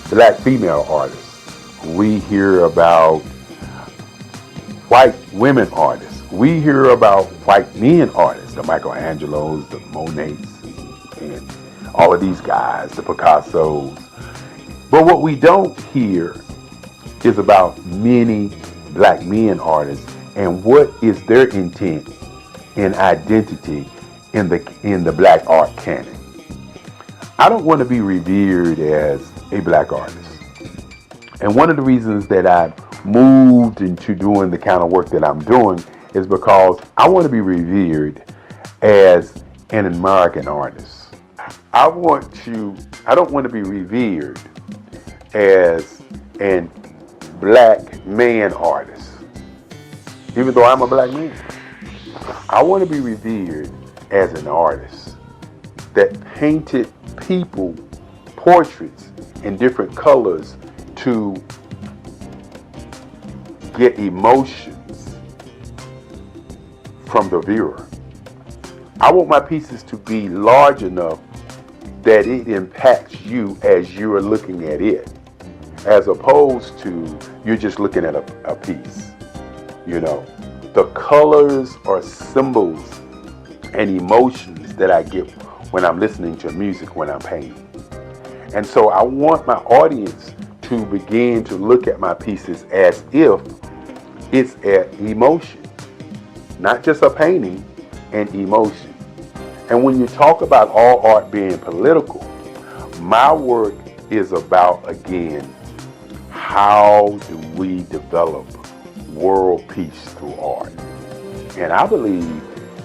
Black female artists. We hear about white women artists. We hear about white men artists, the Michelangelos, the Monets, and all of these guys, the Picassos. But what we don't hear is about many Black men artists and what is their intent and identity in the Black art canon. I don't want to be revered as a Black artist. And one of the reasons that I moved into doing the kind of work that I'm doing is because I want to be revered as an American artist. I don't want to be revered as a Black man artist, even though I'm a Black man. I want to be revered as an artist that painted people, portraits in different colors to get emotions from the viewer. I want my pieces to be large enough that it impacts you as you're looking at it, as opposed to you're just looking at a piece. You know, the colors are symbols and emotions that I get when I'm listening to music, when I'm painting. And so I want my audience to begin to look at my pieces as if it's an emotion, not just a painting, an emotion. And when you talk about all art being political, my work is about, again, how do we develop world peace through art? And I believe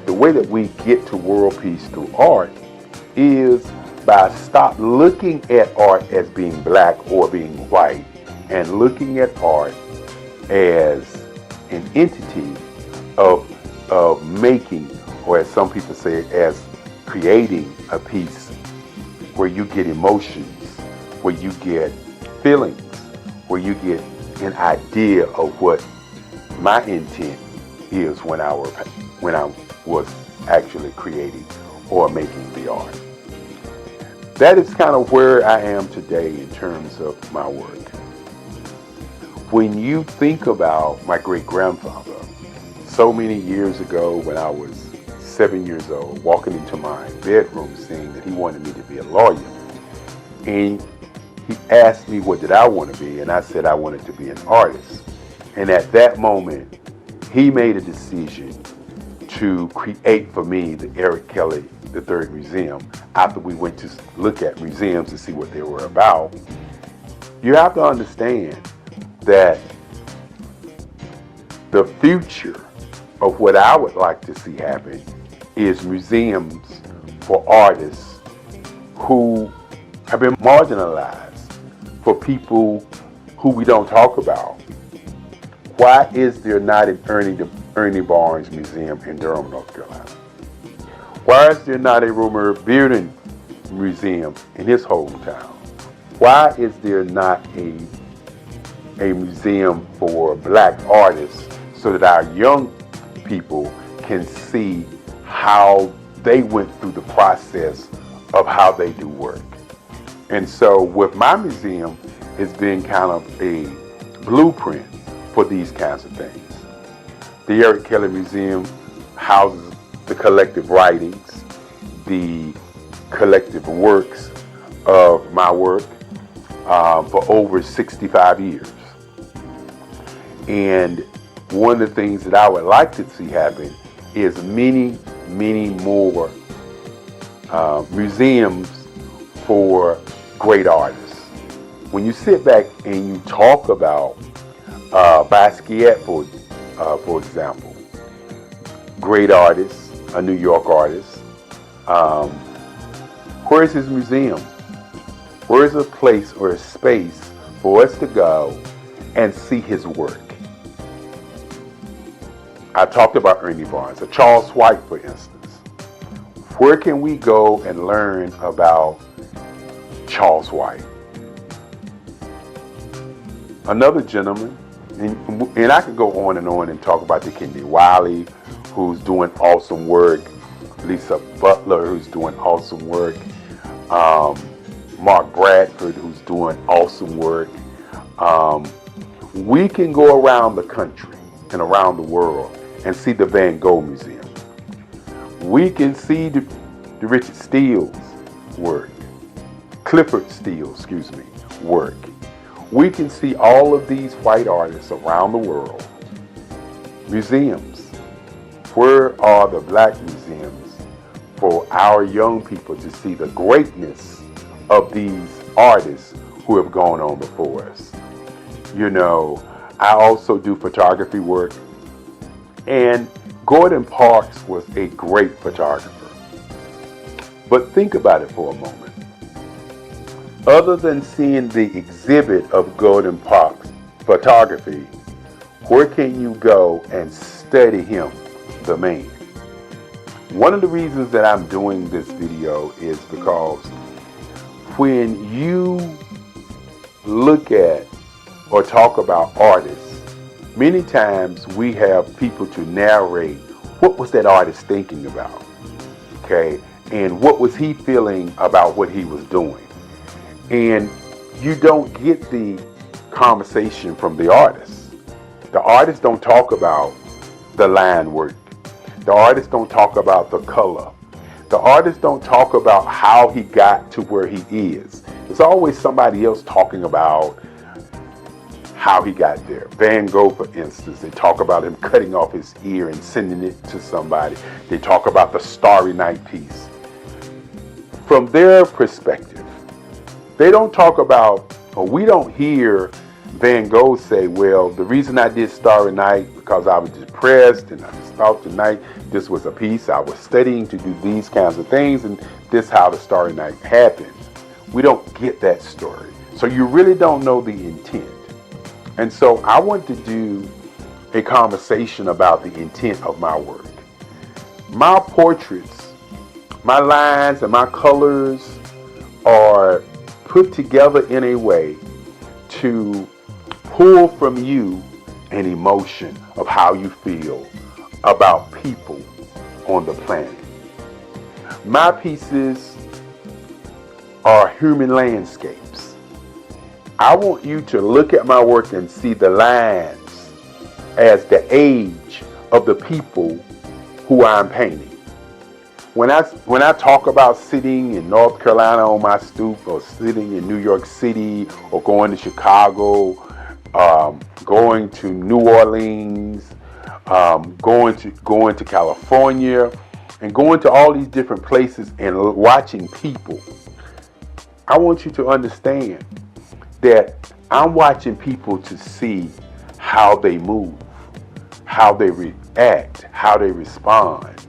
the way that we get to world peace through art is by stop looking at art as being black or being white and looking at art as an entity of making, or as some people say, as creating a piece where you get emotions, where you get feelings, where you get an idea of what my intent is when I was actually creating or making the art. That is kind of where I am today in terms of my work. When you think about my great-grandfather, so many years ago when I was 7 years old, walking into my bedroom saying that he wanted me to be a lawyer, and he asked me what did I want to be, and I said I wanted to be an artist. And at that moment, he made a decision to create for me the Eric Kelly III Museum. After we went to look at museums to see what they were about, you have to understand that the future of what I would like to see happen is museums for artists who have been marginalized, for people who we don't talk about. Why is there not an Ernie Barnes Museum in Durham, North Carolina? Why is there not a Romer Bearden Museum in his hometown? Why is there not a museum for black artists so that our young people can see how they went through the process of how they do work? And so with my museum, it's been kind of a blueprint for these kinds of things. The Eric Kelly Museum houses the collective writings, the collective works of my work for over 65 years. And one of the things that I would like to see happen is many, many more museums for great artists. When you sit back and you talk about Basquiat, for example, great artist, a New York artist, where's his museum? Where's a place or a space for us to go and see his work? I talked about Ernie Barnes, or Charles White, for instance. Where can we go and learn about Charles White? Another gentleman, and I could go on and talk about the Kennedy Wiley, who's doing awesome work, Lisa Butler, who's doing awesome work, Mark Bradford, who's doing awesome work. We can go around the country and around the world and see the Van Gogh Museum. We can see the Richard Steele's work, Clifford Steele, work. We can see all of these white artists around the world. Museums. Where are the black museums for our young people to see the greatness of these artists who have gone on before us? You know, I also do photography work, and Gordon Parks was a great photographer. But think about it for a moment. Other than seeing the exhibit of Gordon Parks photography, where can you go and study him, the man? One of the reasons that I'm doing this video is because when you look at or talk about artists, many times we have people to narrate what was that artist thinking about, okay? and what was he feeling about what he was doing. And you don't get the conversation from the artists. The artists don't talk about the line work. The artists don't talk about the color. The artists don't talk about how he got to where he is. It's always somebody else talking about how he got there. Van Gogh, for instance, they talk about him cutting off his ear and sending it to somebody. They talk about the Starry Night piece. From their perspective, they don't talk about, or we don't hear Van Gogh say, well, the reason I did Starry Night because I was depressed and I just thought tonight this was a piece I was studying to do these kinds of things, and this how the Starry Night happened. We don't get that story. So you really don't know the intent. And so I want to do a conversation about the intent of my work. My portraits, my lines and my colors are put together in a way to pull from you an emotion of how you feel about people on the planet. My pieces are human landscapes. I want you to look at my work and see the lines as the age of the people who I'm painting. When I talk about sitting in North Carolina on my stoop, or sitting in New York City, or going to Chicago, going to New Orleans, going to California, and going to all these different places and watching people, I want you to understand that I'm watching people to see how they move, how they react, how they respond,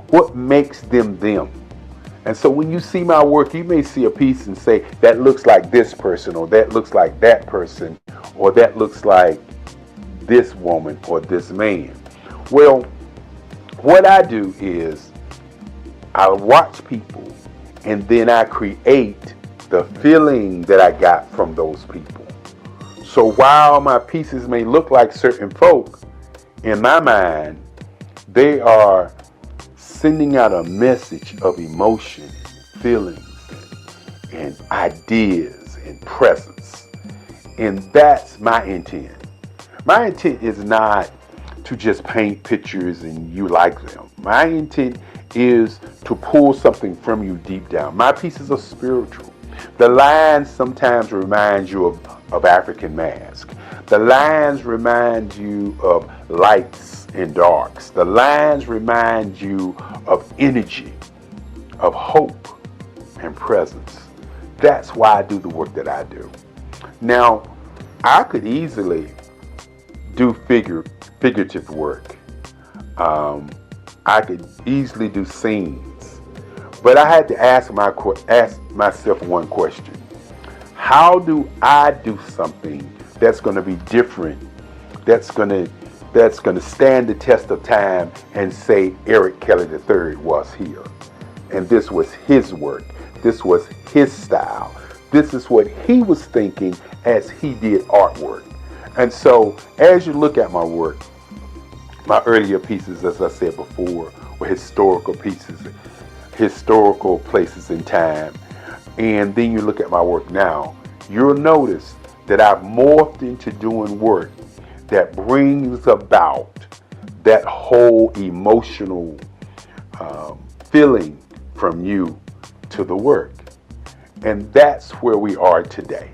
what makes them them. And so when you see my work, you may see a piece and say, that looks like this person, or that looks like that person, or that looks like this woman or this man. Well, what I do is I watch people and then I create the feeling that I got from those people. So while my pieces may look like certain folk, in my mind, they are sending out a message of emotion, feelings, and ideas and presence. And that's my intent. My intent is not to just paint pictures and you like them. My intent is to pull something from you deep down. My pieces are spiritual. The lines sometimes remind you of African mask. The lines remind you of lights and darks. The lines remind you of energy, of hope and presence. That's why I do the work that I do. Now, I could easily do figurative work. I could easily do scenes. But I had to ask myself one question. How do I do something that's going to be different, that's going to stand the test of time and say Eric Kelly III was here? And this was his work. This was his style. This is what he was thinking as he did artwork. And so as you look at my work, my earlier pieces, as I said before, were historical pieces, historical places in time. And then you look at my work now, you'll notice that I've morphed into doing work that brings about that whole emotional feeling from you to the work. And that's where we are today.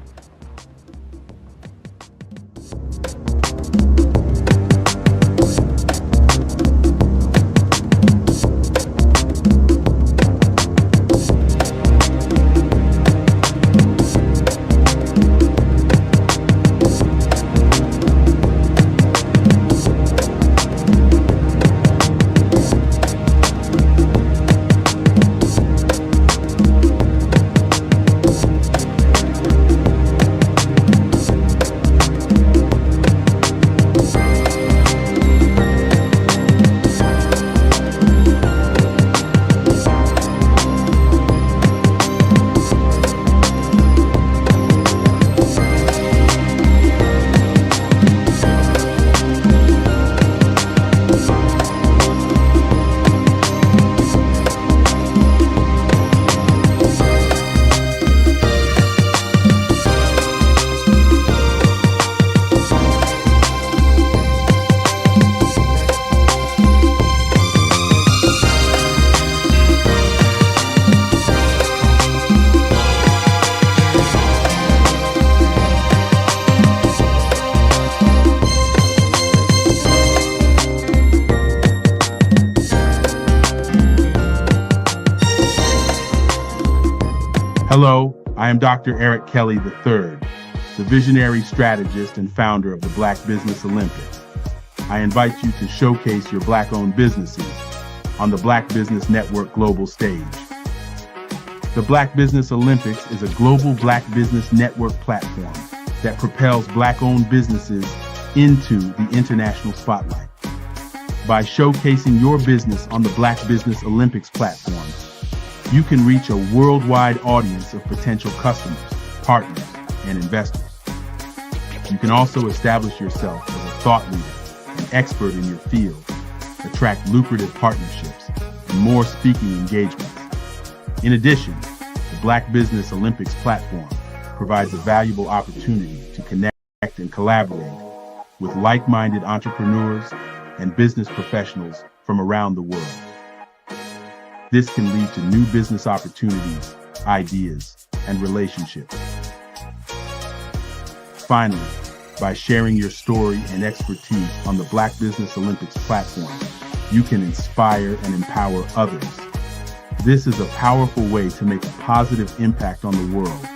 Hello, I am Dr. Eric Kelly III, the visionary strategist and founder of the Black Business Olympics. I invite you to showcase your Black-owned businesses on the Black Business Network global stage. The Black Business Olympics is a global Black Business Network platform that propels Black-owned businesses into the international spotlight. By showcasing your business on the Black Business Olympics platform, you can reach a worldwide audience of potential customers, partners, and investors. You can also establish yourself as a thought leader, an expert in your field, attract lucrative partnerships, and more speaking engagements. In addition, the Black Business Olympics platform provides a valuable opportunity to connect and collaborate with like-minded entrepreneurs and business professionals from around the world. This can lead to new business opportunities, ideas, and relationships. Finally, by sharing your story and expertise on the Black Business Olympics platform, you can inspire and empower others. This is a powerful way to make a positive impact on the world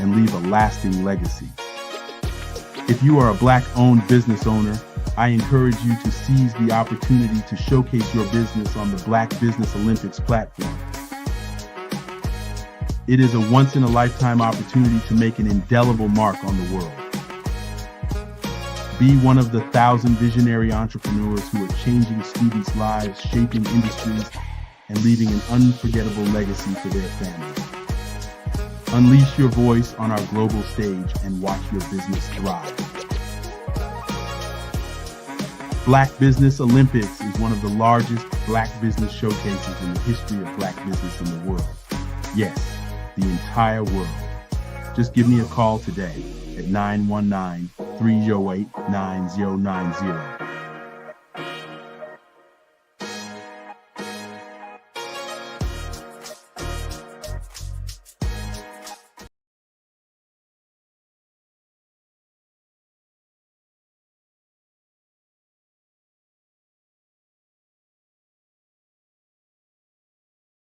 and leave a lasting legacy. If you are a Black-owned business owner, I encourage you to seize the opportunity to showcase your business on the Black Business Olympics platform. It is a once-in-a-lifetime opportunity to make an indelible mark on the world. Be one of the 1,000 visionary entrepreneurs who are changing students' lives, shaping industries, and leaving an unforgettable legacy for their families. Unleash your voice on our global stage and watch your business thrive. Black Business Olympics is one of the largest Black business showcases in the history of Black business in the world. Yes, the entire world. Just give me a call today at 919-308-9090